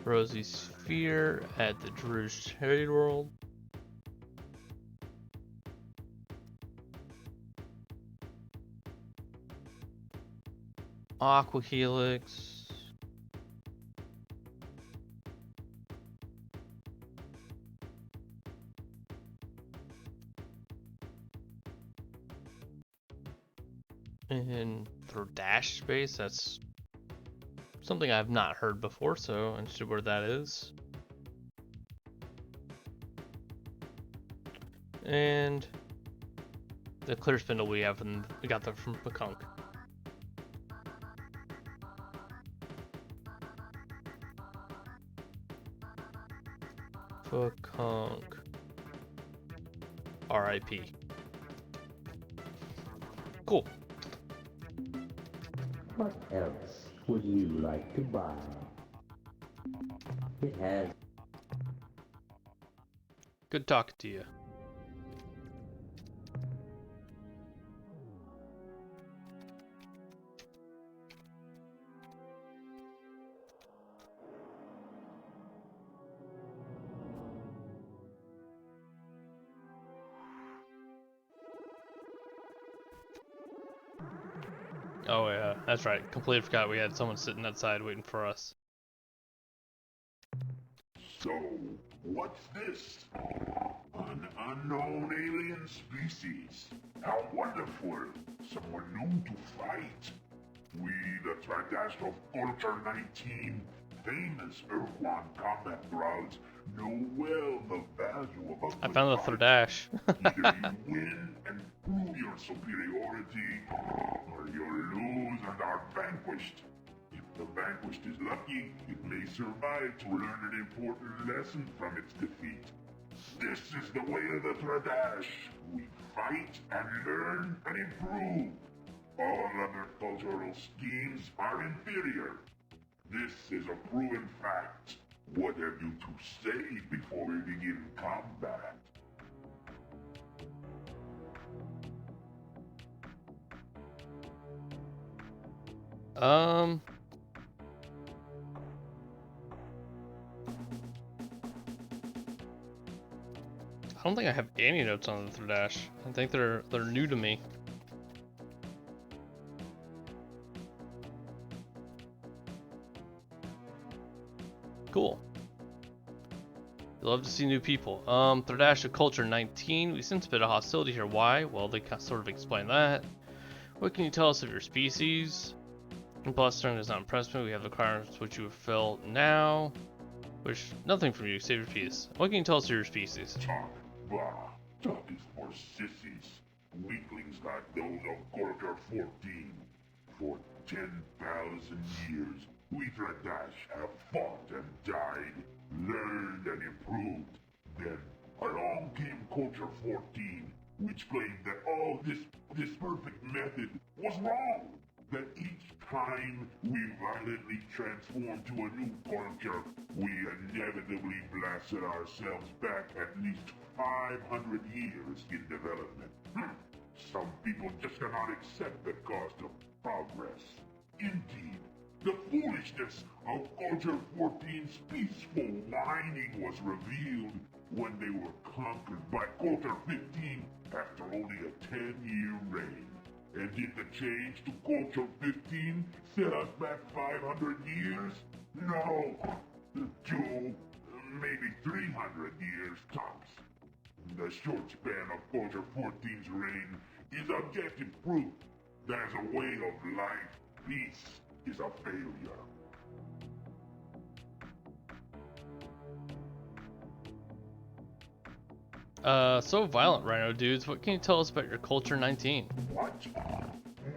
Rosy Sphere at the Druge Trade World. Aqua Helix. In Thredash space, that's something I've not heard before, so I'm interested where that is. And the clear spindle we have, and we got that from Peacock. Peacock. R.I.P. Cool. What else would you like to buy? It has... Good talking to you. Oh yeah, that's right. Completely forgot we had someone sitting outside waiting for us. So, what's this? An unknown alien species. How wonderful. Someone new to fight. We, the Thredash of Culture 19, famous Urquan combat grounds, know well the value of a I good found the fight. Thredash. Either you win and prove your superiority, or you lose and are vanquished. If The vanquished is lucky it may survive to learn an important lesson from its defeat. This is the way of the Tradash. We fight and learn and improve. All other cultural schemes are inferior. This is a proven fact. What have you to say before we begin combat? I don't think I have any notes on the Thradash. I think they're new to me. Cool. You love to see new people. Thradash of Culture 19. We sense a bit of hostility here. Why? Well, they sort of explain that. What can you tell us of your species? Plus, strength does not impress me. We have the requirements which you fulfill now. Wish nothing from you, save your peace. What can you tell us of your species? Talk, bah. Talk is for sissies. Weaklings like those of Culture 14. For 10,000 years, we Tradash have fought and died, learned and improved. Then, along came Culture 14, which claimed that all this perfect method was wrong. That each time we violently transformed to a new culture, we inevitably blasted ourselves back at least 500 years in development. Some people just cannot accept the cost of progress. Indeed, the foolishness of Culture 14's peaceful whining was revealed when they were conquered by Culture 15 after only a 10-year reign. And did the change to Culture 15 set us back 500 years? No, 2, maybe 300 years tops. The short span of Culture 14's reign is objective proof that as a way of life, peace is a failure. So violent, Rhino dudes. What can you tell us about your Culture 19? What?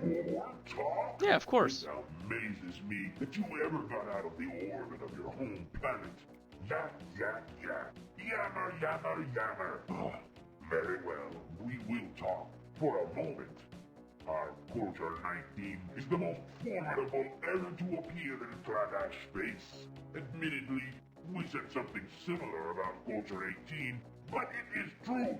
More talk? Yeah, of course. It amazes me that you ever got out of the orbit of your home planet. Yak, yak, yak. Yammer, yammer, yammer. Very well, we will talk for a moment. Our Culture 19 is the most formidable ever to appear in Tradash space. Admittedly, we said something similar about Culture 18, but it is true.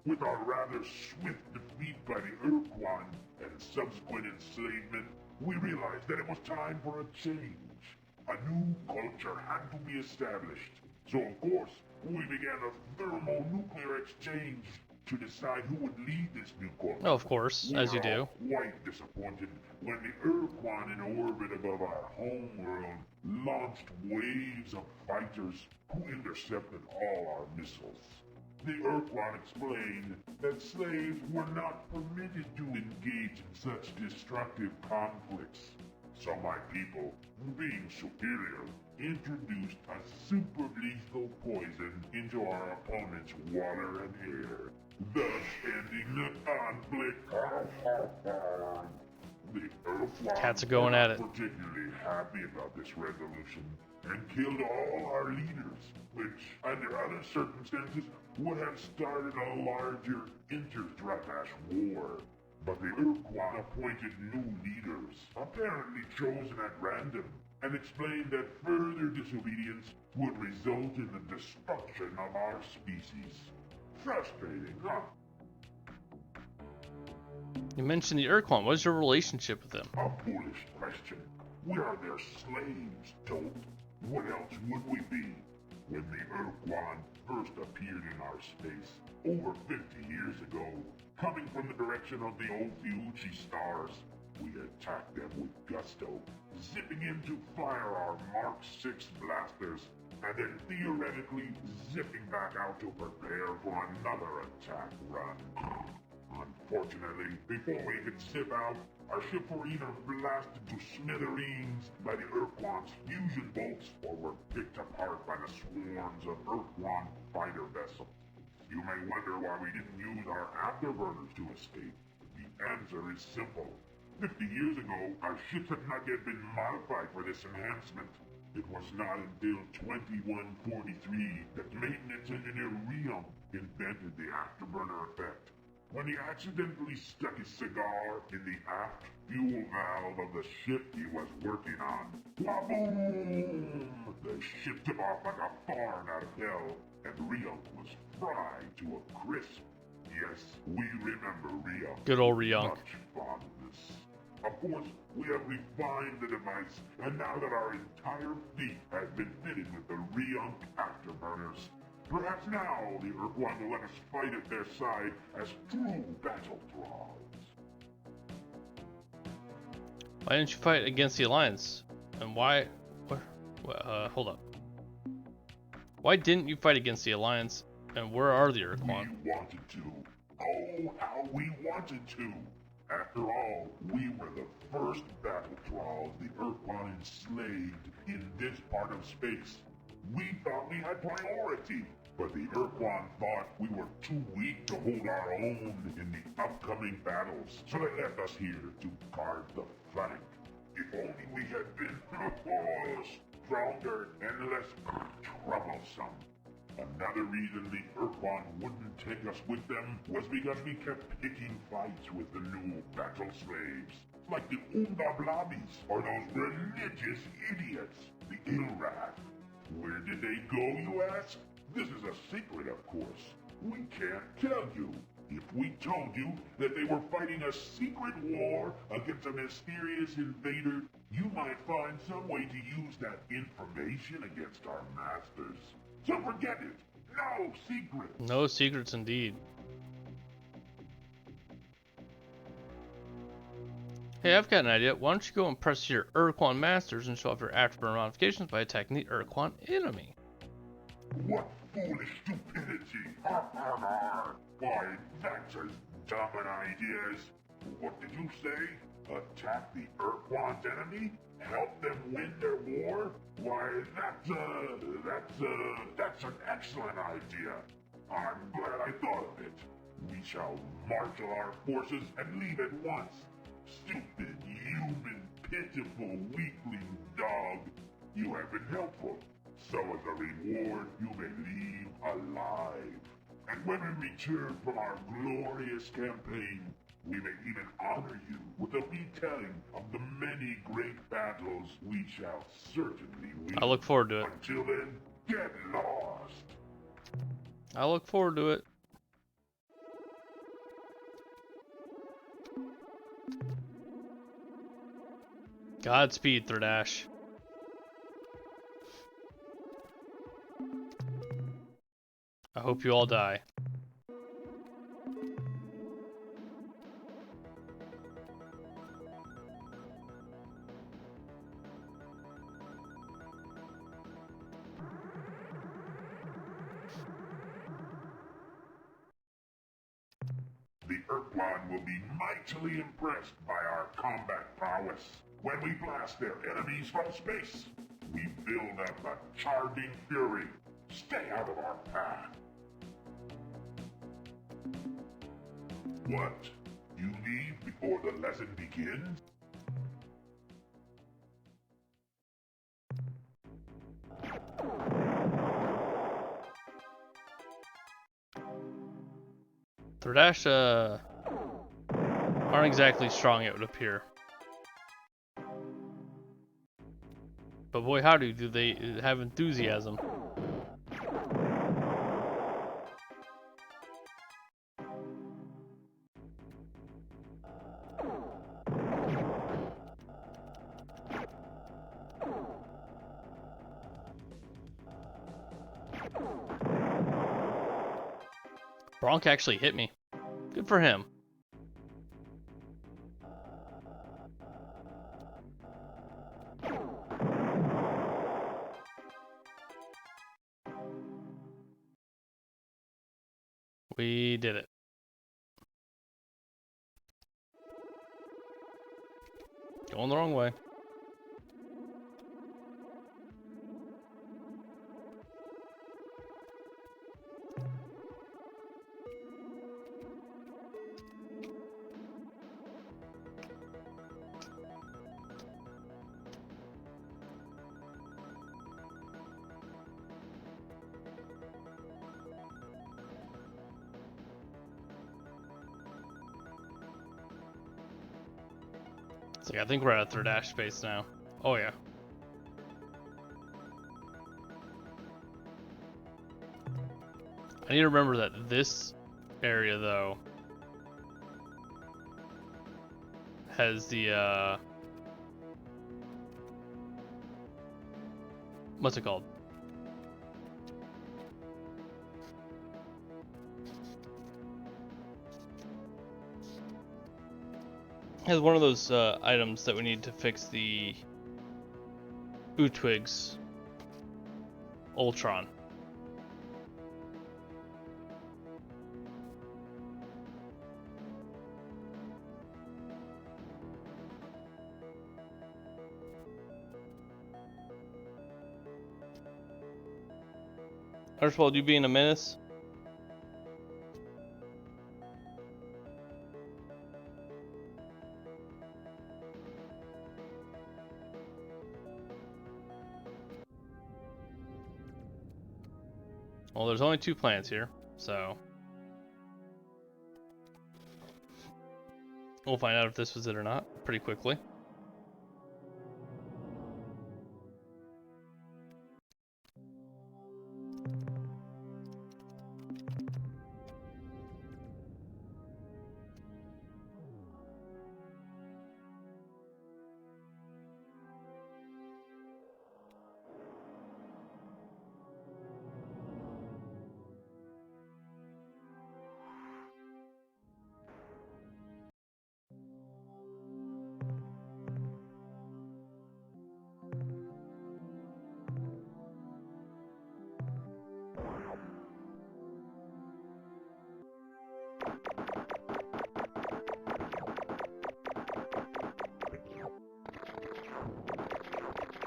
With our rather swift defeat by the Urquan and subsequent enslavement, we realized that it was time for a change. A new culture had to be established. So of course, we began a thermonuclear exchange to decide who would lead this new culture. Oh, of course, as you We do. were quite disappointed when the Urquan in orbit above our homeworld launched waves of fighters who intercepted all our missiles. The Urquan explained that slaves were not permitted to engage in such destructive conflicts. So my people, being superior, introduced a super lethal poison into our opponent's water and air, thus ending the conflict. The Urquan Cats are going at it. were not particularly happy about this resolution and killed all our leaders, which, under other circumstances, would have started a larger inter-Tradash war. But the Urquan appointed new leaders, apparently chosen at random, and explained that further disobedience would result in the destruction of our species. Frustrating, huh? You mentioned the Urquan. What is your relationship with them? A foolish question. We are their slaves, Dolt. What else would we be? When the Urquan first appeared in our space, over 50 years ago, coming from the direction of the Ophiuchi stars, we attacked them with gusto, zipping in to fire our Mark 6 blasters, and then theoretically zipping back out to prepare for another attack run. Unfortunately, before we could zip out, our ships were either blasted to smithereens by the Urquan's fusion bolts or were picked apart by the swarms of Urquan fighter vessels. You may wonder why we didn't use our afterburners to escape. The answer is simple. 50 years ago, our ships had not yet been modified for this enhancement. It was not until 2143 that maintenance engineer Rion invented the afterburner effect. When he accidentally stuck his cigar in the aft fuel valve of the ship he was working on, waboom! The ship took off like a barn out of hell, and Rion was fried to a crisp. Yes, we remember Rion. Good old Rion. Much fondness. Of course, we have refined the device, and now that our entire fleet has been fitted with the Rion afterburners, perhaps now the Urquan will let us fight at their side as true battle thralls. Why didn't you fight against the Alliance? And why... hold up. Why didn't you fight against the Alliance? And where are the Urquan? We wanted to. Oh, how we wanted to. After all, we were the first battle thralls the Urquan enslaved in this part of space. We thought we had priority, but the Urquan thought we were too weak to hold our own in the upcoming battles, so they left us here to guard the flank. If only we had been stronger and less troublesome. Another reason the Urquan wouldn't take us with them was because we kept picking fights with the new battle slaves, like the Umbablabis or those religious idiots, the Ilrath. Where did they go, you ask? This is a secret, of course. We can't tell you. If we told you that they were fighting a secret war against a mysterious invader, you might find some way to use that information against our masters. So forget it. No secrets. No secrets indeed. Hey, I've got an idea. Why don't you go impress your Urquan masters and show off your afterburner modifications by attacking the Urquan enemy? What foolish stupidity! Har har har! Why, that's as dumb an idea as... What did you say? Attack the Urquan's enemy? Help them win their war? Why, that's an excellent idea. I'm glad I thought of it. We shall marshal our forces and leave at once. Stupid, human, pitiful, weakling dog. You have been helpful. So as a reward, you may leave alive. And when we return from our glorious campaign, we may even honor you with a retelling of the many great battles we shall certainly win. I look forward to it. Until then, get lost. I look forward to it. Godspeed, Thirdash. I hope you all die. The Urquan will be mightily impressed by our combat prowess. When we blast their enemies from space, we build up a charging fury. Stay out of our path. What? You leave before the lesson begins? Thirdash, aren't exactly strong, it would appear. But boy howdy, do they have enthusiasm. Bronk actually hit me. Good for him. We did it. Going the wrong way. It's like, I think we're at third dash space now. Oh yeah. I need to remember that this area though has the what's it called? Has one of those items that we need to fix the Utwig's Ultron. Archibald, you being a menace? Well, there's only 2 plants here, so we'll find out if this was it or not pretty quickly.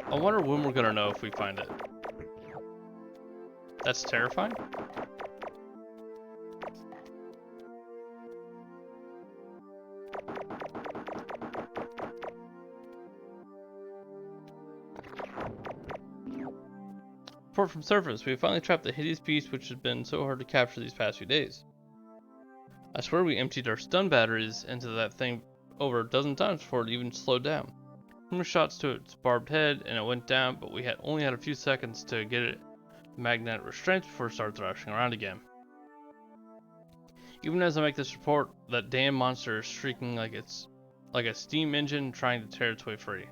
I wonder when we're gonna know if we find it. That's terrifying. Report from surface. We have finally trapped the hideous beast which has been so hard to capture these past few days. I swear we emptied our stun batteries into that thing over a dozen times before it even slowed down. Numerous shots to its barbed head and it went down, but we had only had a few seconds to get it magnetic restraints before it started thrashing around again. Even as I make this report, that damn monster is shrieking like it's like a steam engine trying to tear its way free.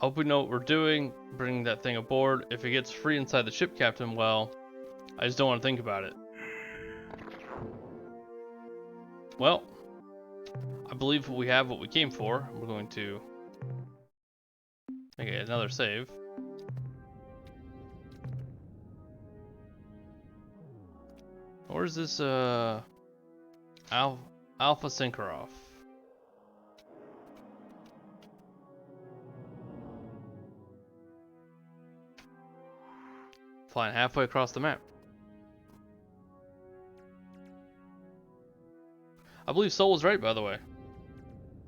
I hope we know what we're doing, bringing that thing aboard. If it gets free inside the ship, Captain, well, I just don't want to think about it. Well, I believe we have what we came for. We're going to make another save. Where's this Alpha Synchroff? Flying halfway across the map. I believe Soul was right, by the way,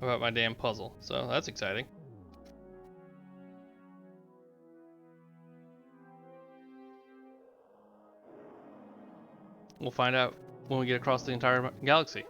about my damn puzzle, so that's exciting. We'll find out when we get across the entire galaxy.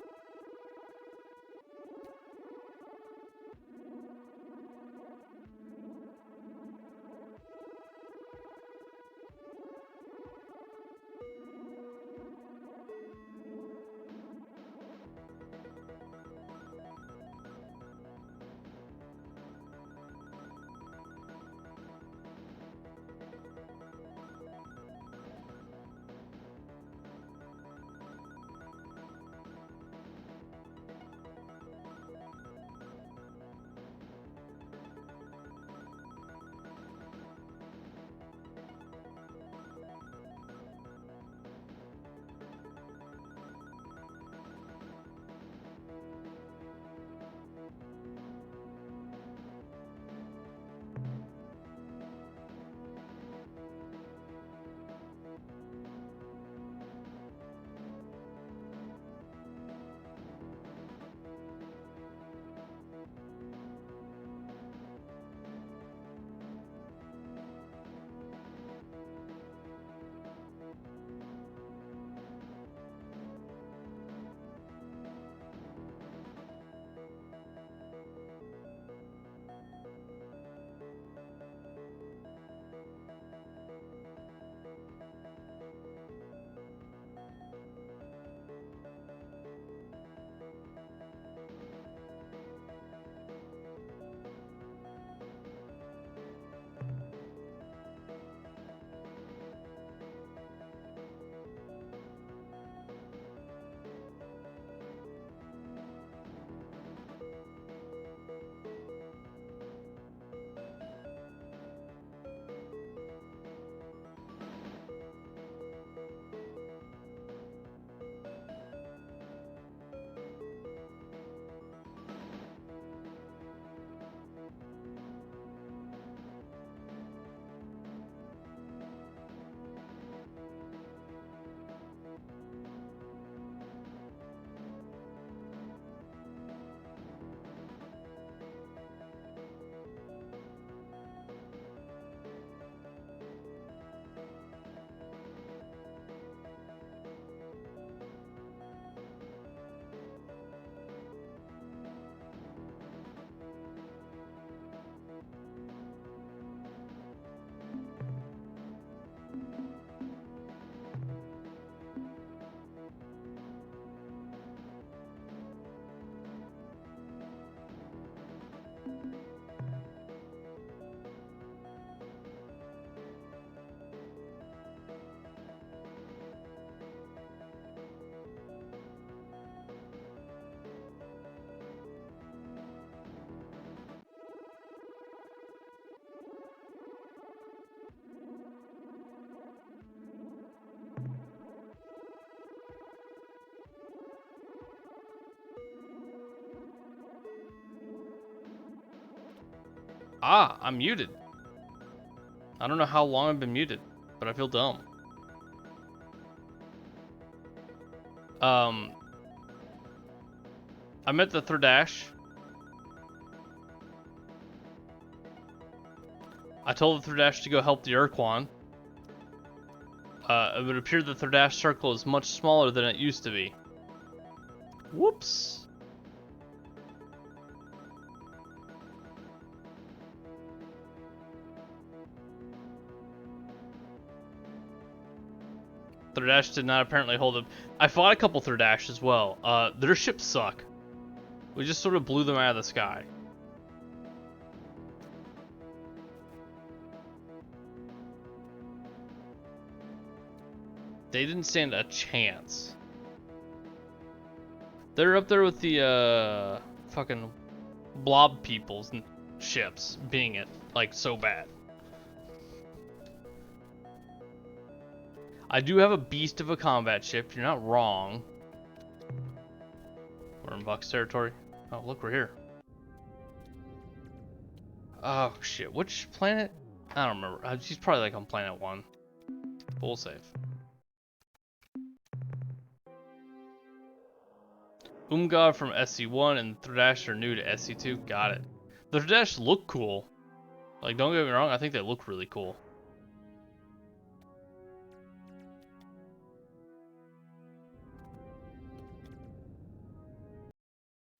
Ah, I'm muted. I don't know how long I've been muted, but I feel dumb. I met the Thurdash. I told the Thurdash to go help the Urquan. It would appear the Thurdash circle is much smaller than it used to be. Whoops. Thurdash did not apparently hold up. I fought a couple Thurdash as well. Their ships suck. We just sort of blew them out of the sky. They didn't stand a chance. They're up there with the fucking blob people's ships, being it like so bad. I do have a beast of a combat ship. You're not wrong. We're in Buck's territory. Oh, look, we're here. Oh shit, which planet? I don't remember. She's probably like on planet 1. But we'll save. Umgar from SC1 and Thurdash are new to SC2. Got it. The Thurdash look cool. Like, don't get me wrong, I think they look really cool.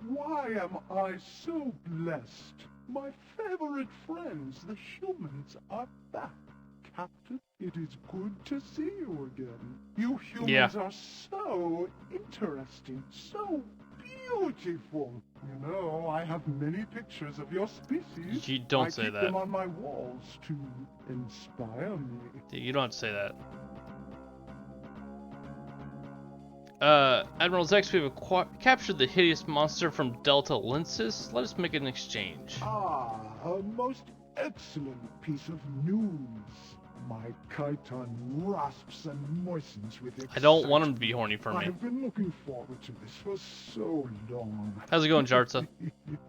Why am I so blessed? My favorite friends, the humans, are back. Captain, it is good to see you again. You humans are so interesting, so beautiful. You know, I have many pictures of your species. You don't say I keep that. them on my walls to inspire me. You don't have to say that. Admiral Zex, we have captured the hideous monster from Delta Lensis. Let us make an exchange. Ah, a most excellent piece of news. My chiton rasps and moistens with excitement. I don't want him to be horny for me. I've been looking forward to this for so long. How's it going, Jarza?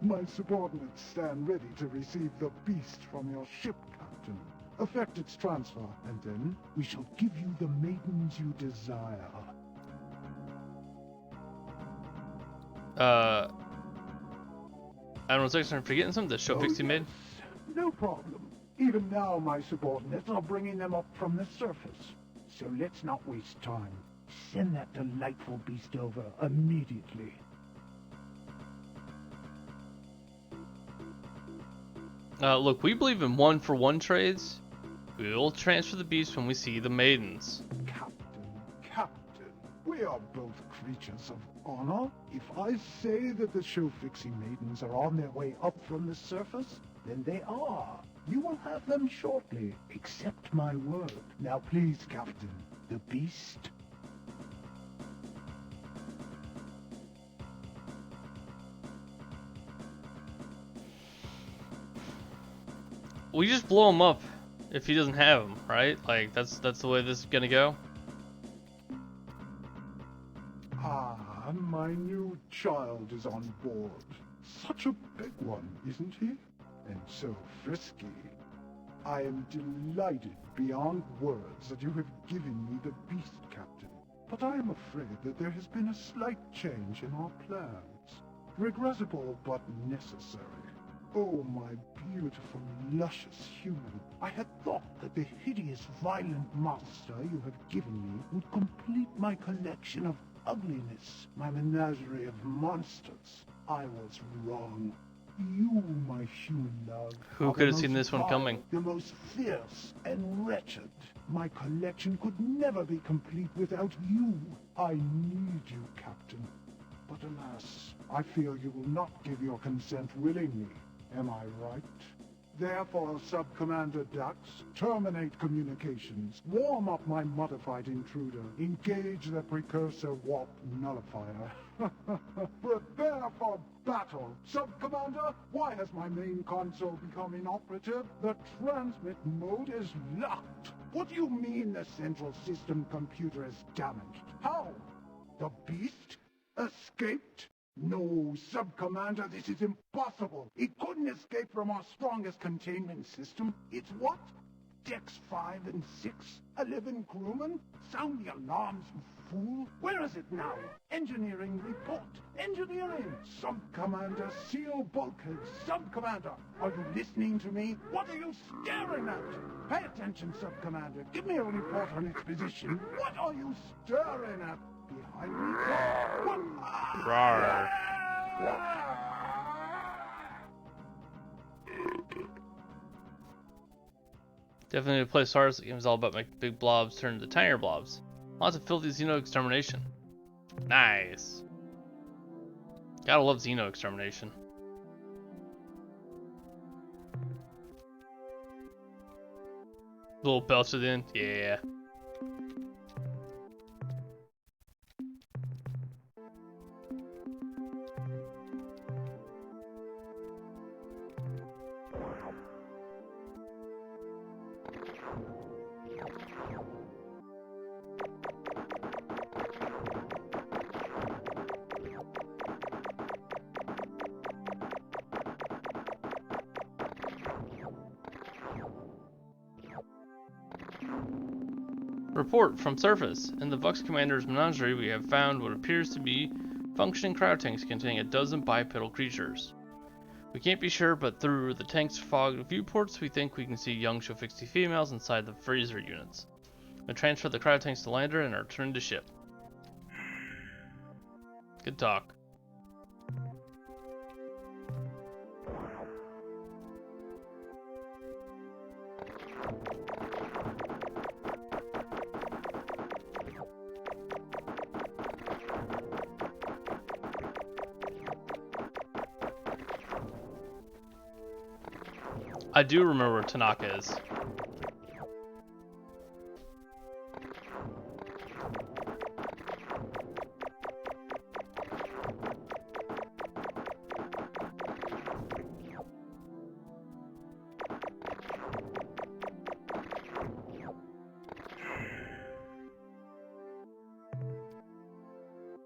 My subordinates stand ready to receive the beast from your ship, Captain. Effect its transfer, and then we shall give you the maidens you desire. Admiral Zex, I'm forgetting something that show Pixie made. No problem. Even now, my subordinates are bringing them up from the surface. So let's not waste time. Send that delightful beast over immediately. Look, we believe in 1-for-1 trades. We will transfer the beast when we see the maidens. Captain, we are both creatures of honor. If I say that the Shofixie maidens are on their way up from the surface, then they are. You will have them shortly. Accept my word. Now please, Captain, the beast. We just blow him up if he doesn't have him, right? Like, that's the way this is gonna go. Ah, my new child is on board. Such a big one, isn't he? And so frisky. I am delighted beyond words that you have given me the beast, Captain. But I am afraid that there has been a slight change in our plans. Regrettable, but necessary. Oh, my beautiful, luscious human. I had thought that the hideous, violent monster you have given me would complete my collection of ugliness, my menagerie of monsters. I was wrong. You, my human love, Who could have seen this one coming? The most fierce and wretched. My collection could never be complete without you. I need you, Captain. But alas, I fear you will not give your consent willingly. Am I right? Therefore, Sub-Commander Dax, terminate communications. Warm up my modified intruder. Engage the precursor warp nullifier. Prepare for battle. Sub-Commander, why has my main console become inoperative? The transmit mode is locked. What do you mean the central system computer is damaged? How? The beast escaped? No, Sub-Commander, this is impossible. It couldn't escape from our strongest containment system. It's what? Decks 5 and 6? 11 crewmen? Sound the alarms, you fool. Where is it now? Engineering report. Engineering. Sub-Commander, seal bulkhead. Sub-Commander, are you listening to me? What are you staring at? Pay attention, Sub-Commander. Give me a report on its position. What are you staring at? Behind me? What? Rawr. Definitely a place ours. The game is all about making big blobs turn into tinier blobs. Lots of filthy Xeno extermination. Nice. Gotta love Xeno extermination. Little belted in, yeah. Report from surface. In the Vux Commander's menagerie, we have found what appears to be functioning cryo tanks containing a dozen bipedal creatures. We can't be sure, but through the tank's fogged viewports, we think we can see young Shofixi females inside the freezer units. We transfer the cryo tanks to lander and are returned to ship. Good talk. I do remember where Tanaka is.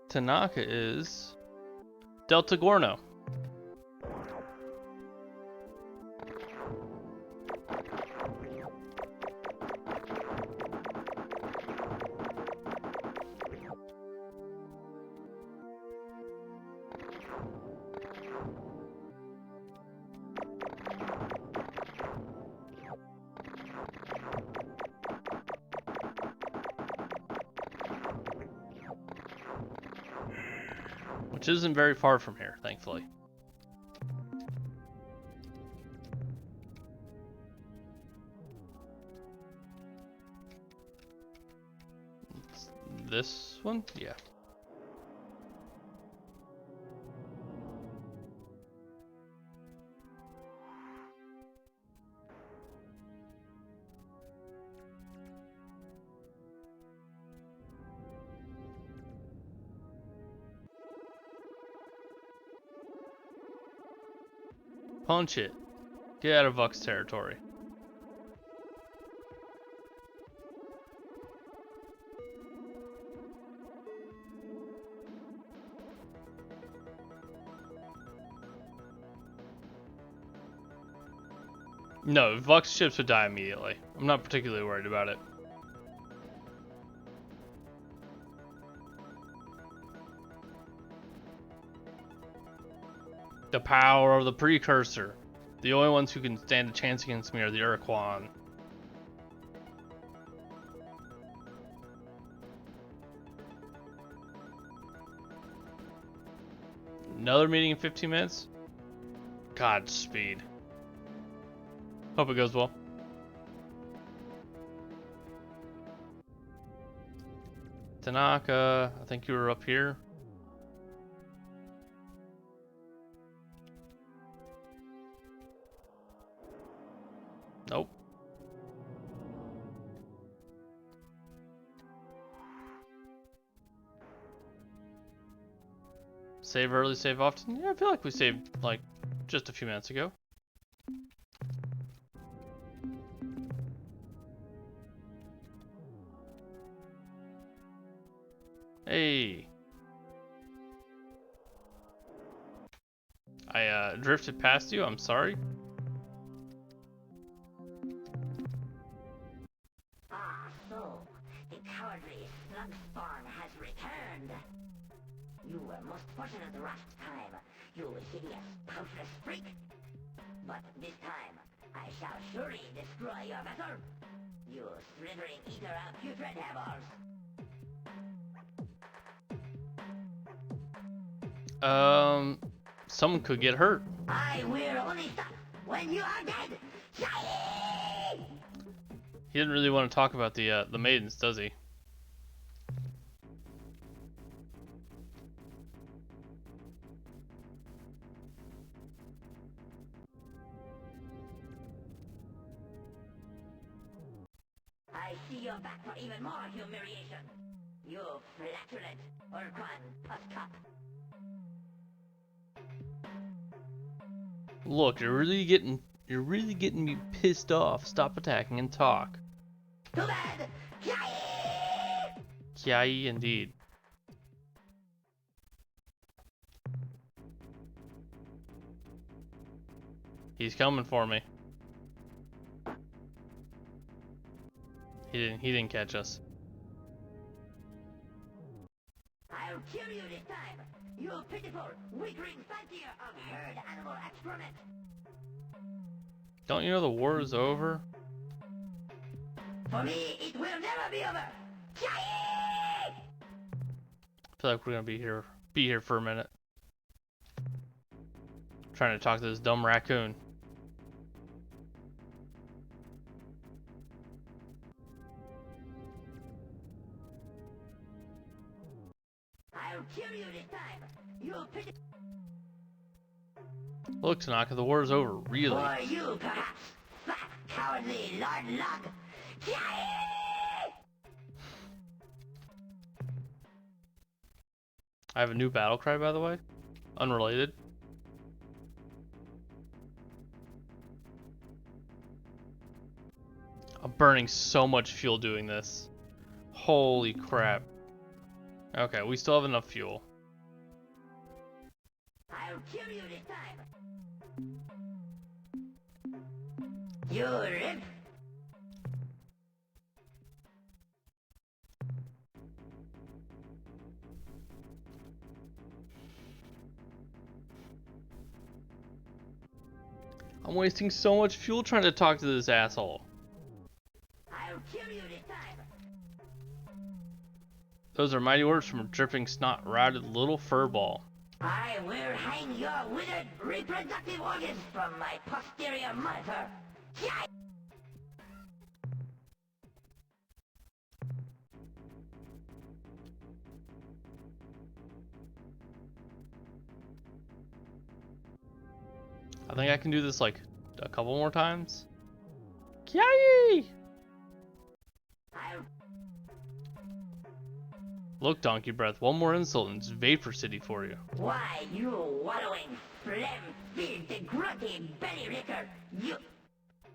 Tanaka is Delta Gorno. Which isn't very far from here, thankfully. It's this one? Yeah. Punch it. Get out of Vux territory. No, Vux ships would die immediately. I'm not particularly worried about it. The power of the precursor. The only ones who can stand a chance against me are the Urquan. Another meeting in 15 minutes? Godspeed. Hope it goes well. Tanaka, I think you were up here. Nope. Save early, save often? Yeah, I feel like we saved, like, just a few minutes ago. Hey. I drifted past you. I'm sorry. Ah, so the cowardly slug spawn has returned. You were most fortunate last time, you hideous, toothless freak. But this time, I shall surely destroy your vessel. You slithering eater of putrid hairballs. Someone could get hurt. I will only stop when you are dead. Yay! He didn't really want to talk about the maidens, does he? I see you're back for even more humiliation. You flatulent Urquan puss-cup. Look, you're really getting me pissed off. Stop attacking and talk. Too bad! Yay! Kiai indeed. He's coming for me. He didn't catch us. I'll kill you this time, you pitiful, withering fancier of herd animal excrement. Don't you know the war is over? For me, it will never be over. Yay! I feel like we're gonna be here for a minute. Trying to talk to this dumb raccoon. I'll kill you this time, you pitiful. Look, Tanaka, the war is over. Really? Or you, perhaps, fat, cowardly Lord Lug. Yay! I have a new battle cry, by the way. Unrelated. I'm burning so much fuel doing this. Holy crap. Okay, we still have enough fuel. I'll kill you this time. You rip. I'm wasting so much fuel trying to talk to this asshole. I'll kill you this time. Those are mighty words from a dripping snot-rotted little furball. I will hang your withered reproductive organs from my posterior monitor. Yay! I think I can do this like a couple more times. Yay! I'll Look, Donkey Breath, one more insult and it's Vapor City for you. Why, you wallowing, phlegm-filled, grunty belly ricker, you...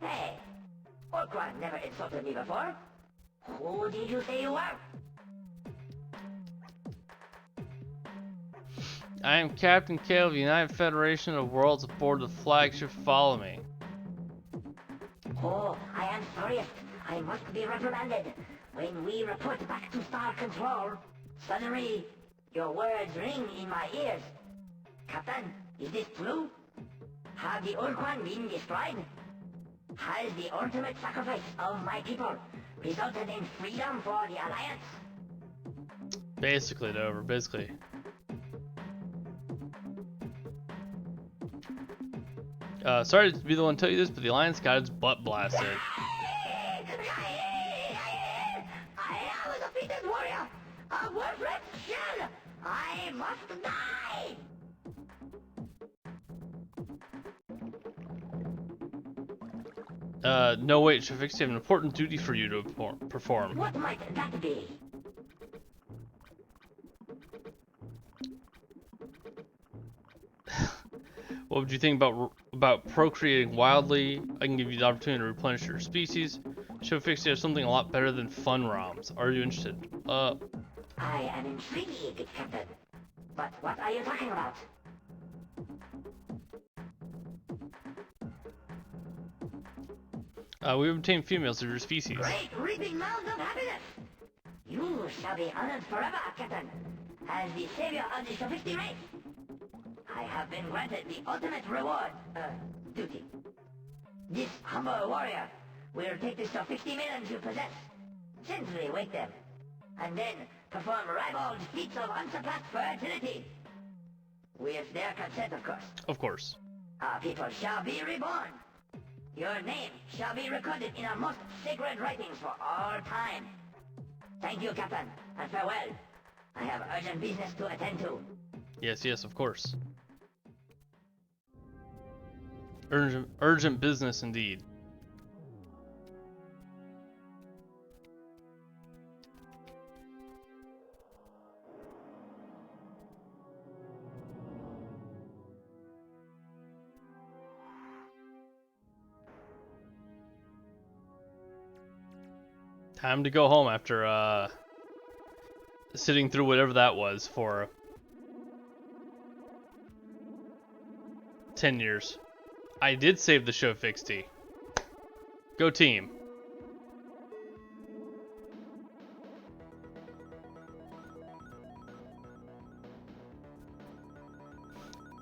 Hey, Orquan never insulted me before. Who did you say you were? I am Captain Kale of the United Federation of Worlds aboard the flagship Follow Me. Oh, I am sorriest. I must be reprimanded. When we report back to Star Control, suddenly your words ring in my ears. Captain, is this true? Have the Urquan been destroyed? Has the ultimate sacrifice of my people resulted in freedom for the Alliance? Basically, it's over. Basically. Sorry to be the one to tell you this, but the Alliance got its butt blasted. I am a defeated warrior, a worthless shell. I must die. No wait, Shafix, you have an important duty for you to perform. What might that be? What would you think about procreating wildly? I can give you the opportunity to replenish your species. Showfix, you have something a lot better than fun ROMs. Are you interested? I am intrigued, Captain. But what are you talking about? We obtained females through your species. Great reaping mounds of happiness! You shall be honored forever, Captain, as the savior of the Sophisti race. I have been granted the ultimate reward, duty. This humble warrior will take the Sophisti maidens you possess, gently wake them, and then perform ribald feats of unsurpassed fertility. With their consent, of course. Of course. Our people shall be reborn. Your name shall be recorded in our most sacred writings for all time. Thank you, Captain, and farewell. I have urgent business to attend to. Yes, yes, of course. Urgent business indeed. Time to go home after sitting through whatever that was for 10 years. I did save the show, Fixty. Go team.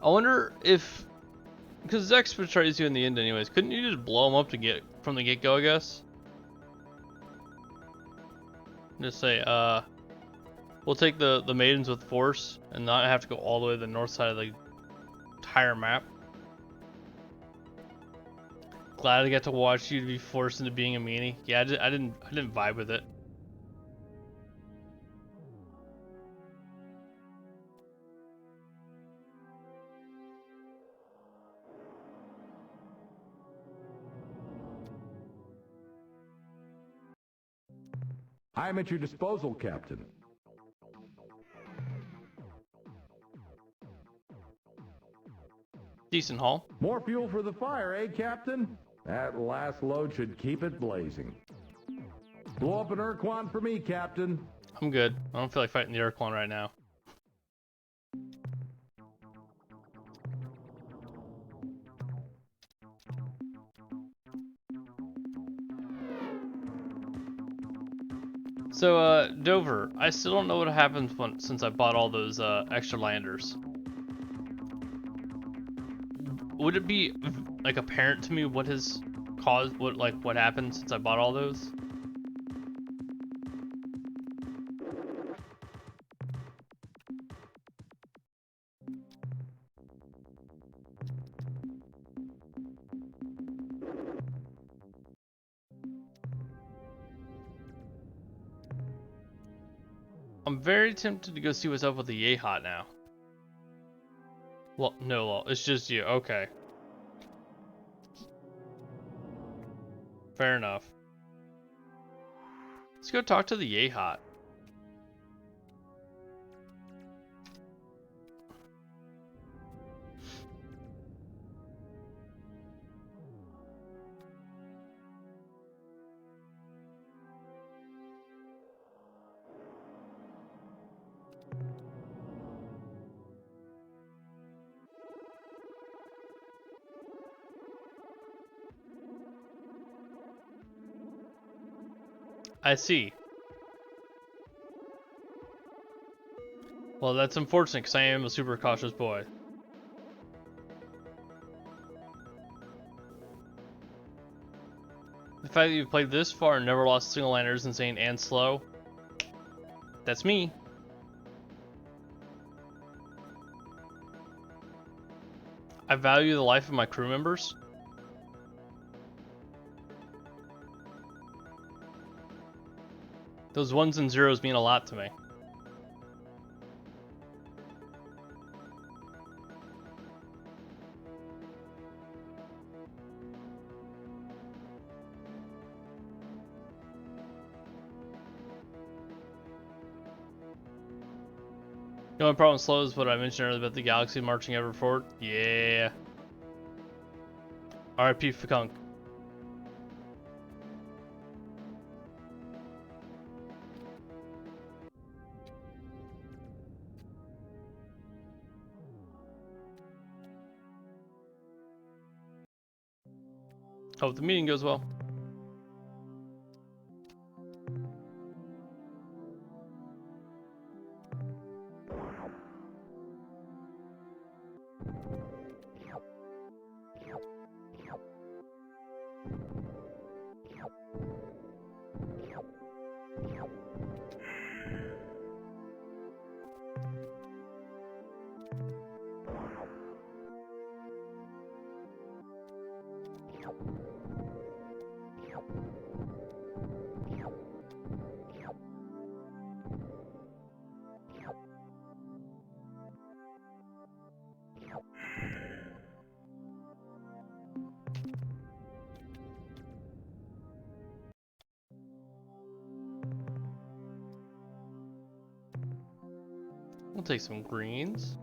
I wonder if, because Zex betrays you in the end anyways, couldn't you just blow him up to get from the get-go, I guess? Just say, we'll take the maidens with force and not have to go all the way to the north side of the entire map. Glad I got to watch you be forced into being a meanie. Yeah, I didn't vibe with it. I am at your disposal, Captain. Decent haul. More fuel for the fire, eh, Captain? That last load should keep it blazing. Blow up an Urquan for me, Captain. I'm good. I don't feel like fighting the Urquan right now. So, Dover, I still don't know what happened since I bought all those extra landers. Would it be like apparent to me what has caused what happened since I bought all those? I'm very tempted to go see what's up with the Yehat now. Well, no, lol, it's just you. Okay. Fair enough. Let's go talk to the Yehat. I see. Well, that's unfortunate because I am a super cautious boy. The fact that you've played this far and never lost a single lander is insane and slow. That's me. I value the life of my crew members. Those ones and zeros mean a lot to me. The only problem with slow is what I mentioned earlier about the galaxy marching ever forward. Yeah. RIP Fakunk. Hope the meeting goes well. We'll take some greens.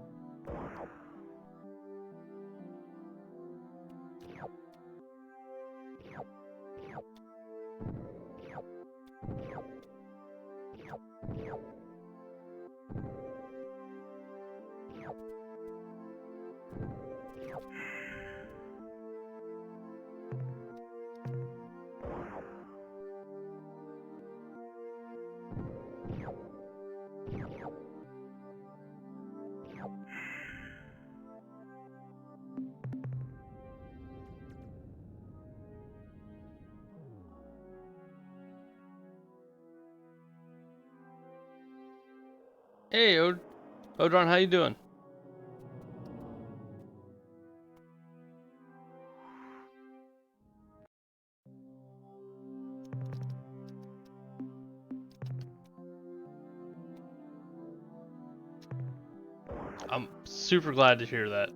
Hey, Odron, how you doing? I'm super glad to hear that.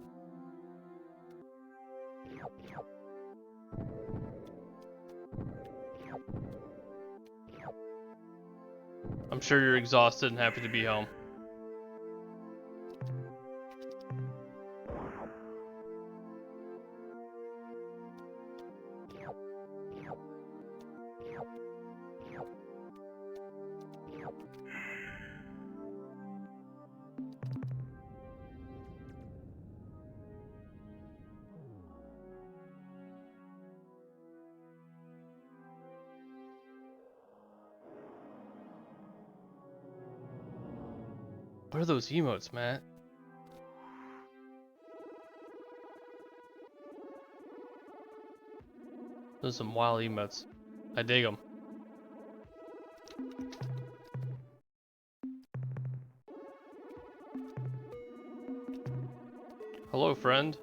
I'm sure you're exhausted and happy to be home. What are those emotes, Matt? Those are some wild emotes. I dig them. Hello, friend.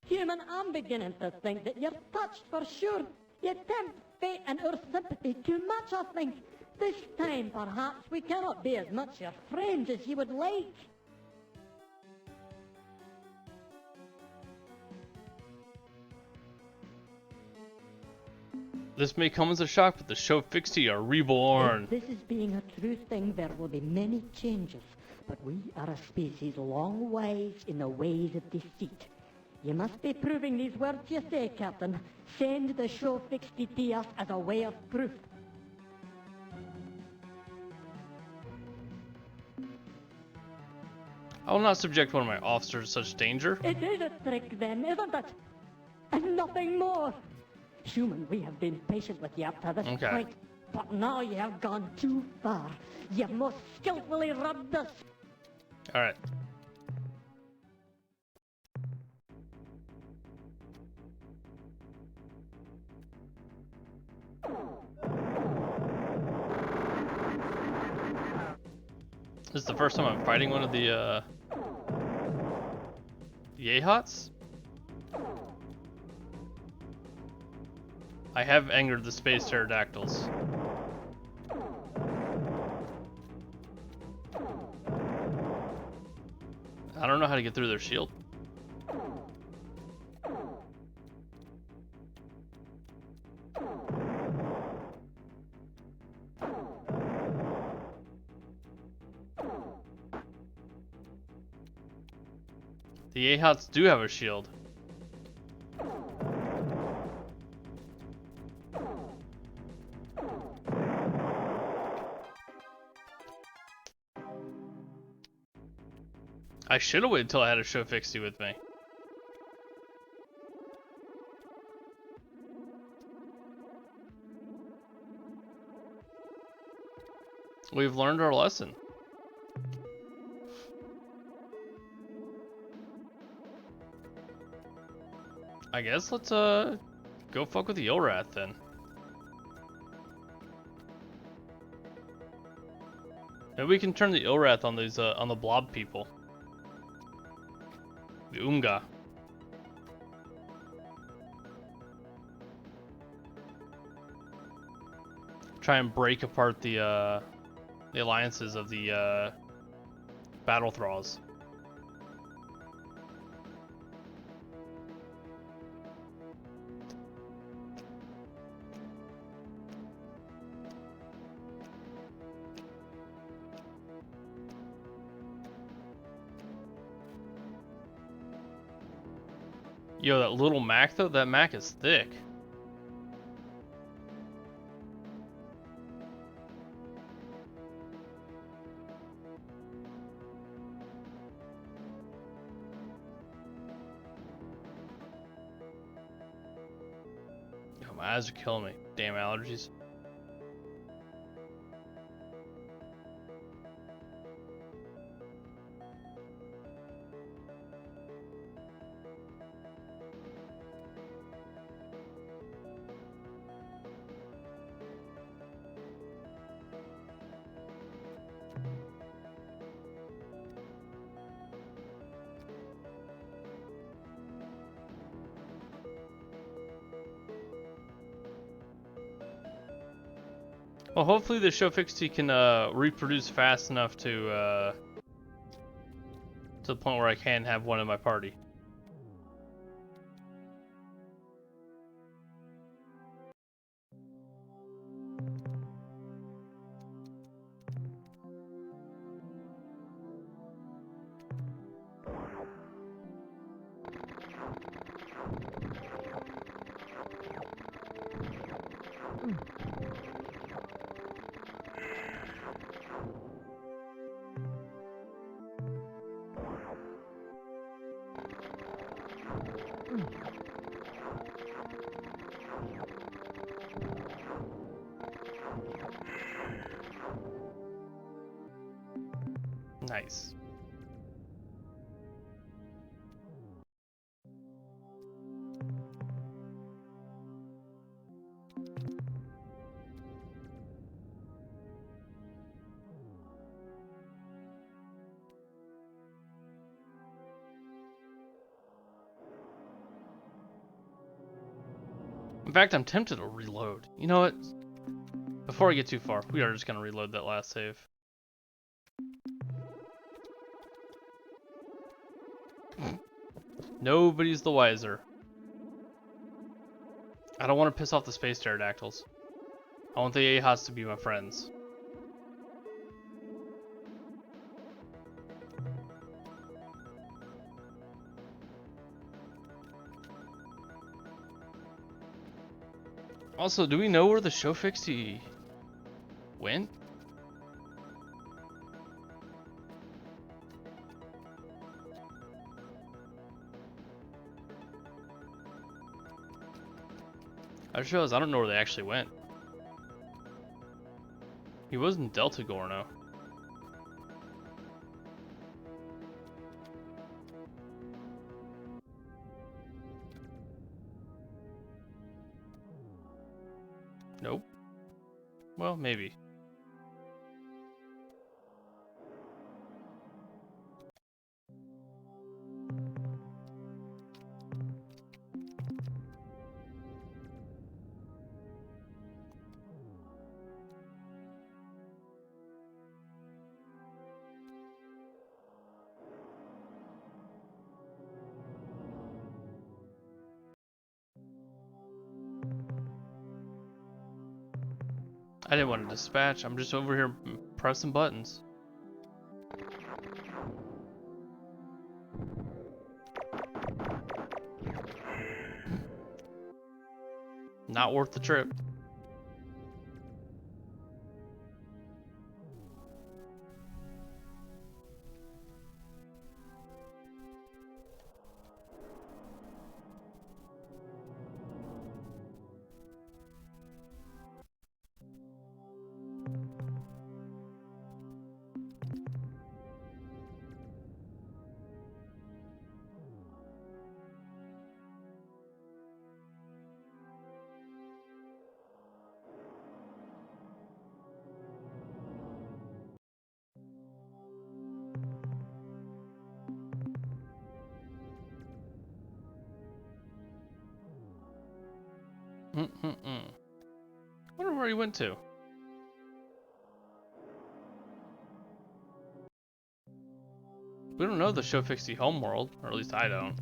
Human, I'm beginning to think that you're touched for sure. You tempt fate and our sympathy too much, I think. This time, perhaps, we cannot be as much your friends as you would like. This may come as a shock, but the show Fixie are reborn. If this is being a true thing, there will be many changes. But we are a species long wise in the ways of deceit. You must be proving these words you say, Captain. Send the show Fixie to us as a way of proof. I will not subject one of my officers to such danger. It is a trick then, isn't it? And nothing more. Human, we have been patient with you up to this point, but now you have gone too far. You have most skillfully rubbed us. Alright. This is the first time I'm fighting one of the Yehots? I have angered the space pterodactyls. I don't know how to get through their shield. The Yehots do have a shield. I should have waited until I had a show Fixie with me. We've learned our lesson. I guess let's go fuck with the Ilrath then. Maybe we can turn the Ilrath on these on the blob people. The Umga. Try and break apart the alliances of the battle thralls. Yo, that little Mac though, that Mac is thick. Yo, my eyes are killing me. Damn allergies. Well, hopefully the show fixie can reproduce fast enough to the point where I can have one in my party. Nice. In fact, I'm tempted to reload. You know what? Before I get too far, we are just gonna reload that last save. Nobody's the wiser. I don't want to piss off the space pterodactyls. I want the Ahas to be my friends. Also, do we know where the show fixie went? I just realized I don't know where they actually went. He was in Delta Gorno. Nope. Well, maybe. I didn't want to dispatch. I'm just over here pressing buttons. Not worth the trip. Wonder where he went to. We don't know the show fixed the home world, or at least I don't.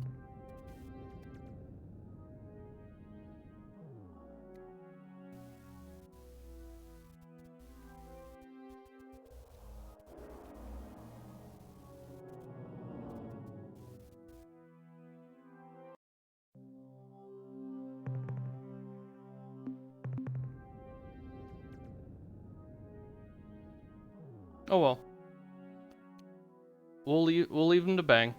Oh well. We'll leave him to bang.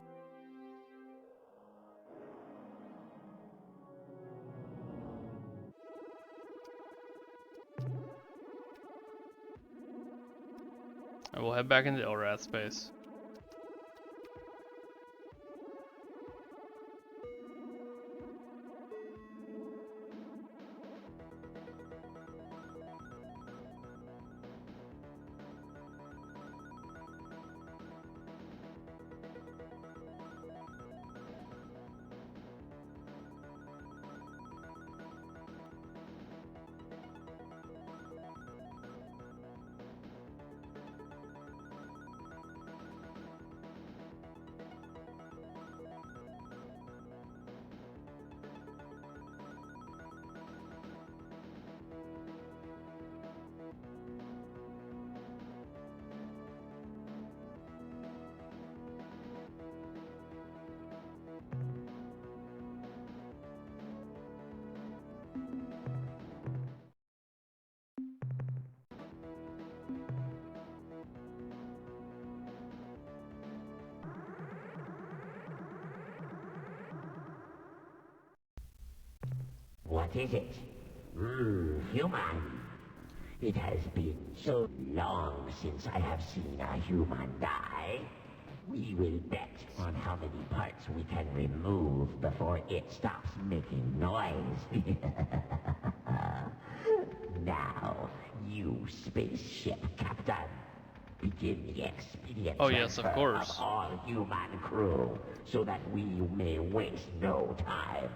And we'll head back into Elrath space. What is it? Human. It has been so long since I have seen a human die. We will bet on how many parts we can remove before it stops making noise. Now, you spaceship captain, begin the expedient Oh yes, of transfer course. of all human crew, so that we may waste no time.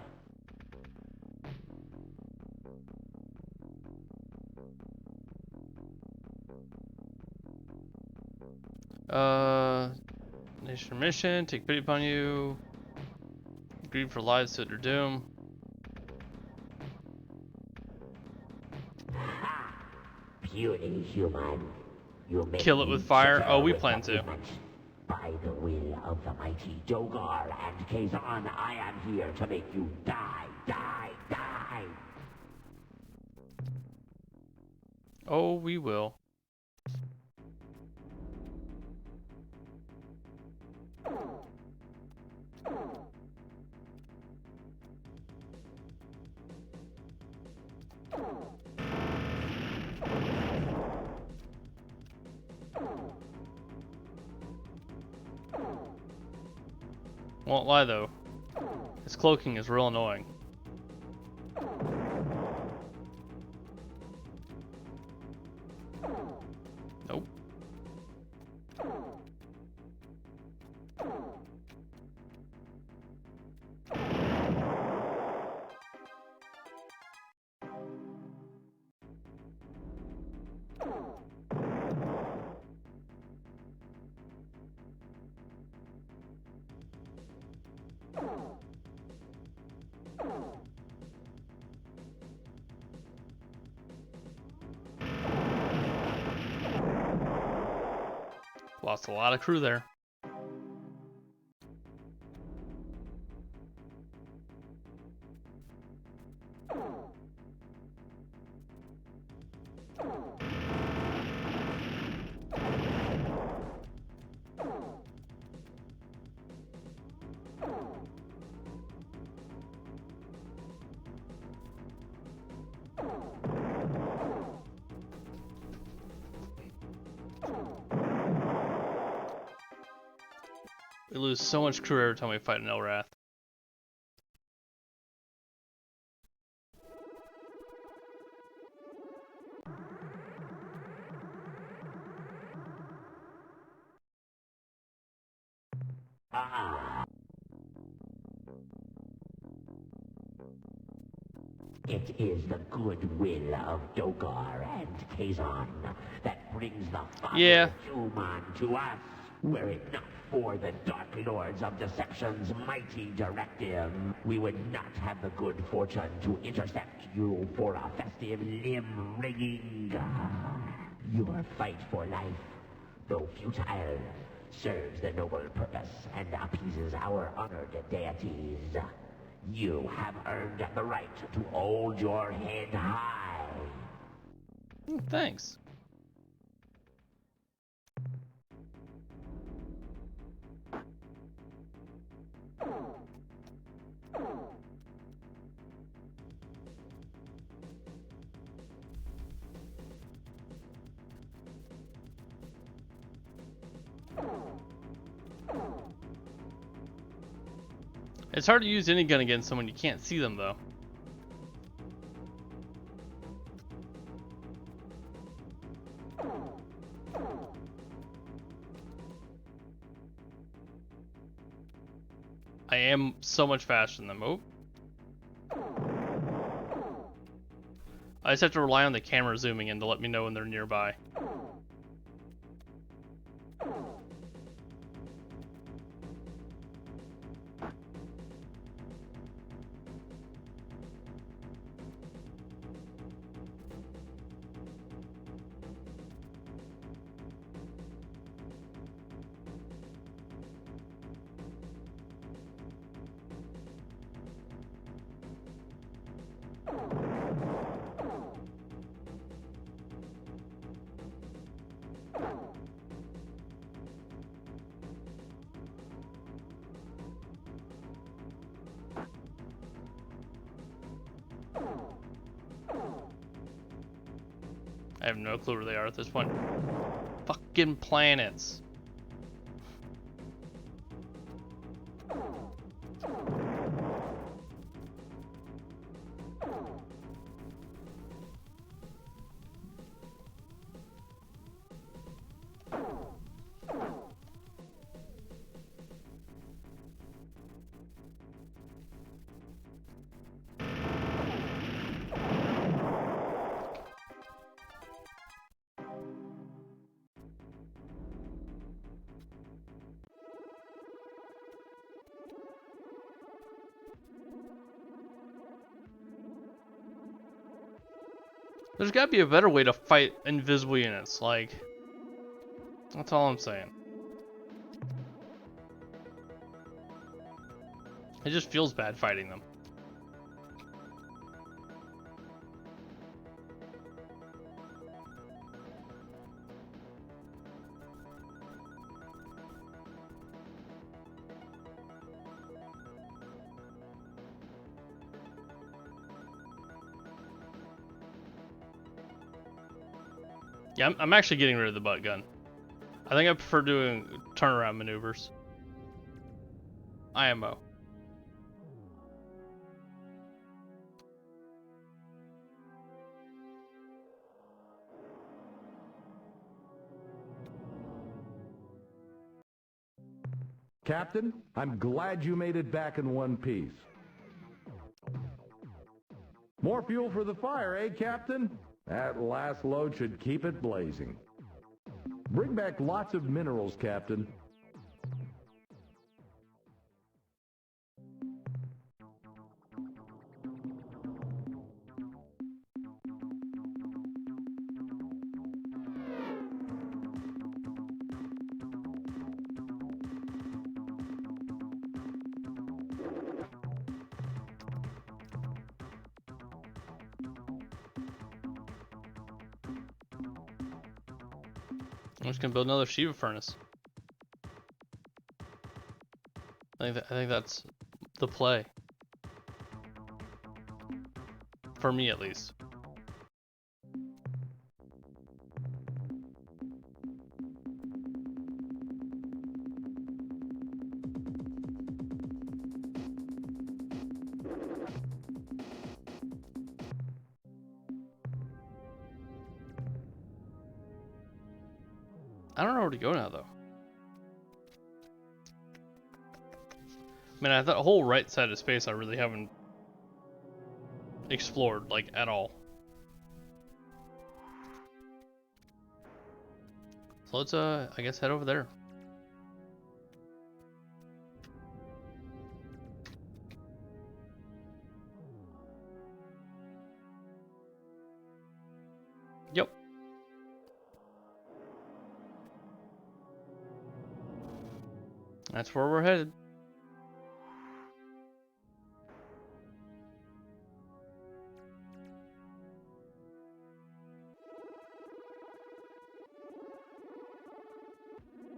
Nation mission, take pity upon you. Grieve for lives to their doom. Puny human, you make Kill it me with fire. chitter Oh, we with plan to. amusement. By the will of the mighty Dogar and Kazan, I am here to make you die, die, die. Oh, we will. Won't lie though, his cloaking is real annoying. Nope. Lost a lot of crew there. We lose so much crew every time we fight an Elrath. It is the goodwill of Dokar and Kazon that brings the Father Yeah. of Julman to us. Were it not for the Dark Lords of Deception's mighty directive, we would not have the good fortune to intercept you for a festive limb ringing. Your fight for life, though futile, serves the noble purpose and appeases our honored deities. You have earned the right to hold your head high. Thanks. It's hard to use any gun against someone you can't see them, though. I am so much faster than them. Oh. I just have to rely on the camera zooming in to let me know when they're nearby. I have no clue where they are at this point. Fucking planets. There's gotta be a better way to fight invisible units, like... That's all I'm saying. It just feels bad fighting them. Yeah, I'm actually getting rid of the butt gun. I think I prefer doing turnaround maneuvers. IMO. Captain, I'm glad you made it back in one piece. More fuel for the fire, eh, Captain? That last load should keep it blazing. Bring back lots of minerals, Captain. I'm just gonna build another Shiva furnace. I think that's the play. For me, at least. I don't know where to go now, though. I mean, that whole right side of space I really haven't explored, like, at all. So let's, I guess head over there. Yep. That's where we're headed.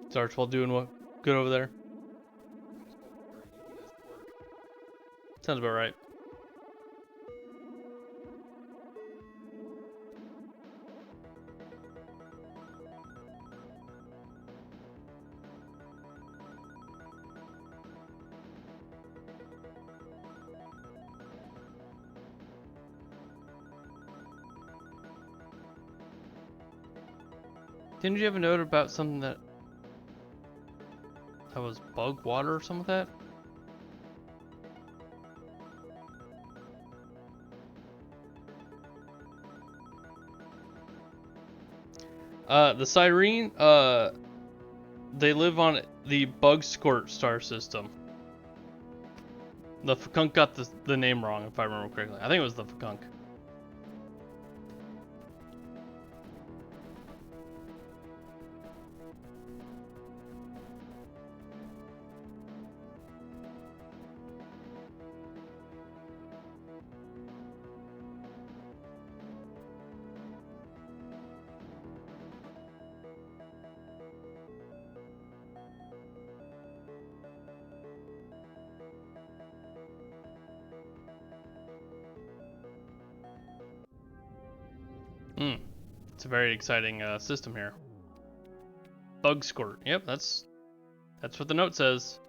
Is Archwell doing what good over there? Sounds about right. Didn't you have a note about something that was bug water or something like that? The Cyrene, they live on the Bug Squirt star system. The Fakunk got the name wrong, if I remember correctly. I think it was the Fakunk. It's a very exciting system here. Bug Squirt. Yep, that's what the note says.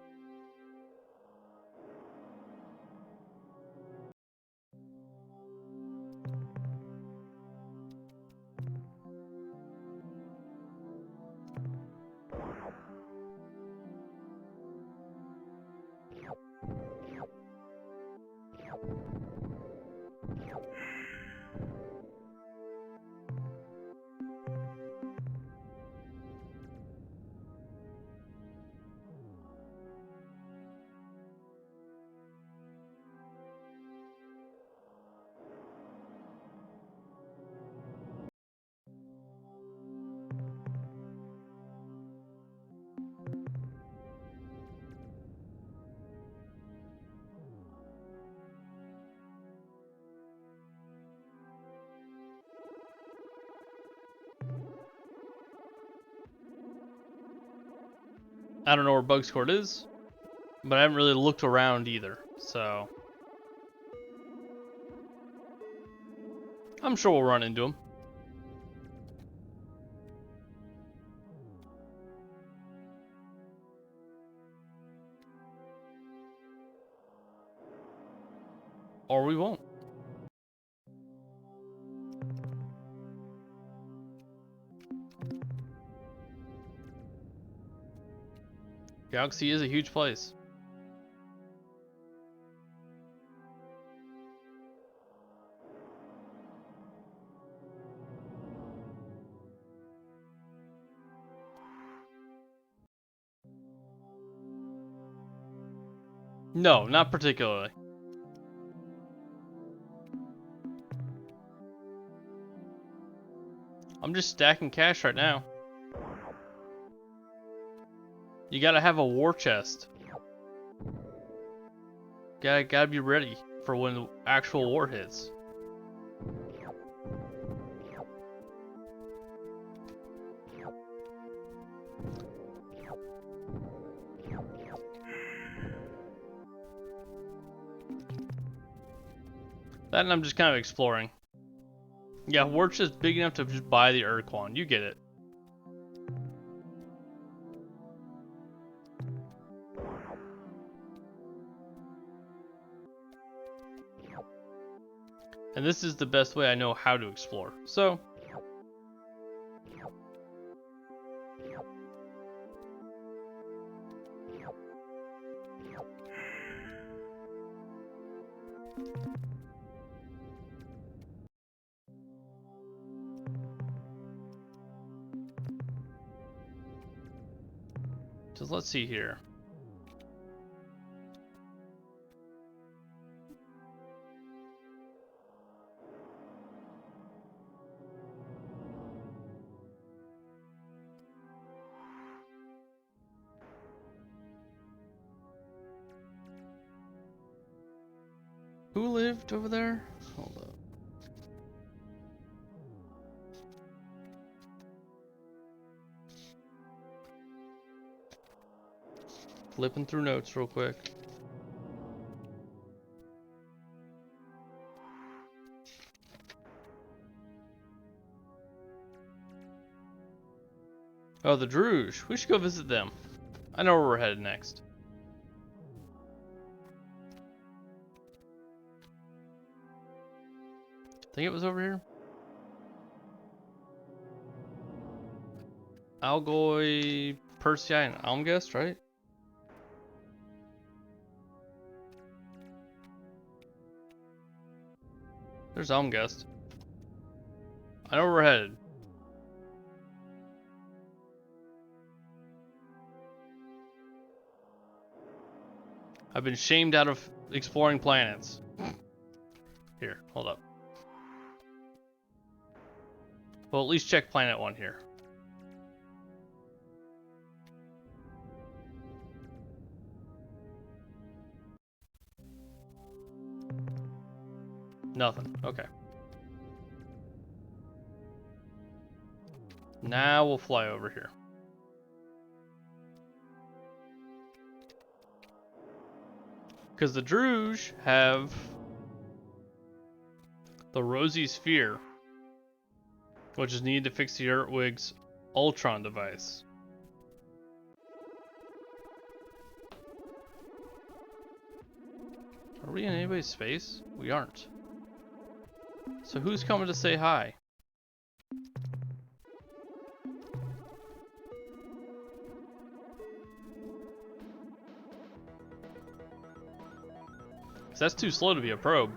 I don't know where Bug Squirt is, but I haven't really looked around either, so I'm sure we'll run into him. Or we won't. Galaxy is a huge place. No, not particularly. I'm just stacking cash right now. You gotta have a war chest. Gotta be ready for when the actual war hits. That and I'm just kind of exploring. Yeah, war chest big enough to just buy the Urquan. You get it. And this is the best way I know how to explore. So, Because let's see here. Who lived over there? Hold up. Flipping through notes real quick. Oh, the Druge. We should go visit them. I know where we're headed next. I think it was over here. Algoy, Persei, and Almgest, right? There's Almgest. I know where we're headed. I've been shamed out of exploring planets. Here, hold up. Well, at least check planet 1 here. Nothing. Okay. Now we'll fly over here. Because the Druge have the Rosy Sphere, which is needed to fix the Urtwig's Ultron device. Are we in anybody's space? We aren't. So who's coming to say hi? That's too slow to be a probe.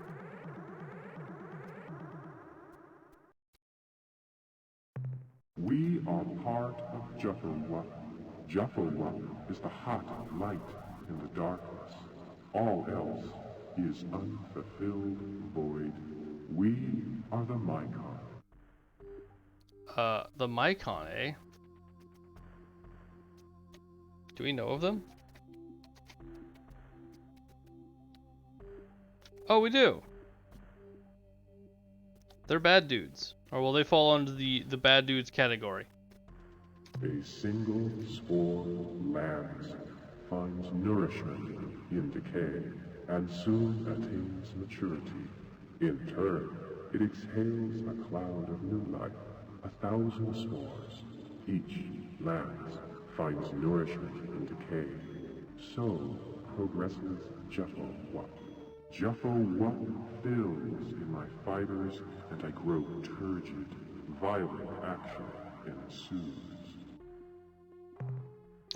We are part of Juffawa. Juffawa is the hot light in the darkness. All else is unfulfilled void. We are the Mycon. The Mycon, eh? Do we know of them? Oh, we do. They're bad dudes. Or will they fall under the bad dudes category? A single spore lands, finds nourishment in decay, and soon attains maturity. In turn, it exhales a cloud of new life, 1,000 spores. Each lands, finds nourishment in decay. So progresses Juffawa. Juffawa fills in my fibers, and I grow turgid. Violent action ensues.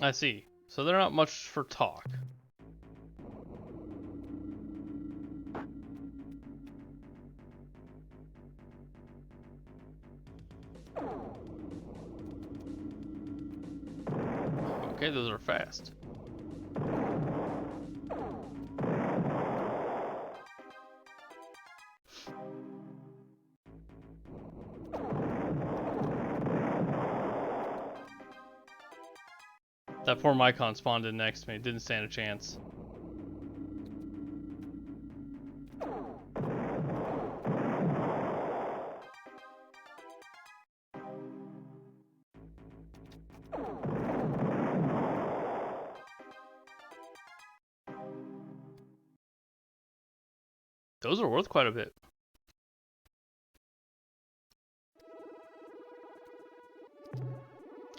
I see. So they're not much for talk. Okay, those are fast. That poor Mycon spawned in next to me. Didn't stand a chance. Those are worth quite a bit.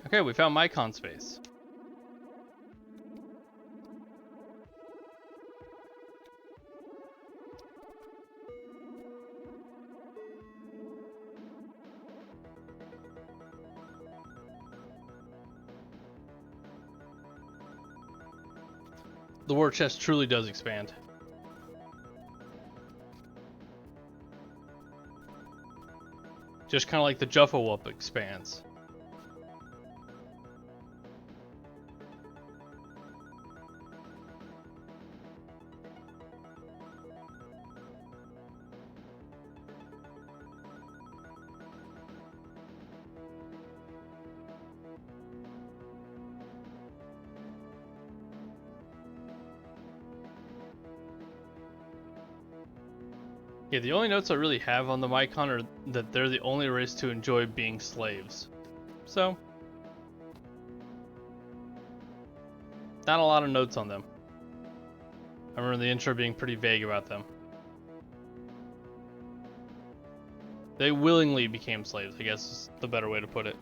Okay, we found Mycon space. The war chest truly does expand. Just kind of like the Juffawa expands. Yeah, the only notes I really have on the Mycon are that they're the only race to enjoy being slaves. So, not a lot of notes on them. I remember the intro being pretty vague about them. They willingly became slaves, I guess is the better way to put it.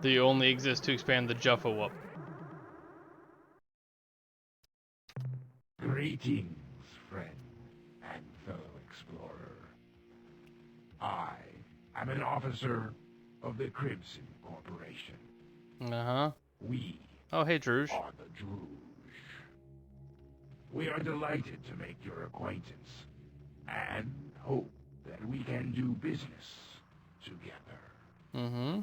They only exist to expand the Juffa Whoop. Greetings, friend and fellow explorer. I am an officer of the Crimson Corporation. Uh-huh. We Oh, hey, Druge. are the Druge. We are delighted to make your acquaintance and hope that we can do business together. Mm-hmm.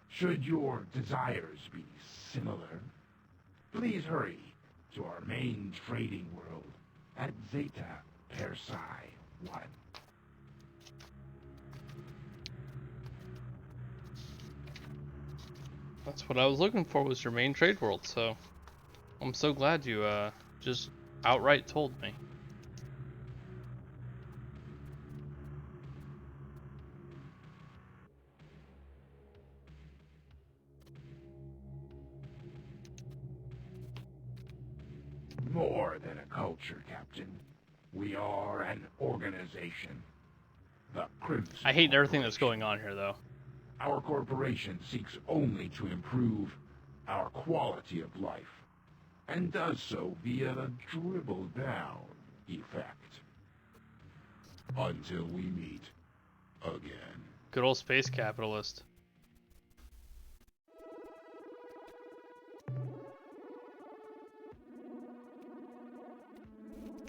Should your desires be similar, please hurry to our main trading world at Zeta Persei 1. That's what I was looking for, was your main trade world, so I'm so glad you just outright told me. More than a culture, Captain. We are an organization. The Crimson I hate everything that's Corporation. going on here, though. Our corporation seeks only to improve our quality of life, and does so via the dribble-down effect. Until we meet again. Good old space capitalist.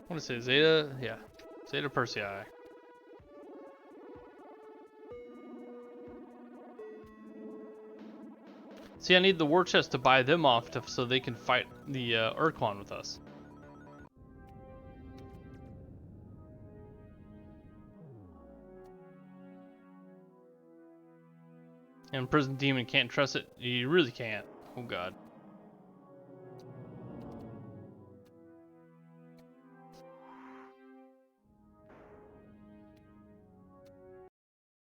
What is it? Zeta? Yeah. Zeta Persei. See, I need the war chest to buy them off so they can fight the Urquan with us. And Prison Demon can't trust it. You really can't. Oh god.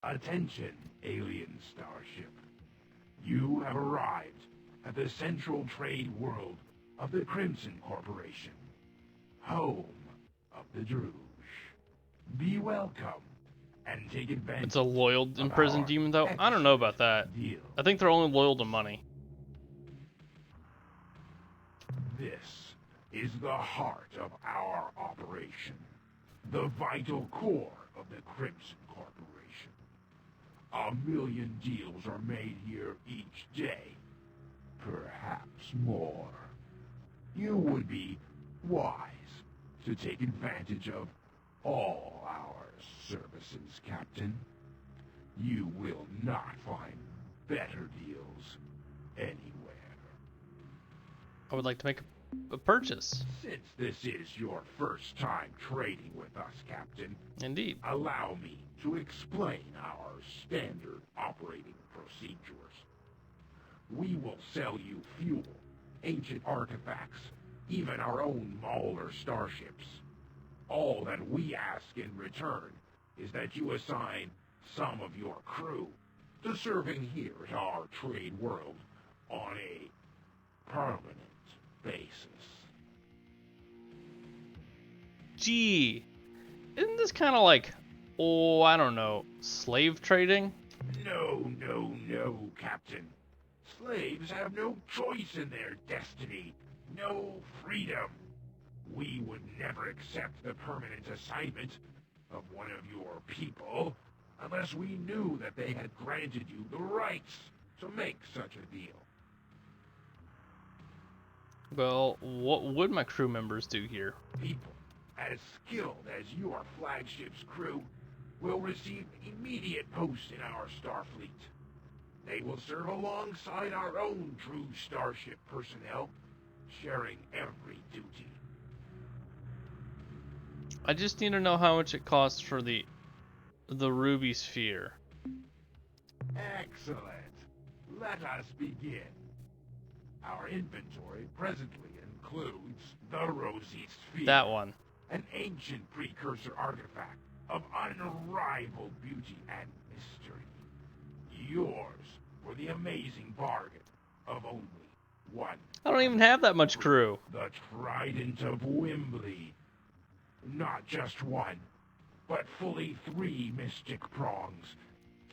Attention, alien starship. You have arrived at the central trade world of the Crimson Corporation, home of the Druge. Be welcome and take advantage. It's a loyal imprisoned demon, though? I don't know about that. Deal. I think they're only loyal to money. This is the heart of our operation, the vital core of the Crimson Corporation. 1 million deals are made here each day, perhaps more. You would be wise to take advantage of all our services, Captain. You will not find better deals anywhere. I would like to make a purchase. Since this is your first time trading with us, Captain, Indeed. allow me to explain our standard operating procedures. We will sell you fuel, ancient artifacts, even our own Mauler starships. All that we ask in return is that you assign some of your crew to serving here at our trade world on a permanent basis. Gee, isn't this kind of like, oh, I don't know, slave trading? No, no, no, Captain. Slaves have no choice in their destiny, no freedom. We would never accept the permanent assignment of one of your people unless we knew that they had granted you the rights to make such a deal. Well, what would my crew members do here? People as skilled as your flagship's crew will receive immediate posts in our Starfleet. They will serve alongside our own true starship personnel, sharing every duty. I just need to know how much it costs for the ruby sphere. Excellent. Let us begin. Our inventory presently includes the Rosy Sphere. That one. An ancient precursor artifact of unrivaled beauty and mystery. Yours for the amazing bargain of only one. I don't even have that much crew. The Trident of Wimbley. Not just one, but fully 3 mystic prongs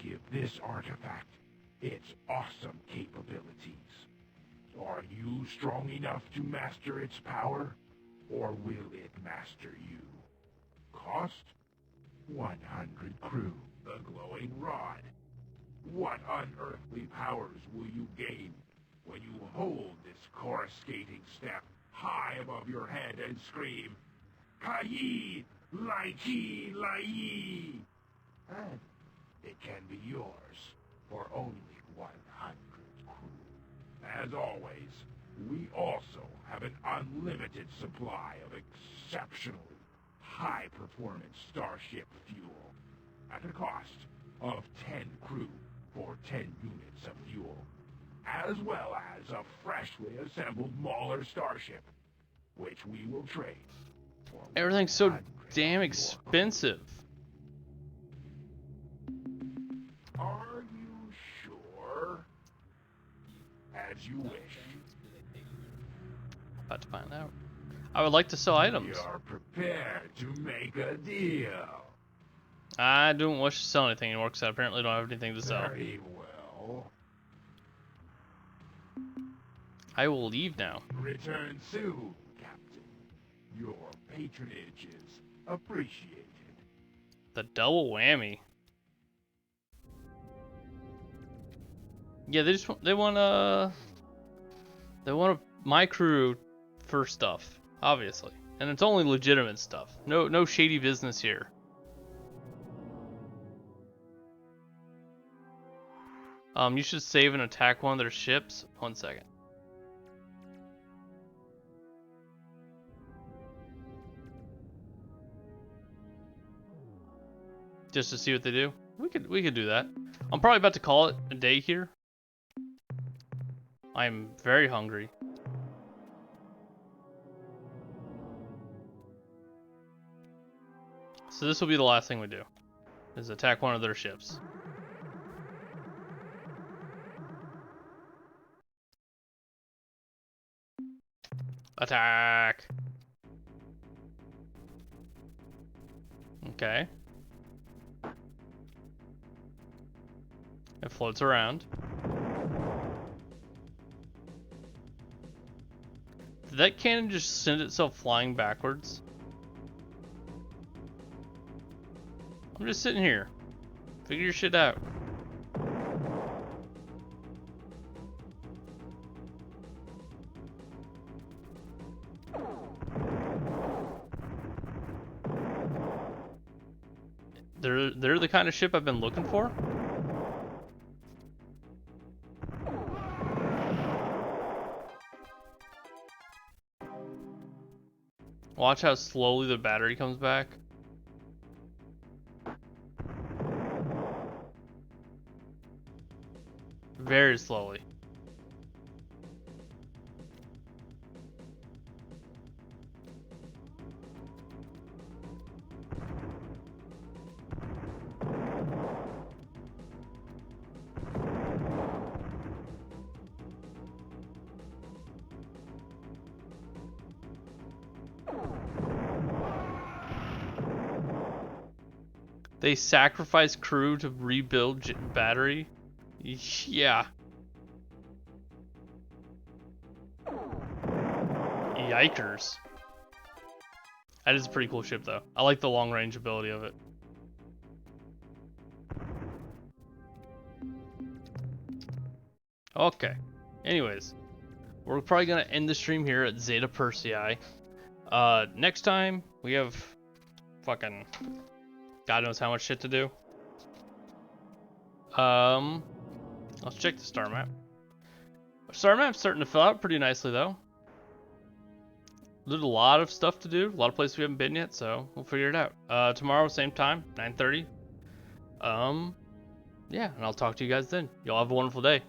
give this artifact its awesome capabilities. Are you strong enough to master its power, or will it master you? Cost? 100 crew. The glowing rod. What unearthly powers will you gain when you hold this coruscating step high above your head and scream, Kai Lai Chi Lai? And it can be yours for only 100 crew. As always, we also have an unlimited supply of exceptionally high-performance starship fuel at a cost of 10 crew for 10 units of fuel, as well as a freshly assembled Mauler starship, which we will trade for. Everything's so damn expensive. Are you sure? As you wish. About to find out. I would like to sell items. You're prepared to make a deal. I don't wish to sell anything anymore because I apparently don't have anything to sell. Very well. I will leave now. Return soon, Captain. Your patronage is appreciated. The double whammy. Yeah, they want my crew for stuff, obviously, and it's only legitimate stuff. No shady business here. You should save and attack one of their ships. 1 second. Just to see what they do. We could do that. I'm probably about to call it a day here. I'm very hungry. So this will be the last thing we do, is attack one of their ships. Attack! Okay. It floats around. Did that cannon just send itself flying backwards? I'm just sitting here. Figure your shit out. They're the kind of ship I've been looking for. Watch how slowly the battery comes back. Very slowly. They sacrifice crew to rebuild battery? Yeah. Yikers. That is a pretty cool ship though. I like the long range ability of it. Okay. Anyways. We're probably gonna end the stream here at Zeta Persei. Next time we have fucking God knows how much shit to do. Let's check the star map. Star map's starting to fill out pretty nicely though. There's a lot of stuff to do, a lot of places we haven't been yet, so we'll figure it out. Tomorrow, same time, 9:30. Yeah, and I'll talk to you guys then. Y'all have a wonderful day.